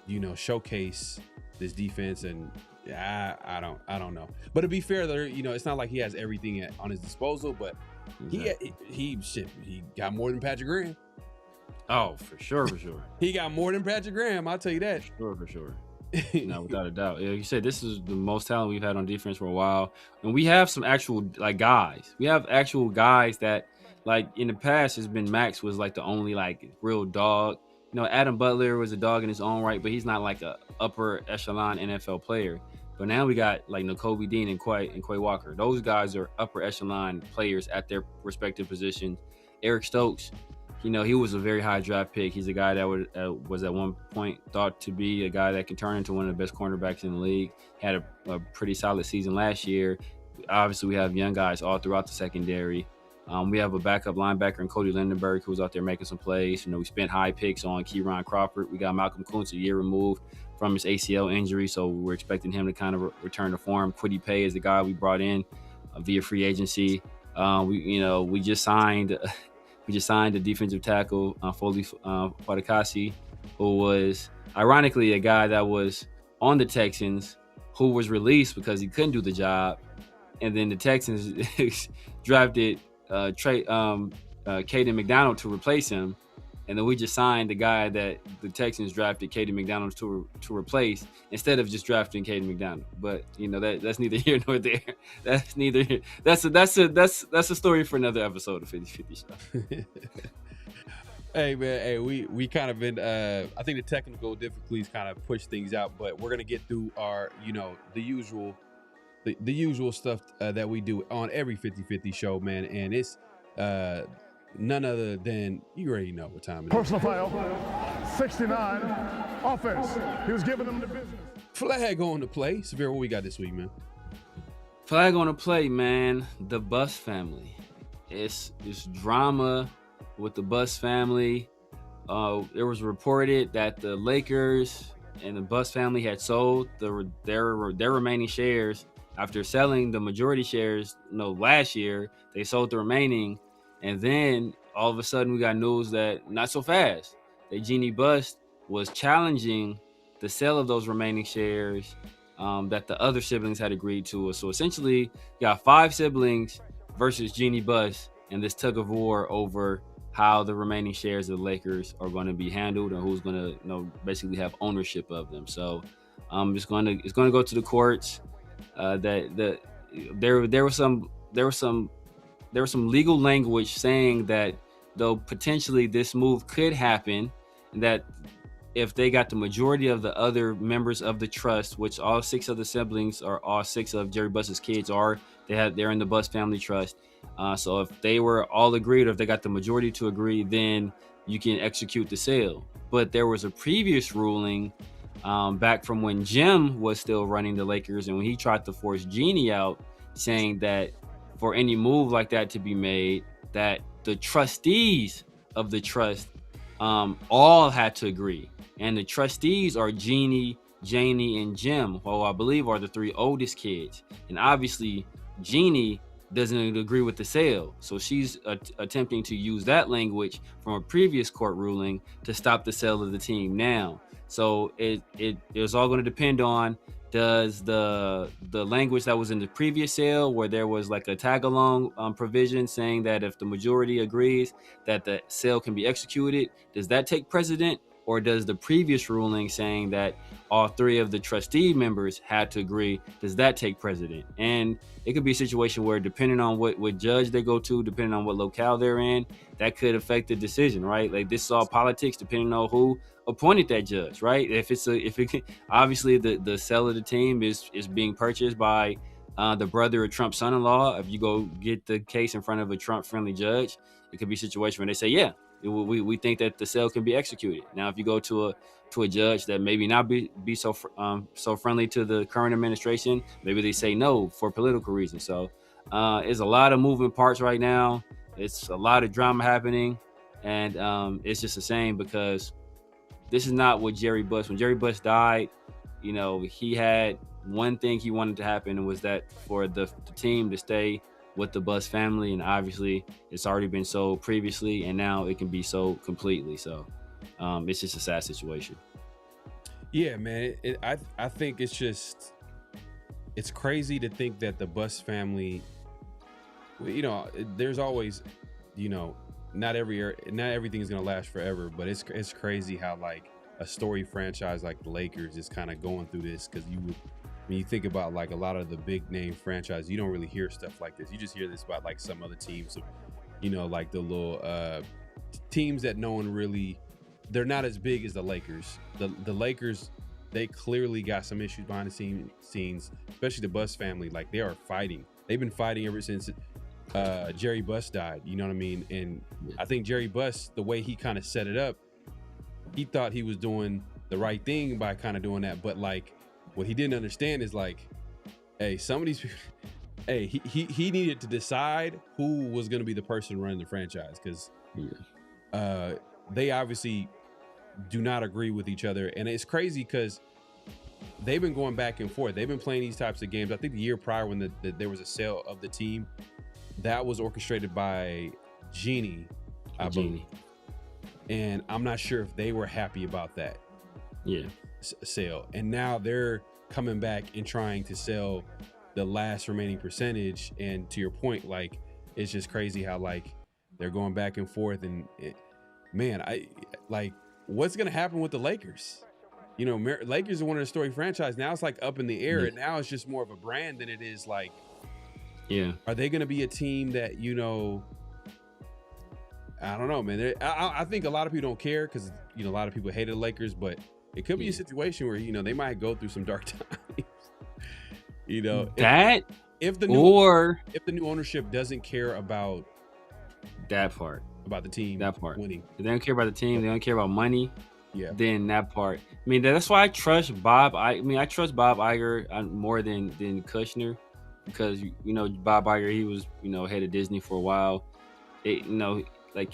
you know, showcase this defense? And I don't know. But to be fair, there, you know, it's not like he has everything on his disposal, but he got more than Patrick Graham. Oh, for sure. He got more than Patrick Graham, I'll tell you that. For sure. No, without a doubt. Yeah, you said this is the most talent we've had on defense for a while, and we have some actual like guys. We have actual guys that, like, in the past, has been Max was like the only like real dog. You know, Adam Butler was a dog in his own right, but he's not like a upper echelon NFL player. But now we got like Nakobe Dean and Quay Walker. Those guys are upper echelon players at their respective positions. Eric Stokes, you know, he was a very high draft pick. He's a guy that was at one point thought to be a guy that can turn into one of the best cornerbacks in the league. Had a pretty solid season last year. Obviously, we have young guys all throughout the secondary. We have a backup linebacker in Cody Lindenberg who's out there making some plays. You know, we spent high picks on Kieran Crawford. We got Malcolm Kuntz a year removed from his ACL injury, so we're expecting him to kind of return to form. Quiddy Pay is the guy we brought in via free agency. We just signed the defensive tackle Foley Fatukasi, who was ironically a guy that was on the Texans, who was released because he couldn't do the job, and then the Texans drafted Caden McDonald to replace him, and then we just signed the guy that the Texans drafted Caden McDonald to replace instead of just drafting Caden McDonald. But you know that's neither here nor there. That's a story for another episode of 50/50 Show. Hey man, we kind of been I think the technical difficulties kind of push things out, but we're gonna get through our, you know, the usual stuff that we do on every 50/50 show, man, and it's none other than, you already know what time it is. Personal foul, 69, offense. He was giving them the business. Flag on the play. Severe, what we got this week, man? Flag on the play, man. The Bus family. It's drama with the Bus family. It was reported that the Lakers and the Bus family had sold their remaining shares after selling the majority shares. Last year they sold the remaining, and then all of a sudden we got news that not so fast. That Jeannie Buss was challenging the sale of those remaining shares that the other siblings had agreed to. So essentially, you got 5 siblings versus Jeannie Buss and this tug of war over how the remaining shares of the Lakers are going to be handled and who's going to, basically have ownership of them. So it's going to go to the courts. There was some legal language saying that though potentially this move could happen, that if they got the majority of the other members of the trust, which all 6 of the siblings or all 6 of Jerry Buss's kids they're in the Buss family trust. So if they were all agreed, or if they got the majority to agree, then you can execute the sale. But there was a previous ruling back from when Jim was still running the Lakers, and when he tried to force Jeannie out, saying that for any move like that to be made, that the trustees of the trust all had to agree. And the trustees are Jeannie, Janie, and Jim, who I believe are the 3 oldest kids. And obviously, Jeannie doesn't agree with the sale. So she's attempting to use that language from a previous court ruling to stop the sale of the team now. So it's all going to depend on, does the language that was in the previous sale, where there was like a tag-along provision saying that if the majority agrees that the sale can be executed, does that take precedent? Or does the previous ruling saying that all 3 of the trustee members had to agree, does that take precedent? And it could be a situation where, depending on what judge they go to, depending on what locale they're in, that could affect the decision, right? Like, this is all politics, depending on who appointed that judge, right? Obviously the sale of the team is being purchased by the brother of Trump's son-in-law. If you go get the case in front of a Trump-friendly judge, it could be a situation where they say, yeah, we think that the sale can be executed. Now, if you go to a judge that maybe not be so friendly to the current administration, maybe they say no for political reasons. So there's a lot of moving parts right now. It's a lot of drama happening, and it's just a shame, because this is not what Jerry Buss. When Jerry Buss died, he had one thing he wanted to happen, and was that for the team to stay with the Buss family, and obviously it's already been sold previously, and now it can be sold completely. So it's just a sad situation. Yeah, man. I think it's crazy to think that the Buss family, there's always, not everything is gonna last forever, but it's crazy how like a story franchise like the Lakers is kind of going through this, because when you think about like a lot of the big name franchises, you don't really hear stuff like this. You just hear this about like some other teams, like the little teams that no one really, they're not as big as the Lakers. The Lakers, they clearly got some issues behind the scenes, especially the Buss family. Like, they are fighting. They've been fighting ever since Jerry Buss died. You know what I mean? And I think Jerry Buss, the way he kind of set it up, he thought he was doing the right thing by kind of doing that. But like, what he didn't understand is like, hey, some of these people, hey, he needed to decide who was going to be the person running the franchise, because they obviously do not agree with each other. And it's crazy because they've been going back and forth. They've been playing these types of games. I think the year prior, when there was a sale of the team, that was orchestrated by Jeannie, I believe. And I'm not sure if they were happy about that sale. And now they're coming back and trying to sell the last remaining percentage. And to your point, like, it's just crazy how like they're going back and forth. And what's going to happen with the Lakers? Lakers are one of the story franchise. Now it's like up in the air, and now it's just more of a brand than it is like, are they going to be a team that, I don't know, man. I think a lot of people don't care, because, a lot of people hated the Lakers, but it could be a situation where, they might go through some dark times. If the new ownership doesn't care about that part, about the team, winning, if they don't care about the team, they don't care about money. Then that part. I mean, that's why I trust Bob. I trust Bob Iger more than Kushner, because Bob Iger, he was head of Disney for a while. Like,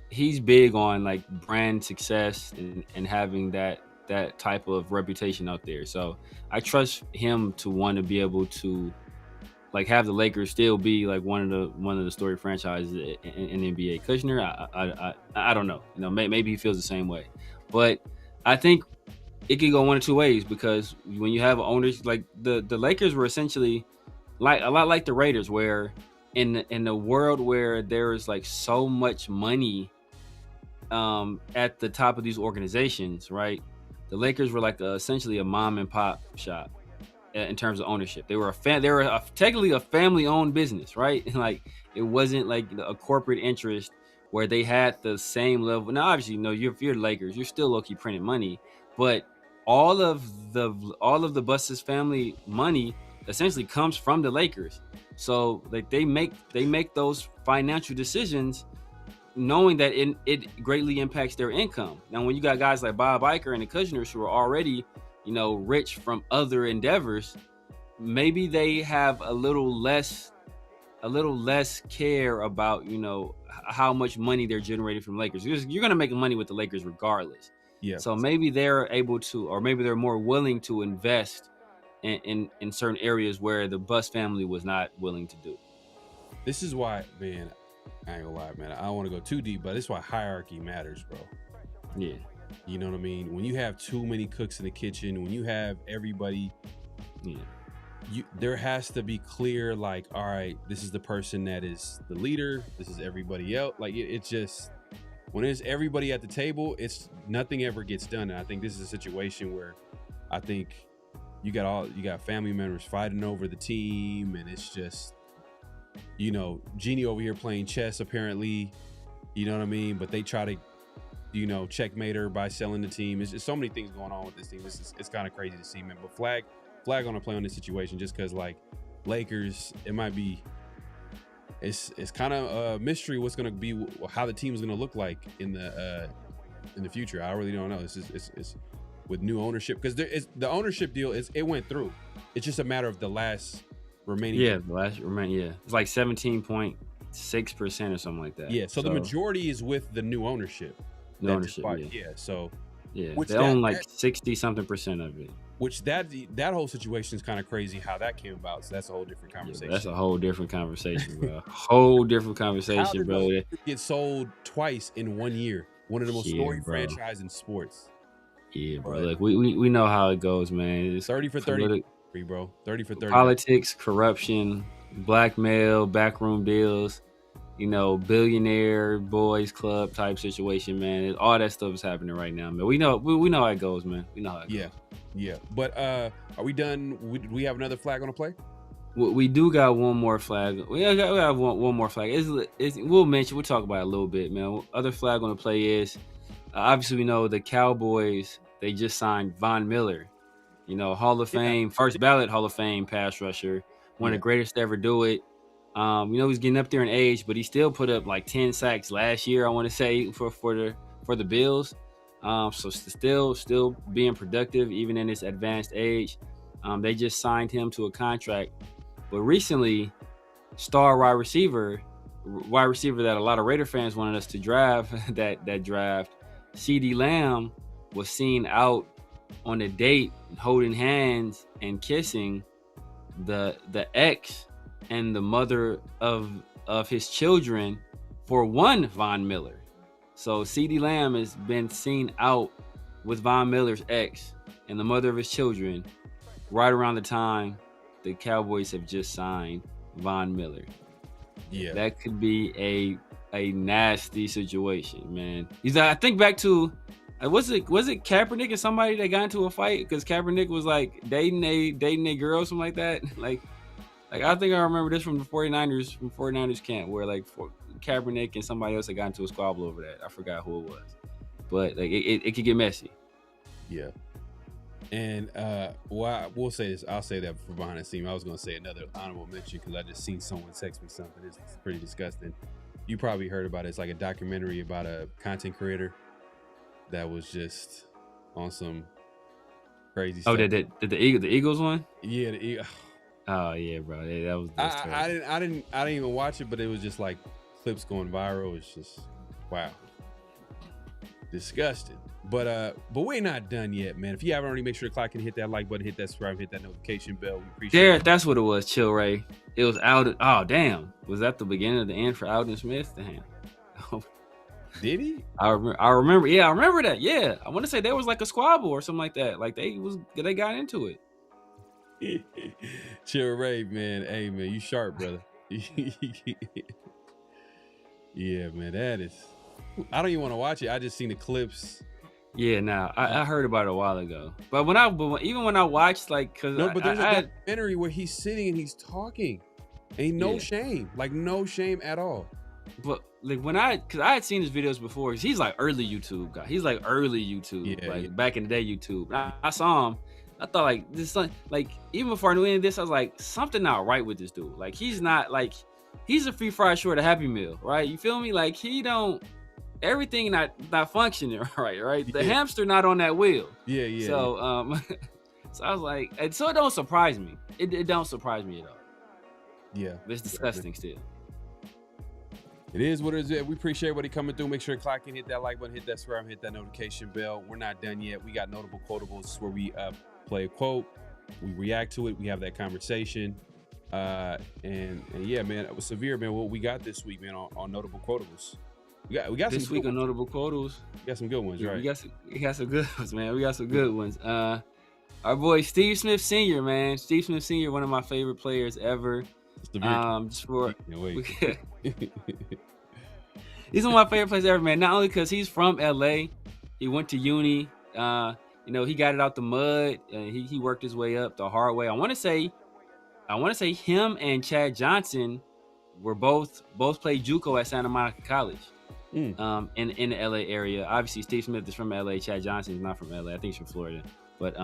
he's big on like brand success and having that type of reputation out there. So I trust him to want to be able to like have the Lakers still be like one of the story franchises in NBA. Kushner, I don't know. Maybe he feels the same way, but I think it could go one of two ways, because when you have owners like the Lakers were essentially like a lot like the Raiders, where in the world where there is like so much money at the top of these organizations, right? The Lakers were like essentially a mom and pop shop in terms of ownership. They were technically a family-owned business, right? And like, it wasn't like a corporate interest where they had the same level. Now, obviously, if you're the Lakers, you're still low-key printing money, but all of the Buss's family money essentially comes from the Lakers. So like they make those financial decisions knowing that it greatly impacts their income. Now, when you got guys like Bob Iger and the Kushners who are already, rich from other endeavors, maybe they have a little less care about, how much money they're generating from Lakers. You're going to make money with the Lakers regardless. Yeah. So maybe they're able to, or maybe they're more willing to invest in certain areas where the Bus family was not willing to do. This is why, man, I ain't gonna lie, man. I don't want to go too deep, but this is why hierarchy matters, bro. Yeah. You know what I mean? When you have too many cooks in the kitchen, when you have everybody, there has to be clear, like, all right, this is the person that is the leader. This is everybody else. Like, it's just, when there's everybody at the table, it's nothing ever gets done. And I think this is a situation where I think you got family members fighting over the team, and it's just, you know, Jeannie over here playing chess, apparently, you know what I mean? But they try to, you know, checkmate her by selling the team. It's just so many things going on with this team. It's kind of crazy to see, man. But flag on a play on this situation, just because, like, Lakers, it might be, it's kind of a mystery what's going to be, how the team is going to look like in the future. I really don't know. It's with new ownership, because the ownership deal it went through. It's just a matter of the last remaining. Yeah, the last remaining. Yeah, it's like 17.6% or something like that. Yeah, so the majority is with the new ownership. New ownership. Yeah. So yeah, they own like 60-something% of it. Which that whole situation is kind of crazy how that came about. So that's a whole different conversation. Yeah, that's a whole different conversation, bro. Whole different conversation, how did bro. Get sold twice in 1 year. One of the most storied franchise in sports. Yeah, bro. Look, we know how it goes, man. It's 30 for 30, bro. 30 for 30. Politics, corruption, blackmail, backroom deals. You know, billionaire boys club type situation, man. All that stuff is happening right now, man. We know how it goes, man. We know how it goes. Yeah. But are we done? Do we have another flag on the play? We do got one more flag. We have one more flag. We'll talk about it a little bit, man. Other flag on the play is obviously we know the Cowboys. They just signed Von Miller, you know, Hall of Fame, first ballot Hall of Fame pass rusher, one of the greatest to ever do it. You know, he's getting up there in age, but he still put up like 10 sacks last year, I want to say, for the Bills. So still being productive even in his advanced age. They just signed him to a contract. But recently, star wide receiver that a lot of Raider fans wanted us to draft, that draft, CeeDee Lamb, was seen out on a date holding hands and kissing the ex and the mother of his children for one Von Miller. So CeeDee Lamb has been seen out with Von Miller's ex and the mother of his children right around the time the Cowboys have just signed Von Miller. Yeah, that could be a nasty situation, man. I think back to was it Kaepernick and somebody that got into a fight because Kaepernick was like dating a girl, something like that. Like I think I remember this from the 49ers camp where like Kaepernick and somebody else had got into a squabble over that. I forgot who it was, but like it could get messy. Yeah. And we'll say this. I'll say that for behind the scene. I was going to say another honorable mention because I just seen someone text me something. It's pretty disgusting. You probably heard about it. It's like a documentary about a content creator that was just on some crazy stuff. Oh, did the Eagles one? Yeah, the Eagles. Oh yeah, bro. Yeah, that was. I didn't even watch it, but it was just like clips going viral. It's just wow, disgusting. But we're not done yet, man. If you haven't already, make sure to click and hit that like button, hit that subscribe, hit that notification bell. We appreciate it. That's what it was, Chill Ray. It was out. Oh damn, was that the beginning of the end for Alden Smith? Damn. Did he? I remember. Yeah, I remember that. Yeah, I want to say there was like a squabble or something like that. Like they got into it. Chill Ray, man. Hey, man, you sharp, brother. Yeah, man, that is. I don't even want to watch it. I just seen the clips. Yeah, I heard about it a while ago. But even when I watched, like, cause but there's a documentary where he's sitting and he's talking, and no shame at all. But like cause I had seen his videos before. He's like early YouTube guy. He's like early YouTube, back in the day YouTube. I saw him. I thought like this, like even before I knew any of this, I was like something not right with this dude. Like he's not like he's a free fry short of Happy Meal, right? You feel me? Like he don't. Everything not functioning right. The hamster not on that wheel. Yeah. So so I was like, and so it don't surprise me. It don't surprise me at all. Yeah, it's disgusting still. It is what it is. We appreciate everybody coming through. Make sure to clock in, hit that like button, hit that subscribe, hit that notification bell. We're not done yet. We got notable quotables where we play a quote, we react to it, we have that conversation. And yeah, man, it was severe, man. What we got this week, man, on notable quotables. We got this some week on notable quotables. We got some good ones, right? We got some good ones, man. We got some good ones. Our boy Steve Smith Sr., man. Steve Smith Sr., one of my favorite players ever. Just for he's one of my favorite players ever, man. Not only because he's from LA, he went to uni. He got it out the mud. He worked his way up the hard way. I want to say him and Chad Johnson were both played JUCO at Santa Monica College, in the LA area. Obviously, Steve Smith is from LA. Chad Johnson is not from LA. I think he's from Florida. But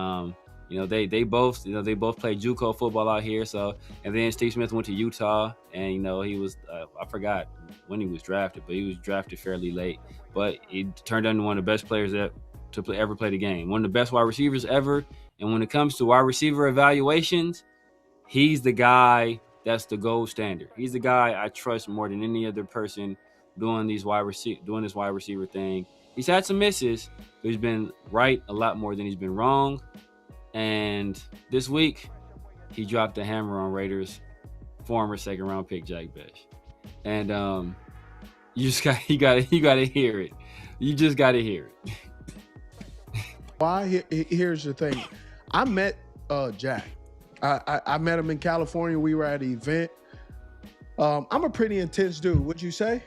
they both played JUCO football out here. So, and then Steve Smith went to Utah, and he was I forgot when he was drafted, but he was drafted fairly late. But he turned into one of the best players ever play the game. One of the best wide receivers ever. And when it comes to wide receiver evaluations, he's the guy that's the gold standard. He's the guy I trust more than any other person doing this wide receiver thing. He's had some misses, but he's been right a lot more than he's been wrong. And this week, he dropped the hammer on Raiders' former second-round pick Jack Bech. And you gotta hear it. You just gotta hear it. Why? Here's the thing. I met Jack. I met him in California. We were at an event. I'm a pretty intense dude. Would you say?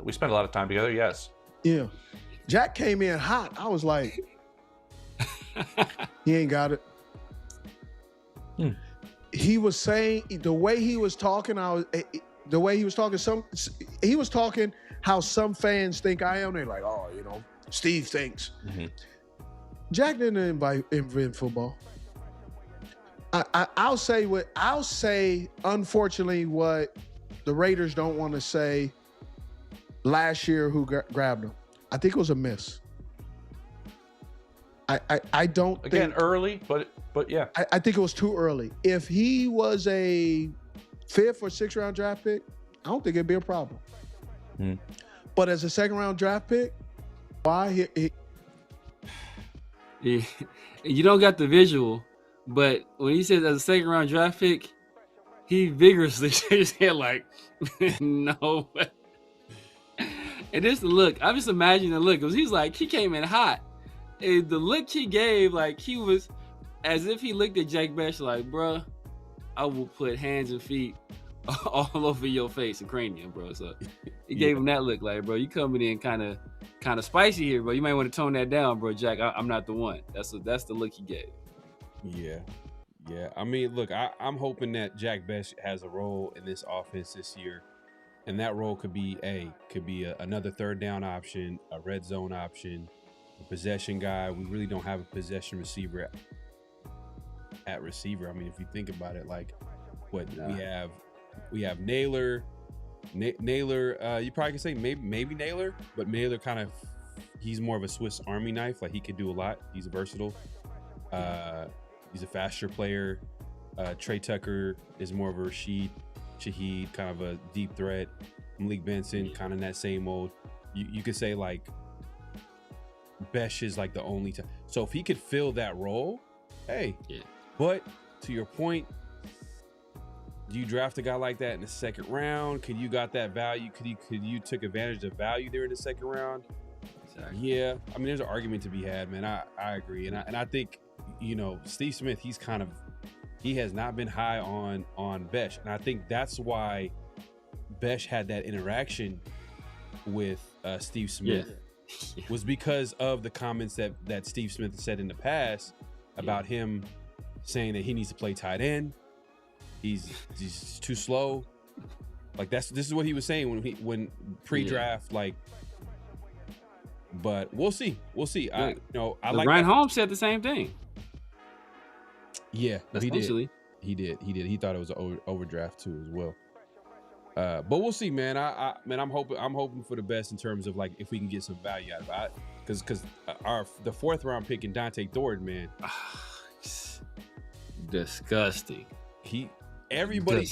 We spent a lot of time together. Yes. Yeah. Jack came in hot. I was like, he ain't got it. He was saying the way he was talking. He was talking how some fans think I am. They're like, oh, Steve thinks. Mm-hmm. Jack didn't invent football. I'll say, unfortunately, what the Raiders don't want to say last year who grabbed him. I think it was a miss. I don't think early, but yeah. I think it was too early. If he was a 5th or 6th round draft pick, I don't think it'd be a problem. But as a 2nd round draft pick, why you don't got the visual, but when he says as a 2nd round draft pick, he vigorously shakes his head like, no. And this the look. I'm just imagining the look, because he's like, he came in hot. And the look he gave, like he was as if he looked at Jack Bech like, bruh, I will put hands and feet all over your face and cranium, bro. So he gave him that look like, bro, you coming in kind of spicy here, bro. You might want to tone that down, bro, Jack. I'm not the one. That's the look he gave. Yeah. I mean, look, I'm hoping that Jack Bech has a role in this offense this year, and that role could be another 3rd down option, a red zone option, a possession guy. We really don't have a possession receiver at receiver. I mean, if you think about it, like we have Naylor. Naylor, you probably could say maybe Naylor, but Naylor he's more of a Swiss Army knife. Like he could do a lot. He's versatile. He's a faster player. Trey Tucker is more of a Rashid Shaheed, kind of a deep threat. Malik Benson, kind of in that same mold. You could say like Bech is like the only time. So if he could fill that role, hey. Yeah. But to your point, do you draft a guy like that in the 2nd round? Could you got that value? Could you took advantage of value there in the 2nd round? Exactly. Yeah. I mean, there's an argument to be had, man. I agree. And I think, Steve Smith, he has not been high on Bech. And I think that's why Bech had that interaction with Steve Smith. Yeah. Was because of the comments that Steve Smith said in the past about him saying that he needs to play tight end. He's too slow. Like this is what he was saying when pre-draft, like. But we'll see. I like Ryan Holmes said the same thing. Yeah, he did. He thought it was an overdraft too as well. But we'll see, man. I'm hoping for the best in terms of like if we can get some value out of it. Because the 4th round pick in Dante Thornton, man, disgusting. everybody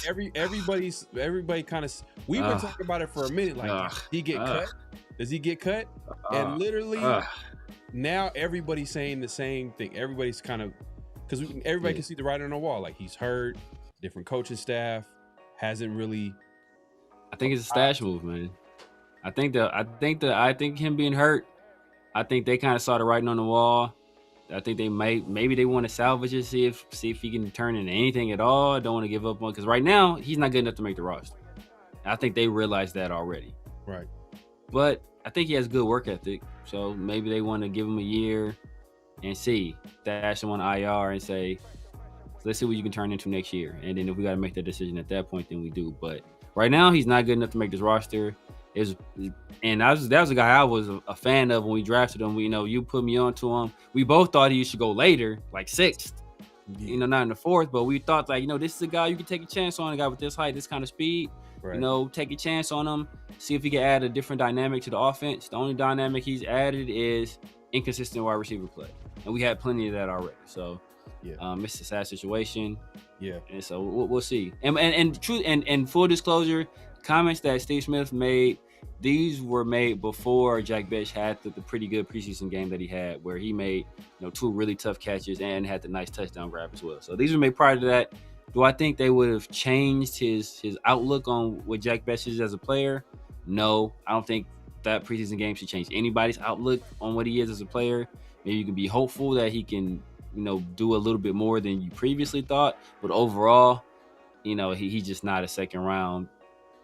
kind of. We've been talking about it for a minute. Like, does he get cut? Does he get cut? And literally, now everybody's saying the same thing. Everybody's kind of because everybody can see the writing on the wall. Like, he's hurt. Different coaching staff hasn't really. I think it's a stash move, man. I think him being hurt. I think they kind of saw the writing on the wall. I think they maybe they want to salvage it, see if he can turn into anything at all. Don't want to give up on, because right now he's not good enough to make the roster. I think they realized that already. Right. But I think he has good work ethic, so maybe they want to give him a year and see, dash him on IR and say, let's see what you can turn into next year. And then if we got to make that decision at that point, then we do. But right now he's not good enough to make this roster. That was a guy I was a fan of when we drafted him. You put me onto him. We both thought he should go later, like 6th. Not in the 4th, but we thought this is a guy you can take a chance on, a guy with this height, this kind of speed. Right. Take a chance on him, see if he can add a different dynamic to the offense. The only dynamic he's added is inconsistent wide receiver play, and we had plenty of that already. So, it's a sad situation. Yeah, and so we'll see. And full disclosure, comments that Steve Smith made, these were made before Jack Bech had the pretty good preseason game that he had, where he made 2 really tough catches and had the nice touchdown grab as well. So these were made prior to that. Do I think they would have changed his outlook on what Jack Bech is as a player? No, I don't think that preseason game should change anybody's outlook on what he is as a player. Maybe you can be hopeful that he can, do a little bit more than you previously thought. But overall, he's just not a second round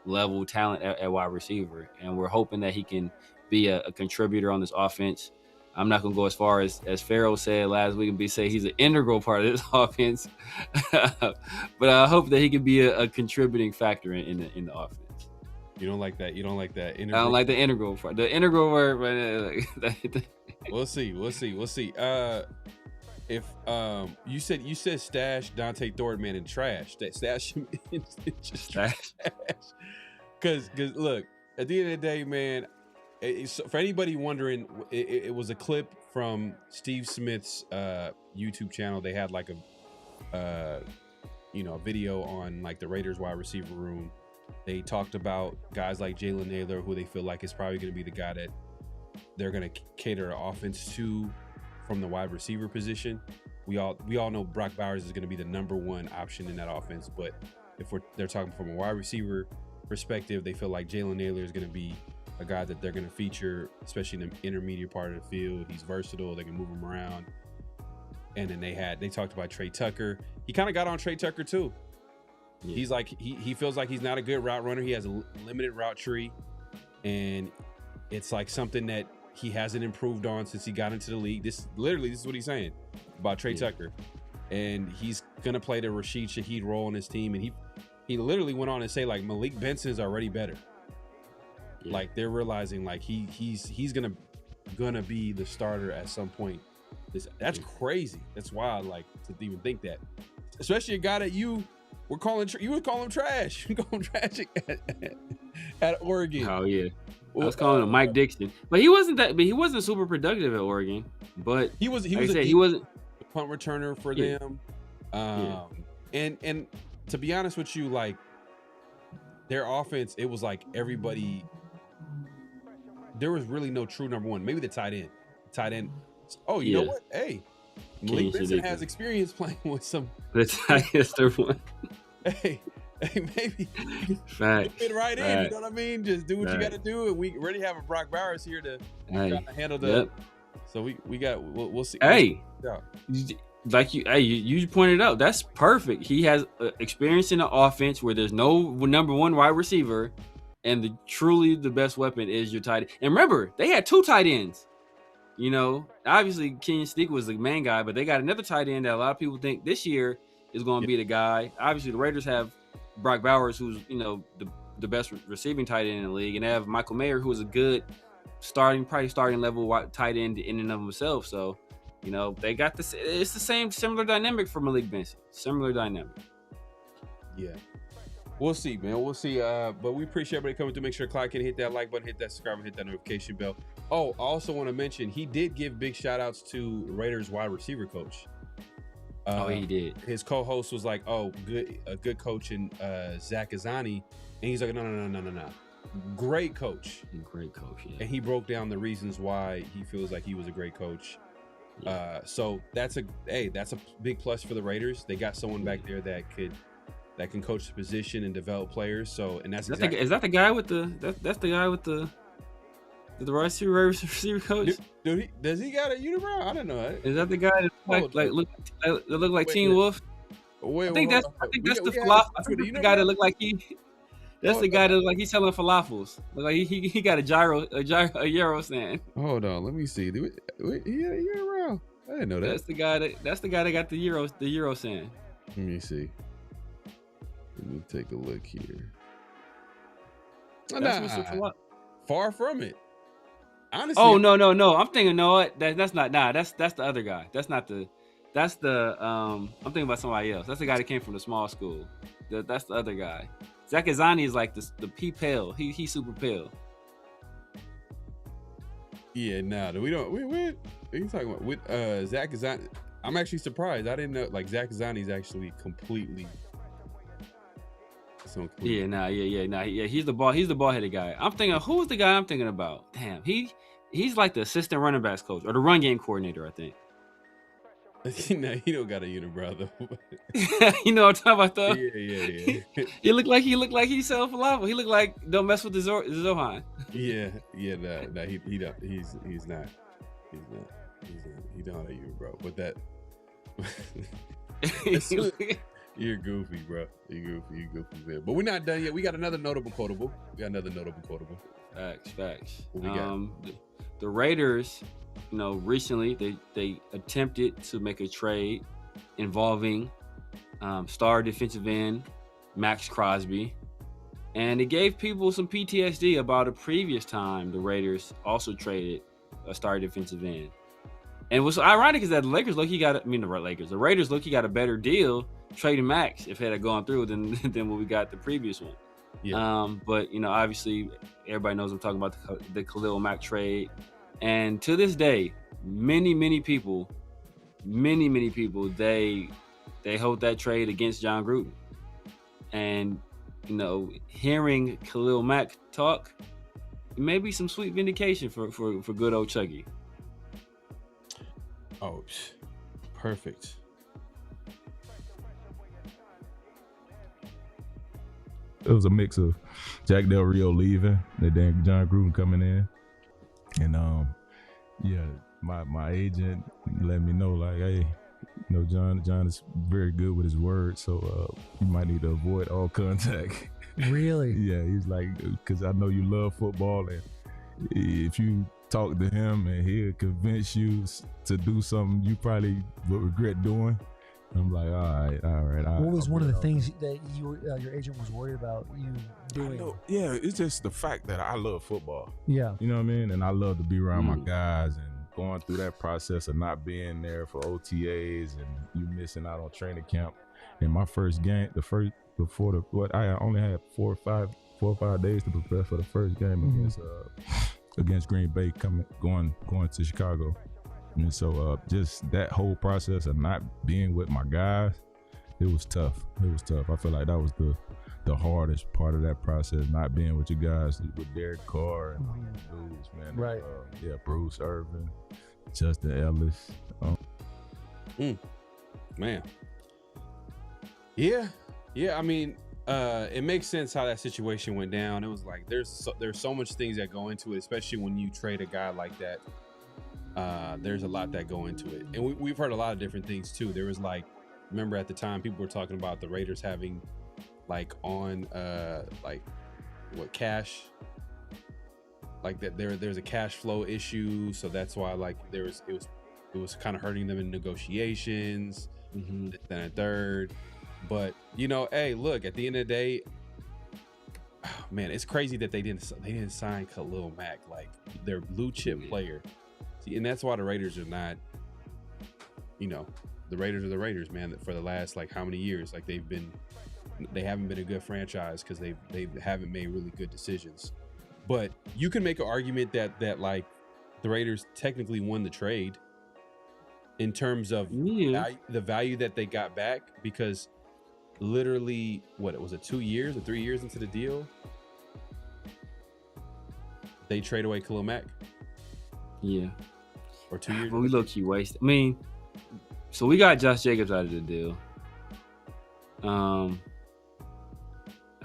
level talent at wide receiver. And we're hoping that he can be a contributor on this offense. I'm not going to go as far as Pharaoh said last week and say he's an integral part of this offense. But I hope that he can be a contributing factor in the offense. You don't like that? Integral? I don't like the integral part. The integral word, but We'll see. If you said stash Dante Thornton and trash, that stash him in just trash. Because look, at the end of the day, man, for anybody wondering, it was a clip from Steve Smith's YouTube channel. They had like a video on like the Raiders wide receiver room. They talked about guys like Jalen Naylor, who they feel like is probably going to be the guy that they're going to cater the offense to from the wide receiver position. We all know Brock Bowers is going to be the number 1 option in that offense, but if they're talking from a wide receiver perspective, they feel like Jalen Naylor is going to be a guy that they're going to feature, especially in the intermediate part of the field. He's versatile. They can move him around. And then they talked about Trey Tucker. He kind of got on Trey Tucker too. Yeah. He's like, he feels like he's not a good route runner. He has a limited route tree, and it's like something that he hasn't improved on since he got into the league. This is what he's saying about Trey Tucker. And he's going to play the Rashid Shaheed role in his team. And he literally went on to say, like, Malik Benson is already better. Yeah. Like, they're realizing, like, he's gonna be the starter at some point. That's crazy. That's wild, like, to even think that. Especially a guy that you would call him trash. You call him trash at Oregon. Oh yeah. I was calling him Mike Dixon, but he wasn't super productive at Oregon. But he wasn't a punt returner for them. And to be honest with you, like, their offense, it was like everybody. There was really no true number 1. Maybe the tight end. Oh, you know what? Hey, Malik Benson has experience playing with some. The tight end one. Hey, maybe fit right in. You know what I mean? Just do what you got to do, and we already have a brock Bowers here to handle the. Yep. So we'll see. Hey, like you pointed out, that's perfect. He has experience in the offense where there's no number 1 wide receiver, and truly the best weapon is your tight end. And remember, they had 2 tight ends. Obviously Kenyon Sneak was the main guy, but they got another tight end that a lot of people think this year is going to be the guy. Obviously, the Raiders have Brock Bowers, who's the best receiving tight end in the league, and they have Michael Mayer, who is a good starting level tight end in and of himself. So, they got this. It's the similar dynamic for Malik Benson. Similar dynamic. Yeah. We'll see, man. We'll see. But we appreciate everybody coming through. Make sure Clyde can hit that like button, hit that subscribe, and hit that notification bell. Oh, I also want to mention he did give big shout outs to Raiders wide receiver coach. He did. His co-host was like, "Oh, a good coach in Zach Azzanni," and he's like, "No, great coach, yeah." And he broke down the reasons why he feels like he was a great coach. Yeah. So that's a big plus for the Raiders. They got someone back there that can coach the position and develop players. So, and that's is that the guy with that's the guy with the receiver coach? Does he got a unibrow? I don't know. Is that the guy that look like Teen Wolf? I think that's the falafel. I think that's the guy that looked like he. That's the guy that look like he's selling falafels. Look like he got a gyro stand. Hold on, let me see. He had a unibrow. I didn't know that. That's the guy that got the gyro stand. Let me see. Let me take a look here. Far from it. Honestly. Oh no! I'm thinking, no, what? That's not. Nah, that's the other guy. That's not the. That's the. I'm thinking about somebody else. That's the guy that came from the small school. That's the other guy. Zach Azzanni is like the P pale. He's super pale. Yeah, we don't. What are you talking about? With Zach Azzanni, I'm actually surprised. I didn't know like Zach Azzanni is actually completely. Yeah. He's the ball-headed guy. I'm thinking, who's the guy I'm thinking about? Damn, he's like the assistant running backs coach or the run game coordinator, I think. No, he don't got a unibrow though. You know what I'm talking about though? Yeah. he looked like he sell falafel. He looked like don't mess with the Zohan. Yeah. No, he don't. He's not. He don't have a unibrow. But that. You're goofy, bro. You're goofy, man. But we're not done yet. We got another notable quotable. Facts. What we got? The Raiders, recently they attempted to make a trade involving star defensive end Max Crosby, and it gave people some PTSD about a previous time the Raiders also traded a star defensive end. And what's ironic is that the Raiders look-he got a better deal trading Max if it had gone through than what we got the previous one. Yeah. But obviously everybody knows I'm talking about the Khalil Mack trade. And to this day, many people, they hold that trade against John Gruden. And hearing Khalil Mack talk, maybe some sweet vindication for good old Chucky. Oh, perfect. It was a mix of Jack Del Rio leaving and then John Gruden coming in. And my agent let me know, like, hey, John is very good with his words, so you might need to avoid all contact. Really? Yeah, he's like, because I know you love football, and if you talk to him and he'll convince you to do something you probably would regret doing. I'm like, all right. What was one of the things that your agent was worried about you doing? Yeah, it's just the fact that I love football. Yeah. You know what I mean? And I love to be around my guys, and going through that process of not being there for OTAs and you missing out on training camp. And my first game, I only had 4 or 5 days to prepare for the first game against Green Bay going to Chicago. And so just that whole process of not being with my guys, it was tough. I feel like that was the hardest part of that process, not being with your guys, with Derek Carr and dudes, man. Right. Bruce Irvin, Justin Ellis. Man. Yeah. I mean, it makes sense how that situation went down. It was like there's so much things that go into it, especially when you trade a guy like that. There's a lot that go into it, and we've heard a lot of different things too. There was remember at the time people were talking about the Raiders having cash, that there's a cash flow issue, so that's why it was kind of hurting them in negotiations. Then a third, but hey, look, at the end of the day, man, it's crazy that they didn't sign Khalil Mack, like their blue chip player. See, and that's why the Raiders are not, the Raiders are the Raiders, man. For the last how many years, they haven't been a good franchise because they haven't made really good decisions. But you can make an argument that the Raiders technically won the trade in terms of the value that they got back, because literally, what was it, 2 years or 3 years into the deal, they trade away Khalil Mack? Yeah. Or 2 years? But we low-key wasted. I mean, so we got Josh Jacobs out of the deal. I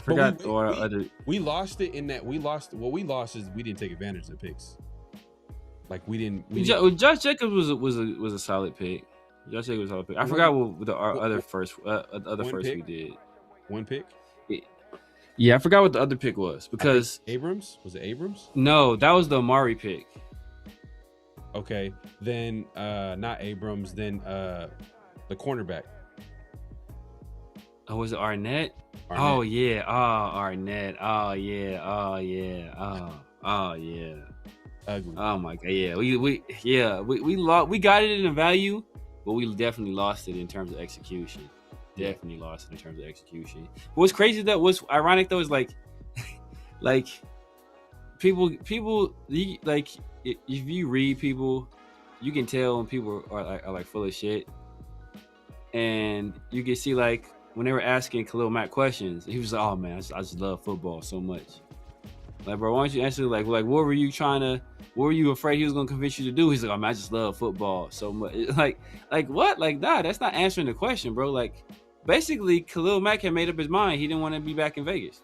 forgot we lost it in that what we lost is we didn't take advantage of the picks. Like we didn't. Josh Jacobs was a solid pick. Josh Jacobs was a solid pick. I forgot what our other first we did. One pick. Yeah, I forgot what the other pick was because Abrams. Was it Abrams? No, that was the Amari pick. Okay, then not Abrams. Then the cornerback. Oh, was it Arnett? Oh yeah. Oh, Arnett. Oh yeah. Oh yeah. Oh yeah. Ugly. Oh my god. Yeah. We lost. We got it in the value, but we definitely lost it in terms of execution. Definitely lost it in terms of execution. But what's crazy what's ironic though is like people like if you read people, you can tell when people are like full of shit, and you can see like when they were asking Khalil Mack questions, he was like, "Oh man, I just love football so much." Like, bro, why don't you answer like what were you afraid he was gonna convince you to do? He's like, "Oh man, I just love football so much." Like what? Like, nah, that's not answering the question, bro. Like, basically, Khalil Mack had made up his mind he didn't want to be back in Vegas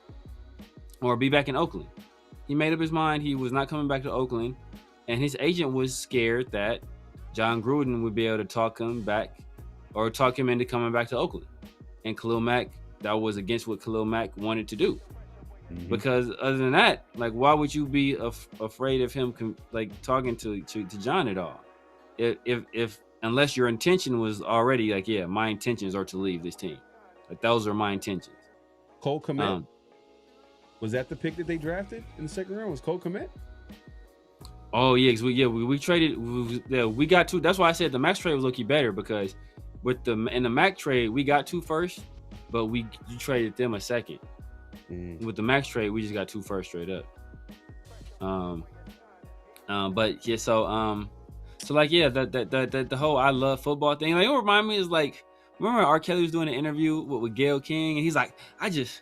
or be back in Oakland. He made up his mind he was not coming back to Oakland, and his agent was scared that John Gruden would be able to talk him into coming back to Oakland. And Khalil Mack, that was against what Khalil Mack wanted to do. Mm-hmm. Because other than that, like, why would you be afraid of him talking to John at all? If unless your intention was already like, yeah, my intentions are to leave this team. Like, those are my intentions. Cole Kmet? Was that the pick that they drafted in the second round? Was Cole Kmet? Oh yeah, because we traded. We got two. That's why I said the Max trade was looking better, because in the Mac trade we got 2 first, but you traded them a second. With the Max trade, we just got 2 first straight up. But yeah, so like, yeah, the whole I love football thing. Like, it remind me is like, remember R. Kelly was doing an interview with Gayle King, and he's like, I just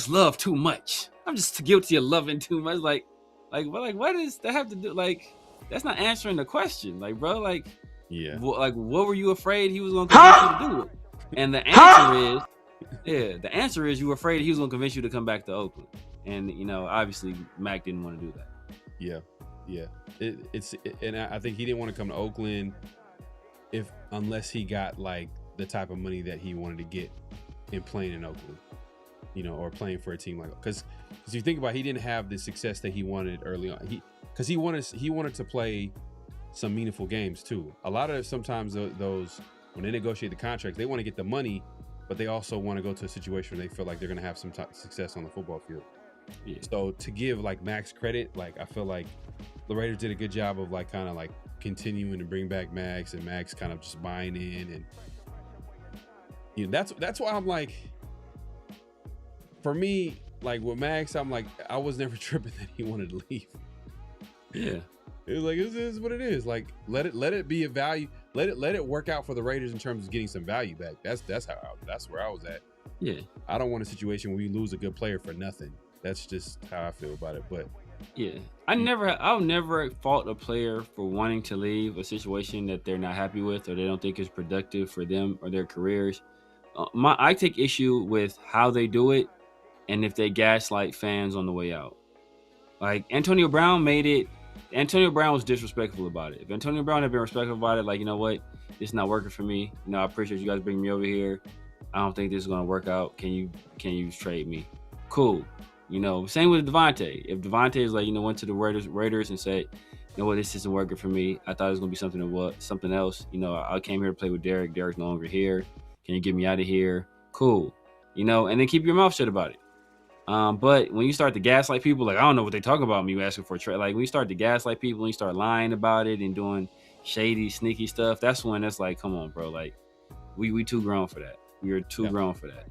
love too much. I'm just guilty of loving too much. Like what does that have to do? Like, that's not answering the question. Like, bro, like, yeah, what were you afraid he was going to convince you to do it? And the answer is you were afraid he was going to convince you to come back to Oakland. And obviously Mac didn't want to do that. Yeah. And I think he didn't want to come to Oakland unless he got like the type of money that he wanted to get in playing in Oakland, or playing for a team like, because you think about it, he didn't have the success that he wanted early on. Because he wanted to play some meaningful games too. A lot of sometimes those, when they negotiate the contract, they want to get the money, but they also want to go to a situation where they feel like they're going to have some success on the football field. Yeah. So to give like Max credit, like, I feel like the Raiders did a good job of like kind of like continuing to bring back Max, and Max kind of just buying in, and that's why I'm like, for me, like with Max, I'm like, I was never tripping that he wanted to leave. Yeah. It was like, this is what it is. Like, let it be a value. Let it work out for the Raiders in terms of getting some value back. That's where I was at. Yeah. I don't want a situation where we lose a good player for nothing. That's just how I feel about it. But yeah, I'll never fault a player for wanting to leave a situation that they're not happy with or they don't think is productive for them or their careers. I take issue with how they do it, and if they gaslight fans on the way out. Like, Antonio Brown was disrespectful about it. If Antonio Brown had been respectful about it, like, you know what, this is not working for me. I appreciate you guys bringing me over here. I don't think this is going to work out. Can you trade me? Cool. Same with Devontae. If Devontae is like, went to the Raiders and said, you know what, this isn't working for me. I thought it was going to be something else. I came here to play with Derek. Derek's no longer here. Can you get me out of here? Cool. And then keep your mouth shut about it. But when you start to gaslight people, like, I don't know what they talk about me asking for a trade. Like, when you start to gaslight people and you start lying about it and doing shady, sneaky stuff, that's when it's like, come on, bro. Like, we too grown for that. We are too grown for that.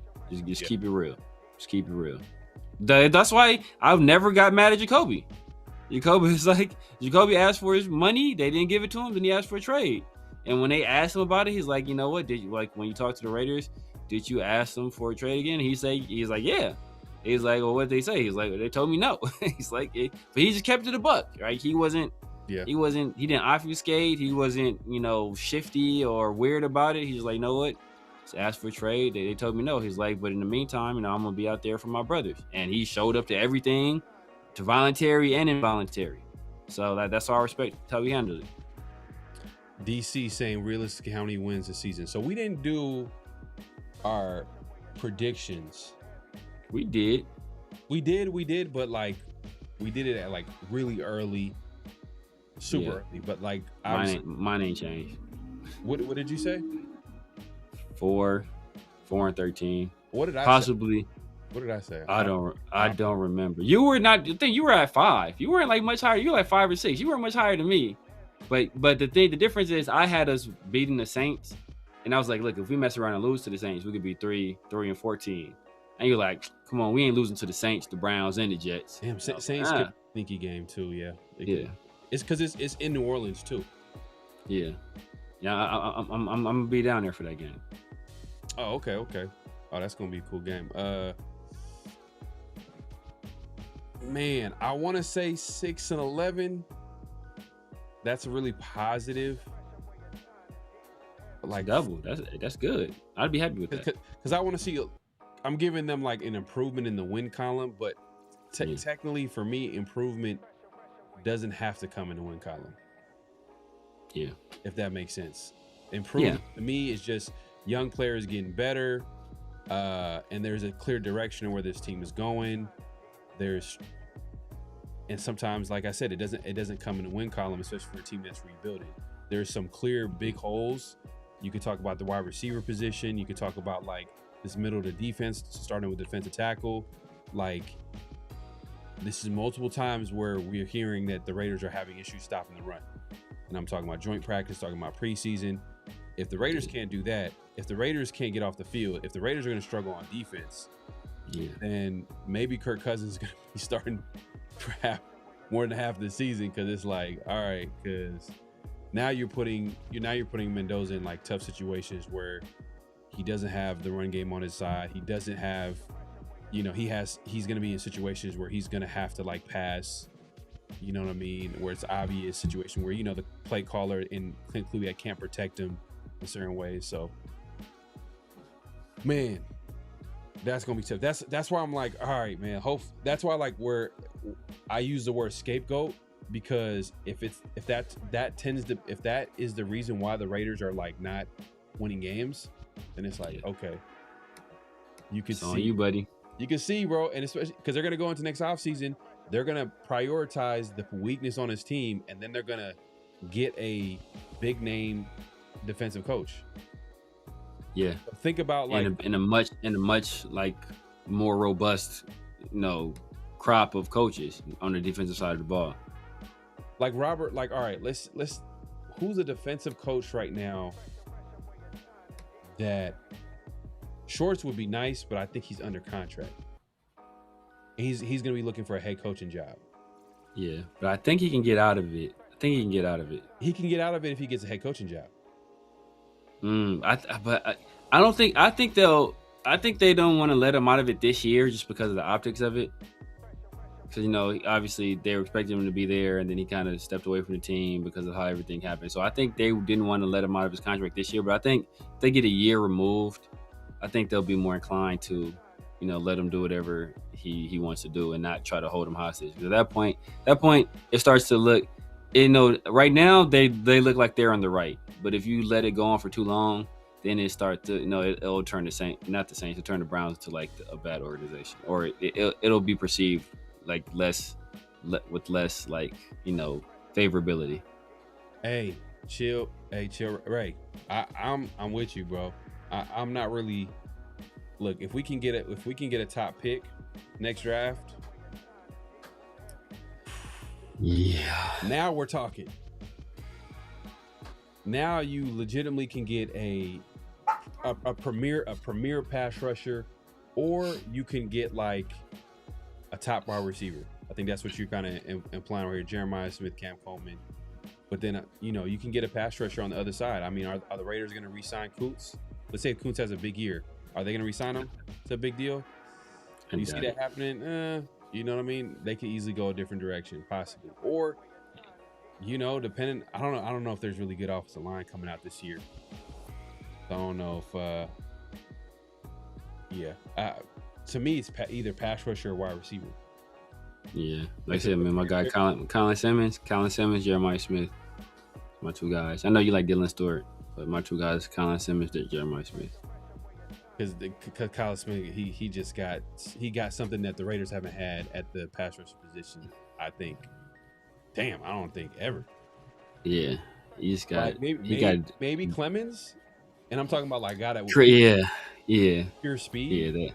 Just keep it real. Just keep it real. That's why I've never got mad at Jacoby. Jacoby asked for his money. They didn't give it to him. Then he asked for a trade. And when they asked him about it, he's like, you know what? Did you like when you talk to the Raiders? Did you ask them for a trade again? He's like, yeah. He's like, well, what did they say? He's like, they told me no. He's like, but he just kept it a buck, right? He didn't obfuscate. He wasn't, shifty or weird about it. He's just like, you know what? Just asked for a trade. They told me no. He's like, but in the meantime, I'm going to be out there for my brothers. And he showed up to everything, to voluntary and involuntary. So that's how I respect how he handled it. DC saying realistically how many wins this season. So we didn't do our predictions. We did, but like we did it at like really early, super early. But like mine ain't changed. What did you say? 4 and 13. What did I possibly? Say? What did I say? I don't remember. You were not. The thing, you were at 5. You weren't like much higher. You were like 5 or 6. You weren't much higher than me. But the difference is I had us beating the Saints, and I was like, look, if we mess around and lose to the Saints, we could be 3 and 14. And you're like, come on, we ain't losing to the Saints, the Browns, and the Jets. Damn, Saints could sneaky game too. Yeah. It's because it's in New Orleans too. Yeah. I'm gonna be down there for that game. Oh, okay. Oh, that's gonna be a cool game. Man, I want to say 6 and 11. That's really positive. Like double. That's good. I'd be happy with that. Because I want to see. I'm giving them like an improvement in the win column, but technically for me, improvement doesn't have to come in the win column. Yeah. If that makes sense. Improvement to me is just young players getting better, and there's a clear direction of where this team is going. And sometimes, like I said, it doesn't come in the win column, especially for a team that's rebuilding. There's some clear big holes. You could talk about the wide receiver position. You could talk about like this middle of the defense, starting with defensive tackle. Like, this is multiple times where we're hearing that the Raiders are having issues stopping the run. And I'm talking about joint practice, talking about preseason. If the Raiders can't do that, if the Raiders can't get off the field, if the Raiders are going to struggle on defense, then maybe Kirk Cousins is going to be starting perhaps more than half the season, because it's like, all right, because now you're putting Mendoza in like tough situations where he doesn't have the run game on his side. He doesn't have, he's going to be in situations where he's going to have to like pass, you know what I mean? Where it's obvious situation where, the play caller in Clint Kubiak can't protect him in certain ways. So, man, that's going to be tough. That's why I'm like, all right, man, that's why like where I use the word scapegoat, because if that is the reason why the Raiders are like not winning games, then it's like, okay, you can see on you, buddy. You can see, bro, and especially because they're gonna go into next offseason, they're gonna prioritize the weakness on his team, and then they're gonna get a big name defensive coach. Yeah, think about like in a much like more robust, crop of coaches on the defensive side of the ball. Like Robert, like, all right, let's who's a defensive coach right now that Shorts would be nice, but I think he's under contract. He's going to be looking for a head coaching job. Yeah, but I think he can get out of it. He can get out of it if he gets a head coaching job. I don't think. I think they don't want to let him out of it this year just because of the optics of it. Because obviously they were expecting him to be there, and then he kind of stepped away from the team because of how everything happened. So I think they didn't want to let him out of his contract this year. But I think if they get a year removed, I think they'll be more inclined to, let him do whatever he wants to do and not try to hold him hostage. Because at that point, it starts to look, right now they look like they're on the right. But if you let it go on for too long, then it starts to, it'll turn the Saints, not the Saints, it'll turn the Browns to like a bad organization, or it'll be perceived like with less like, favorability. Hey, chill, Ray. I'm with you, bro. I'm not really. Look, if we can get a top pick next draft, yeah. Now we're talking. Now you legitimately can get a premier pass rusher, or you can get like a top wide receiver. I think that's what you're kind of implying right here. Jeremiah Smith, Cam Coleman, But then, you can get a pass rusher on the other side. I mean, are the Raiders going to re-sign Kuntz? Let's say Kuntz has a big year. Are they going to re-sign him? It's a big deal. You see that happening? You know what I mean? They could easily go a different direction, possibly. Or, depending. I don't know if there's really good offensive line coming out this year. I don't know if. To me, it's either pass rusher or wide receiver. Yeah, like I said, man, my guy Colin Simmons, Jeremiah Smith, my two guys. I know you like Dylan Stewart, but my two guys, Colin Simmons, Jeremiah Smith. Because Colin Smith, he got something that the Raiders haven't had at the pass rusher position. I think. Damn, I don't think ever. Yeah, he just got. Maybe Clemens, and I'm talking about like a guy that was pure speed.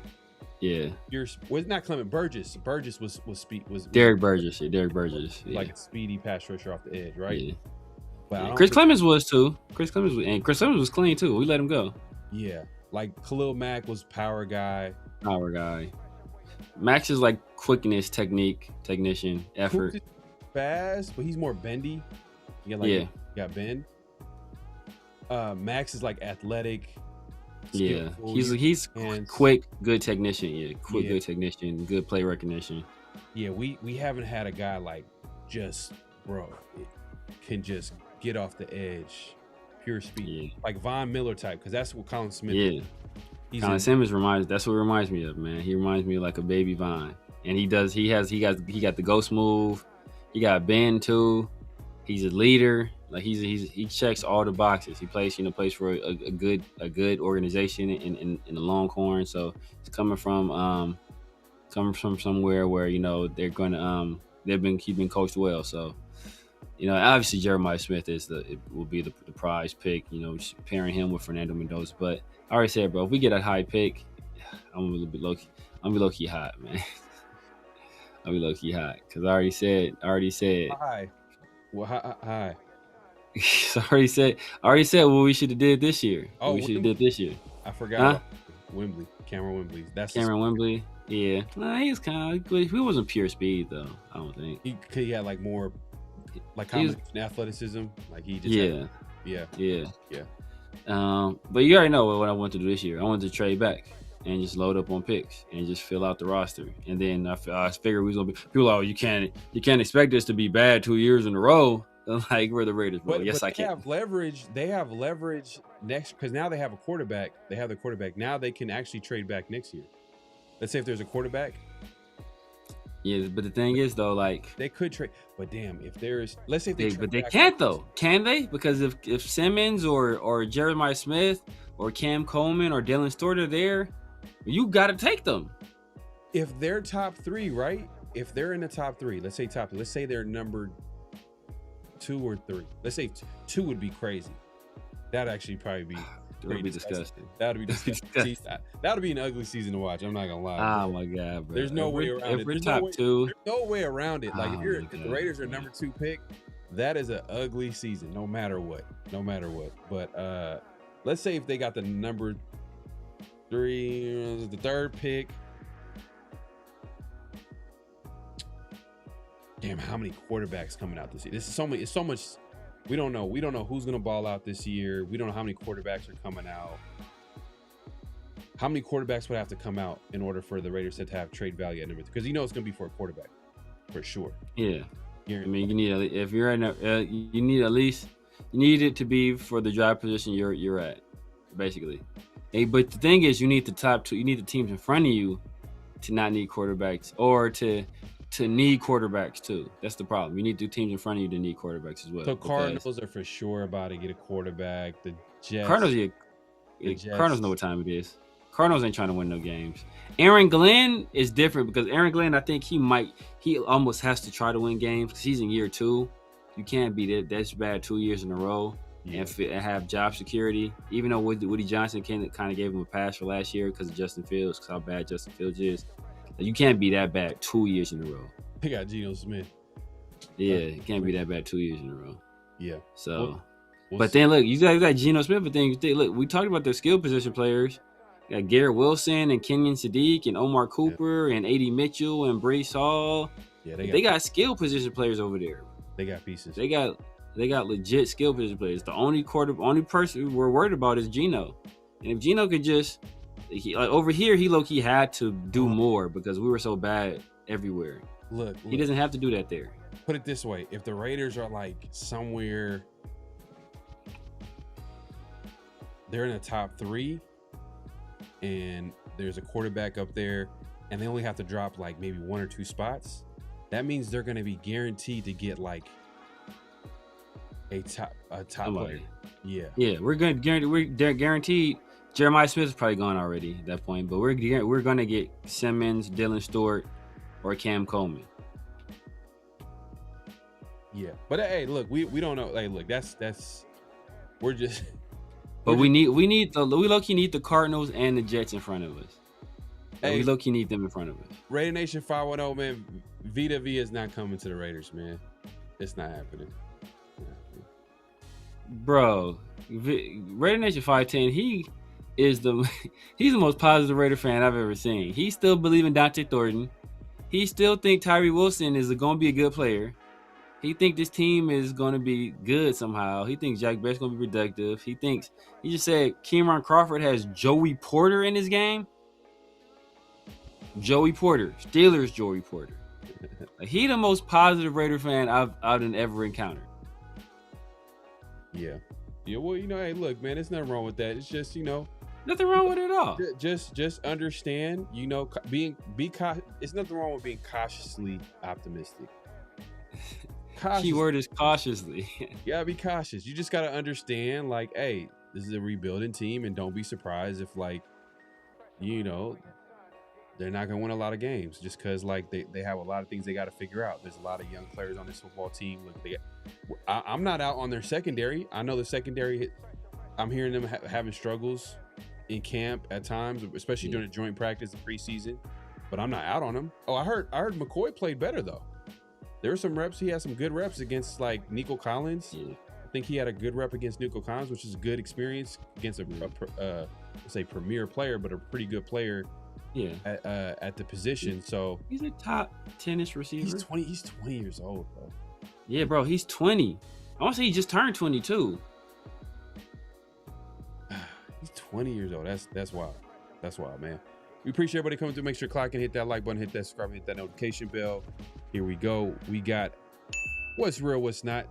Yeah. It's not Clement Burgess. Burgess was speed. Was Derek Burgess. Yeah. Like a speedy pass rusher off the edge, right? Yeah. But Chris Clemens was too. Chris Clemens was clean too. We let him go. Yeah, like Khalil Mack was power guy. Max is like quickness, technician, effort. Fast, but he's more bendy. You got bend. Max is like athletic. Skillful. He's quick, good technician. Good technician, good play recognition. Yeah, we haven't had a guy like can just get off the edge, pure speed, like Von Miller type, because that's what Colin Smith. Yeah, Colin Simmons that's what reminds me of, man. He reminds me of like a baby Von, and he got the ghost move. He got bend too. He's a leader. Like he checks all the boxes. He plays for a good organization in the Longhorn. So it's coming from somewhere where they're gonna he's been coached well. So obviously Jeremiah Smith will be the prize pick. Pairing him with Fernando Mendoza. But I already said, bro, if we get a high pick, I'm gonna be low key hot, man. I'll be low key hot because I already said. Hi. Well, hi. I already said what we should have did this year. Oh, we should have did this year. I forgot. Wembley, Cameron Wembley. That's Cameron Wembley. Yeah, he was kind of. He wasn't pure speed though. I don't think he had like more, like athleticism. Like he just yeah. But you already know what I want to do this year. I wanted to trade back and just load up on picks and just fill out the roster. And then I figured we was gonna be people. Oh, you can't expect this to be bad 2 years in a row. Like we're the Raiders, bro. Yes, I can. They have leverage next because now they have a quarterback. They have the quarterback. Now they can actually trade back next year. Let's say if there's a quarterback. Yeah, but the thing is though, like they could trade. But damn, if there's let's say if they can't though, can they? Because if Simmons or Jeremiah Smith or Cam Coleman or Dylan Stewart are there, you got to take them. If they're top three, right? If they're in the top three, let's say they're number 2 or 3. Let's say 2 would be crazy. That'd actually probably be disgusting. That'd be disgusting. That'd be an ugly season to watch. I'm not gonna lie. Oh my god, bro. There's no way around it. If we're top 2, there's no way around it. Like if the Raiders are number 2 pick, that is an ugly season, no matter what. But let's say if they got the number 3, the 3rd pick. Damn, how many quarterbacks coming out this year? It's so much. We don't know. We don't know who's gonna ball out this year. We don't know how many quarterbacks are coming out. How many quarterbacks would have to come out in order for the Raiders to have trade value at number 3? Because it's gonna be for a quarterback, for sure. Yeah. I mean, you need if you're at you need it to be for the draft position you're at, basically. Hey, but the thing is, you need the top 2. You need the teams in front of you to not need quarterbacks or to need quarterbacks too. That's the problem. You need the teams in front of you to need quarterbacks as well. So Cardinals are for sure about to get a quarterback. The Jets. Cardinals know what time it is. Cardinals ain't trying to win no games. Aaron Glenn is different because Aaron Glenn, I think he almost has to try to win games because he's in year 2. You can't be that's bad 2 years in a row and have job security. Even though Woody Johnson kind of gave him a pass for last year because of Justin Fields, because how bad Justin Fields is. You can't be that bad 2 years in a row. They got Geno Smith. Yeah, it can't be that bad 2 years in a row. Yeah. So, but then look, you guys got Geno Smith, but then look, we talked about their skill position players. You got Garrett Wilson and Kenyon Sadiq and Omar Cooper and A.D. Mitchell and Breece Hall. Yeah, they got skill position players over there. They got pieces. They got They got legit skill position players. The only person we're worried about is Geno. And if Geno could just over here, he low-key had to do more because we were so bad everywhere. Look, he doesn't have to do that there. Put it this way: if the Raiders are like somewhere, they're in the top 3, and there's a quarterback up there, and they only have to drop like maybe 1 or 2 spots. That means they're going to be guaranteed to get like a top player. Yeah, we're guaranteed. Jeremiah Smith is probably gone already at that point, but we're going to get Simmons, Dylan Stewart, or Cam Coleman. Yeah, but hey, look, we don't know. Hey, look, that's we're just. But we low-key need the Cardinals and the Jets in front of us. Hey, we low-key need them in front of us. Raider Nation 510, man. Vita V is not coming to the Raiders, man. It's not happening. Bro, Raider Nation 510, he's the most positive Raider fan I've ever seen. He still believes in Dante Thornton. He still think Tyree Wilson is going to be a good player. He think this team is going to be good somehow. He thinks Jack Beck's going to be productive. He just said Cameron Crawford has Joey Porter in his game. Joey Porter, Steelers Joey Porter. He the most positive Raider fan I've ever encountered. Yeah. Well, hey, look, man, there's nothing wrong with that. It's just, nothing wrong with it at all. Just understand, it's nothing wrong with being cautiously optimistic. Keyword is cautiously. You gotta be cautious. You just gotta understand, like, hey, this is a rebuilding team, and don't be surprised if, like, they're not gonna win a lot of games just because, like, they have a lot of things they got to figure out. There's a lot of young players on this football team. Look, I'm not out on their secondary. I know the secondary. I'm hearing them having struggles in camp at times, especially during the joint practice and preseason. But I'm not out on them. Oh, I heard McCoy played better though. There were some reps. He had some good reps against like Nico Collins. Yeah. I think he had a good rep against Nico Collins, which is a good experience against a premier player, but a pretty good player. Yeah. At the position. So he's a top 10-ish receiver. He's 20 years old, bro. Yeah, bro. He's 20. I want to say he just turned 22. He's 20 years old. That's wild. That's wild, man. We appreciate everybody coming through. Make sure to click and hit that like button, hit that subscribe, hit that notification bell. Here we go. We got what's real, what's not.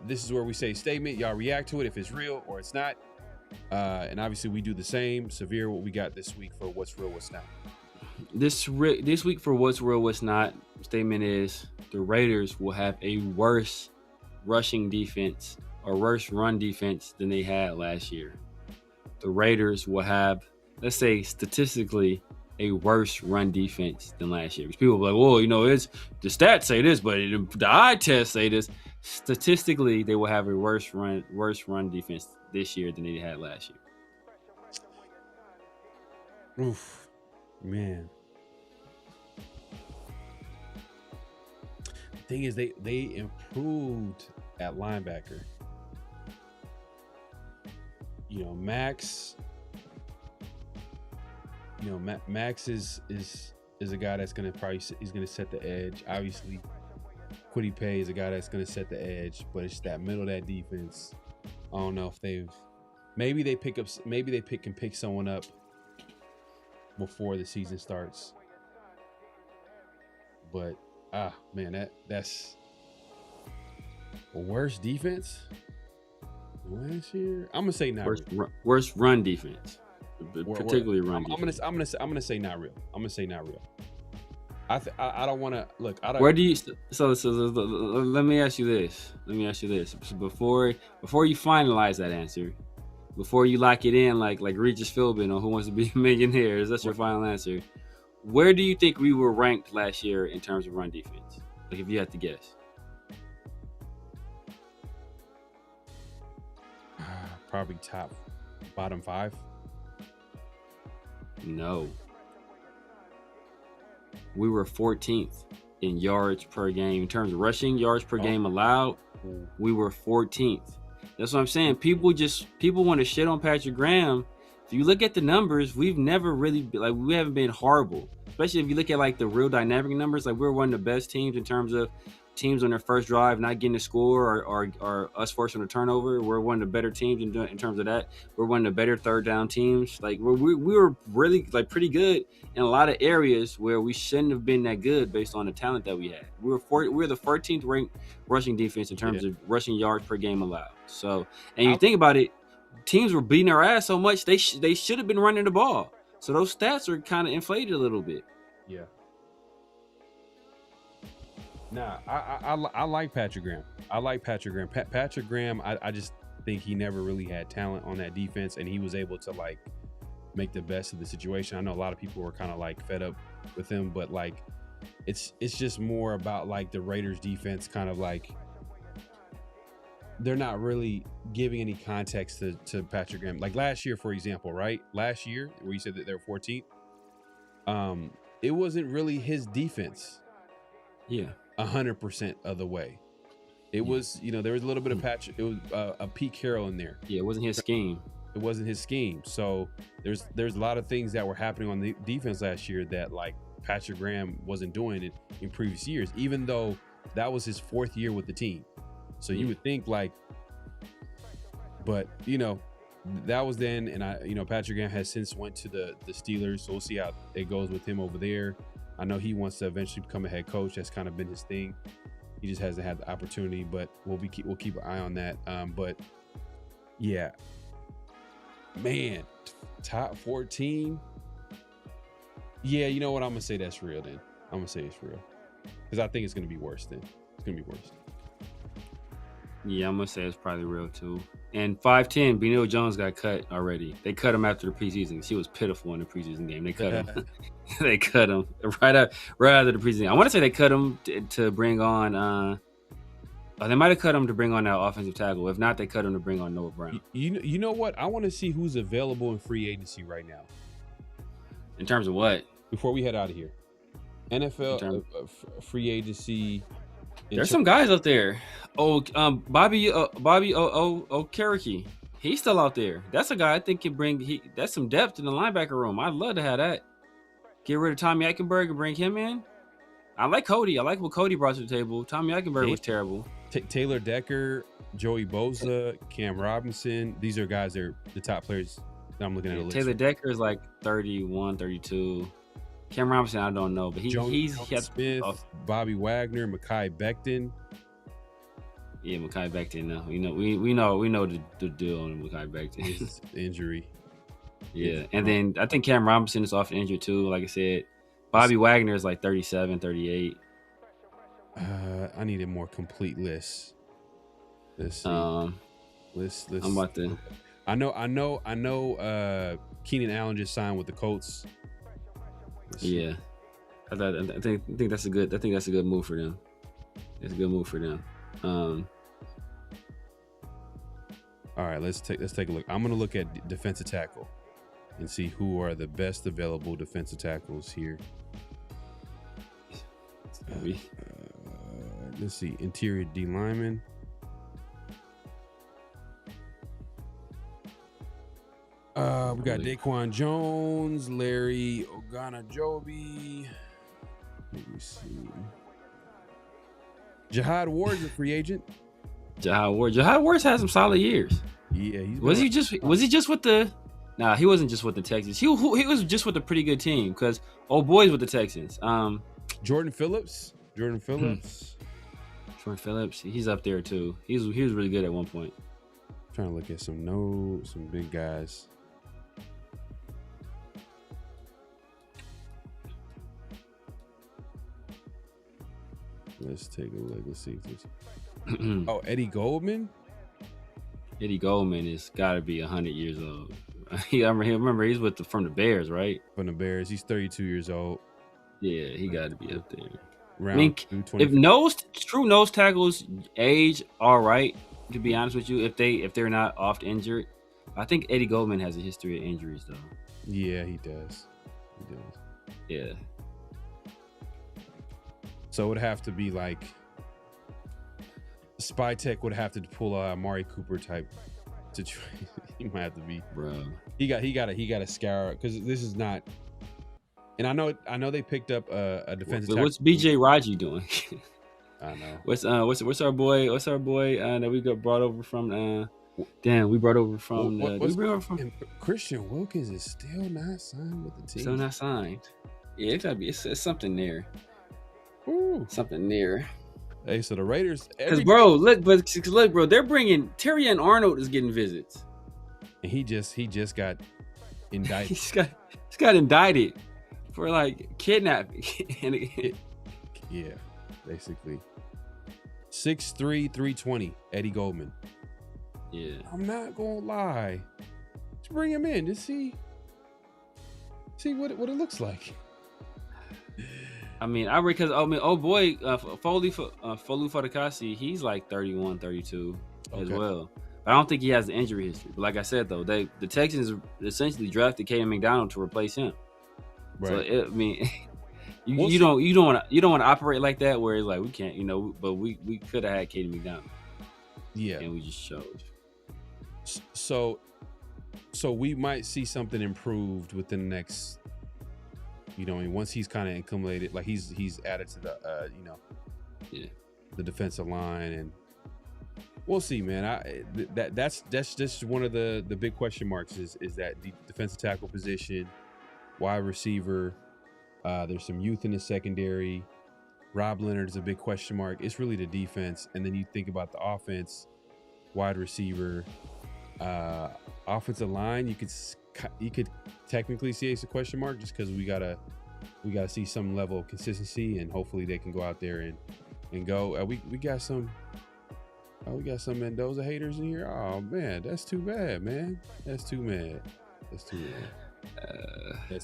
This is where we say a statement. Y'all react to it if it's real or it's not. And obviously we do the same. Severe, what we got this week for what's real, what's not. This week for what's real, what's not, statement is the Raiders will have a worse rushing defense or worse run defense than they had last year. The Raiders will have, let's say statistically, a worse run defense than last year. Because people are like, well, it's the stats say this, but the eye test say this. Statistically, they will have a worse run defense this year than they had last year. Oof, man. The thing is, they improved at linebacker. Max. Max is a guy that's gonna he's gonna set the edge. Obviously, Kwity Paye is a guy that's gonna set the edge, but it's that middle of that defense. I don't know if maybe they can pick someone up before the season starts. But man, that's a worse defense last year. I'm gonna say not worst run defense, particularly run defense. I'm gonna say not real. I'm gonna say not real. I don't want to look. Where do you? So let me ask you this. So before you finalize that answer, before you lock it in, like Regis Philbin on Who Wants to Be a Millionaire, is that your final answer? Where do you think we were ranked last year in terms of run defense? Like, if you had to guess. Probably bottom 5. No. We were 14th in yards per game. In terms of rushing yards per game allowed, we were 14th. That's what I'm saying. People want to shit on Patrick Graham. If you look at the numbers, we've never really we haven't been horrible. Especially if you look at like the real dynamic numbers, like we're one of the best teams in terms of teams on their first drive not getting a score or us forcing a turnover. We're one of the better teams in terms of that. We're one of the better third down teams. Like we were really like pretty good in a lot of areas where we shouldn't have been that good based on the talent that we had. We were the 14th ranked rushing defense in terms of rushing yards per game allowed. So, and you think about it, teams were beating our ass so much they should have been running the ball. So those stats are kind of inflated a little bit. Yeah. Nah, I like Patrick Graham. I like Patrick Graham. Patrick Graham, I just think he never really had talent on that defense, and he was able to like make the best of the situation. I know a lot of people were kind of like fed up with him, but like it's just more about like the Raiders defense kind of like they're not really giving any context to Patrick Graham. Like last year, for example, right? Last year where you said that they were 14th, it wasn't really his defense. Yeah. 100% of the way. It was, there was a little bit of Patrick. It was a Pete Carroll in there. Yeah, it wasn't his scheme. It wasn't his scheme. So there's a lot of things that were happening on the defense last year that like Patrick Graham wasn't doing it in previous years, even though that was his 4th year with the team. So you would think like, but that was then, and Patrick Graham has since went to the Steelers. So we'll see how it goes with him over there. I know he wants to eventually become a head coach. That's kind of been his thing. He just hasn't had the opportunity, but we'll keep an eye on that. But yeah, man, top 14. Yeah, you know what? I'm gonna say that's real. Then I'm gonna say it's real because I think it's gonna be worse. Then it's gonna be worse. Yeah, I'm gonna say it's probably real too. And 5'10", Benito Jones got cut already. They cut him after the preseason. He was pitiful in the preseason game. They cut him. They cut him right after the preseason. I want to say they cut him to bring on. They might have cut him to bring on that offensive tackle. If not, they cut him to bring on Noah Brown. You know what? I want to see who's available in free agency right now. In terms of what? Before we head out of here, NFL free agency. There's some guys out there. Bobby Okereke. He's still out there. That's a guy I think can bring. That's some depth in the linebacker room. I'd love to have that. Get rid of Tommy Eichenberg and bring him in. I like Cody. I like what Cody brought to the table. Tommy Eichenberg was terrible. Taylor Decker, Joey Bosa, Cam Robinson. These are guys that are the top players that I'm looking at. Taylor Decker is like 31, 32. Cam Robinson, I don't know, but he's Smith, Bobby Wagner, Mekhi Becton. Yeah, Mekhi Becton. No, we know the deal on Mekhi Becton. His injury. Yeah, and then I think Cam Robinson is often injured too. Like I said, Bobby Wagner is like 37, 38. I need a more complete list. Let's see. Let's. I'm about to. I know. Keenan Allen just signed with the Colts. Yeah, I think that's a good. I think that's a good move for them. It's a good move for them. All right, let's take a look. I'm gonna look at defensive tackle and see who are the best available defensive tackles here. Let's see, interior D lineman. We got Daquan Jones, Larry Ogunjobi. Let me see. Jihad Ward's a free agent. Jihad Ward's had some solid years. Yeah, was he just with the? Nah, he wasn't just with the Texans. He was just with a pretty good team because old boys with the Texans. Jordan Phillips. Jordan Phillips. He's up there too. He was really good at one point. Trying to look at some big guys. Let's take a look. Let's see if there's. Eddie Goldman. Eddie Goldman has got to be 100 years old. I remember he's from the Bears, right? From the Bears. He's 32 years old. Yeah, he got to be up there. Round true nose tackles age all right, to be honest with you, if they're not oft injured. I think Eddie Goldman has a history of injuries though. Yeah, he does. Yeah. So it would have to be like Spy Tech would have to pull a Amari Cooper type to try. He might have to be, bro. He got to scour because this is not. And I know they picked up a defensive. What's BJ Raji doing? I know. What's our boy that we got brought over from? We brought over from. Christian Wilkins is still not signed with the team. Still not signed. Yeah, it gotta be. It's something there. Ooh. Something there. Hey, so the Raiders. Because look, they're bringing Terry and Arnold is getting visits. And he just got indicted. He's got indicted for like kidnapping. Yeah, basically. 6'3", 320, Eddie Goldman. Yeah. I'm not gonna lie. Just bring him in to see what it looks like. I mean, Folu Fadakasi, he's like 31, 32 as well. But I don't think he has the injury history. But like I said, though, the Texans essentially drafted Caden McDonald to replace him. Right. So you don't want to operate like that where it's like we can't, but we could have had Caden McDonald. Yeah. And we just chose. So we might see something improved within the next, once he's kind of accumulated, like he's added to the, the defensive line, and we'll see, man. That's just one of the big question marks is that the defensive tackle position, wide receiver. There's some youth in the secondary. Rob Leonard is a big question mark. It's really the defense, and then you think about the offense, wide receiver, offensive line. You could technically see it's a question mark just because we gotta see some level of consistency, and hopefully they can go out there and go. We got some Mendoza haters in here. Oh man, that's too bad, man. That's too bad. That's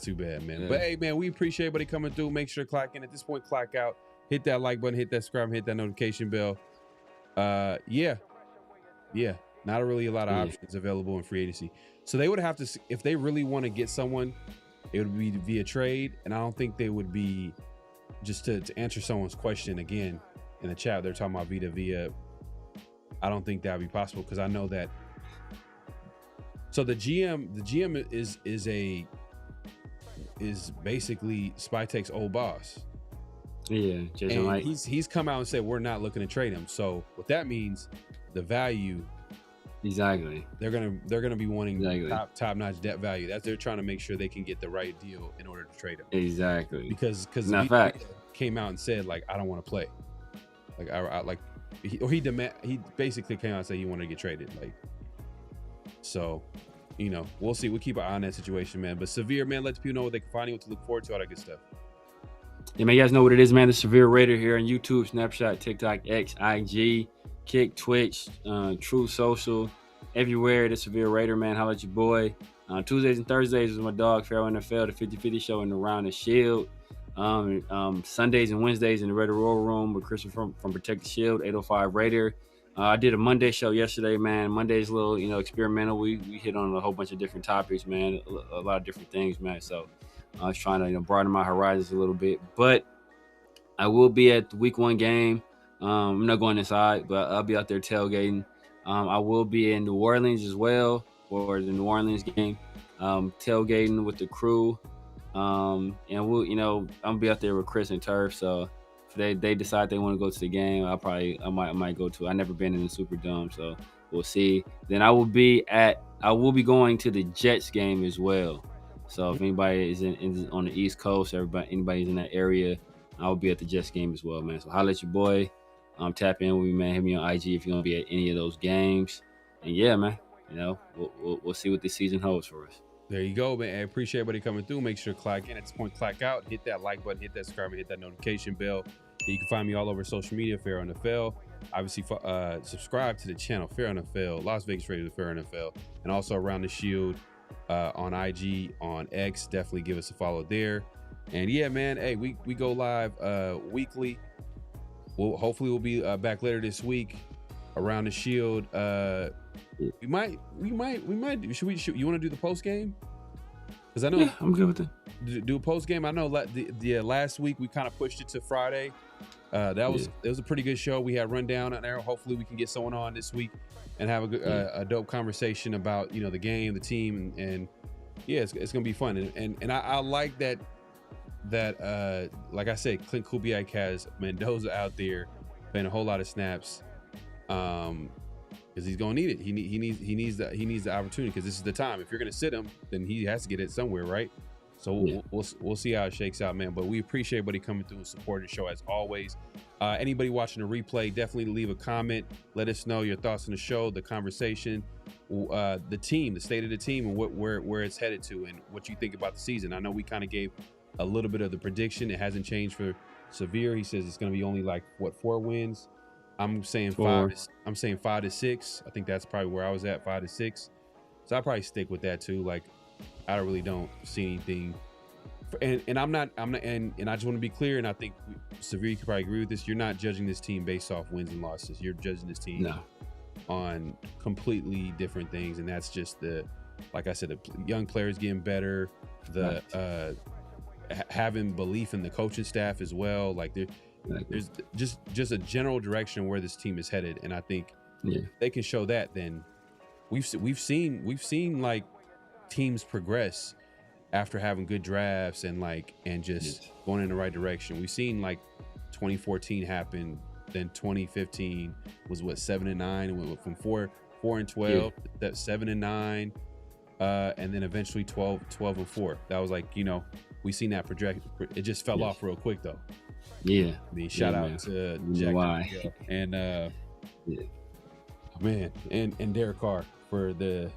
too bad, man. Yeah. But hey, man, we appreciate everybody coming through. Make sure to clock in. At this point, clock out. Hit that like button. Hit that subscribe. Hit that notification bell. Yeah. Not really a lot of options available in free agency. So they would have to, if they really want to get someone, it would be via trade. And I don't think they would be just to answer someone's question again in the chat. They're talking about via. I don't think that would be possible because I know that. So the GM is basically Spytek's old boss. Yeah, Jason Light. He's come out and said we're not looking to trade him. So what that means, the value. Exactly. They're gonna be wanting top notch debt value. That's they're trying to make sure they can get the right deal in order to trade him. Exactly. Because came out and said like I don't want to play. Like he basically came out and said he wanted to get traded. Like so, we'll see. We'll keep an eye on that situation, man. But Severe, man, let people know what they can find you, what to look forward to, all that good stuff. Yeah, man, you guys know what it is, man. The Severe Raider here on YouTube, Snapchat, TikTok, X, IG, Kick, Twitch, True Social, everywhere. The Severe Raider, man. Holla at your boy. Tuesdays and Thursdays is my dog, PharoahNFL, the 50-50 show in the Round the Shield. Sundays and Wednesdays in the Raider Roll Room with Christopher from Protect the Shield, 805 Raider. I did a Monday show yesterday, man. Monday's a little, experimental. We hit on a whole bunch of different topics, man. A lot of different things, man. So I was trying to, broaden my horizons a little bit. But I will be at the Week 1 game. I'm not going inside, but I'll be out there tailgating. I will be in New Orleans as well for the New Orleans game, tailgating with the crew. And we'll, I'm gonna be out there with Chris and Turf. So if they decide they want to go to the game, I might go to. I've never been in the Superdome, so we'll see. Then I will be going to the Jets game as well. So if anybody is on the East Coast, anybody's in that area, I will be at the Jets game as well, man. So holla at your boy. Tap in with me, man. Hit me on IG if you're gonna be at any of those games. And yeah, man, we'll see what this season holds for us. There you go, man. I appreciate everybody coming through. Make sure to clock in. At this point, clock out. Hit that like button. Hit that subscribe. Hit that notification bell. And you can find me all over social media, PharoahNFL. Obviously, subscribe to the channel, PharoahNFL, Las Vegas Raiders, PharoahNFL, and also Around the Shield on IG, on X. Definitely give us a follow there. And yeah, man, hey, we go live weekly. Hopefully we'll be back later this week. Around the Shield. We might. You want to do the post game? Because I know. Yeah, I'm good with it. Do a post game. I know. The last week we kind of pushed it to Friday. It was a pretty good show. We had rundown on there. Hopefully we can get someone on this week and have a dope conversation about the game, the team, and yeah, it's gonna be fun. And I like that like I said, Clint Kubiak has Mendoza out there playing a whole lot of snaps, because he's gonna need it. He needs the opportunity, because this is the time. If you're gonna sit him, then he has to get it somewhere, right? So we'll see how it shakes out, man. But we appreciate everybody coming through and supporting the show as always. Anybody watching the replay, definitely leave a comment. Let us know your thoughts on the show, the conversation, the team, the state of the team, and where it's headed to, and what you think about the season. I know we kind of gave a little bit of the prediction. It hasn't changed for Severe. He says it's going to be only 4 wins. I'm saying 5. I'm saying 5 to 6. I think that's probably where I was at, 5 to 6. So I'll probably stick with that too. I really don't see anything, and I'm not, and I just want to be clear, and I think Severe could probably agree with this. You're not judging this team based off wins and losses. You're judging this team on completely different things, and that's just like I said, the young players getting better, having belief in the coaching staff as well. There's just a general direction where this team is headed, and I think if they can show that, then we've seen teams progress after having good drafts and just going in the right direction. We've seen 2014 happen, then 2015 was 7-9, and went from 4-12, that 7-9, and then eventually 12-4. That was we seen that project. It just fell off real quick though. Yeah. I mean, shout out to Jack and man, and Derek Carr for that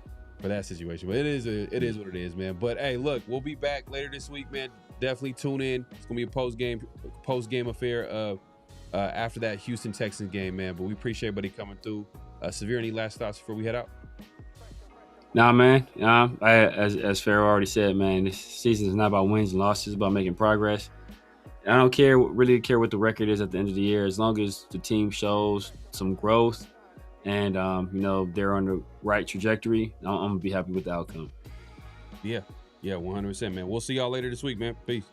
situation. But it is what it is, man. But hey, look, we'll be back later this week, man. Definitely tune in. It's gonna be a post game affair of after that Houston Texans game, man. But we appreciate everybody coming through. Severe, any last thoughts before we head out? Nah, man. As Pharaoh already said, man, this season is not about wins and losses. It's about making progress. I don't really care what the record is at the end of the year, as long as the team shows some growth and they're on the right trajectory. I'm gonna be happy with the outcome. Yeah, 100%, man. We'll see y'all later this week, man. Peace.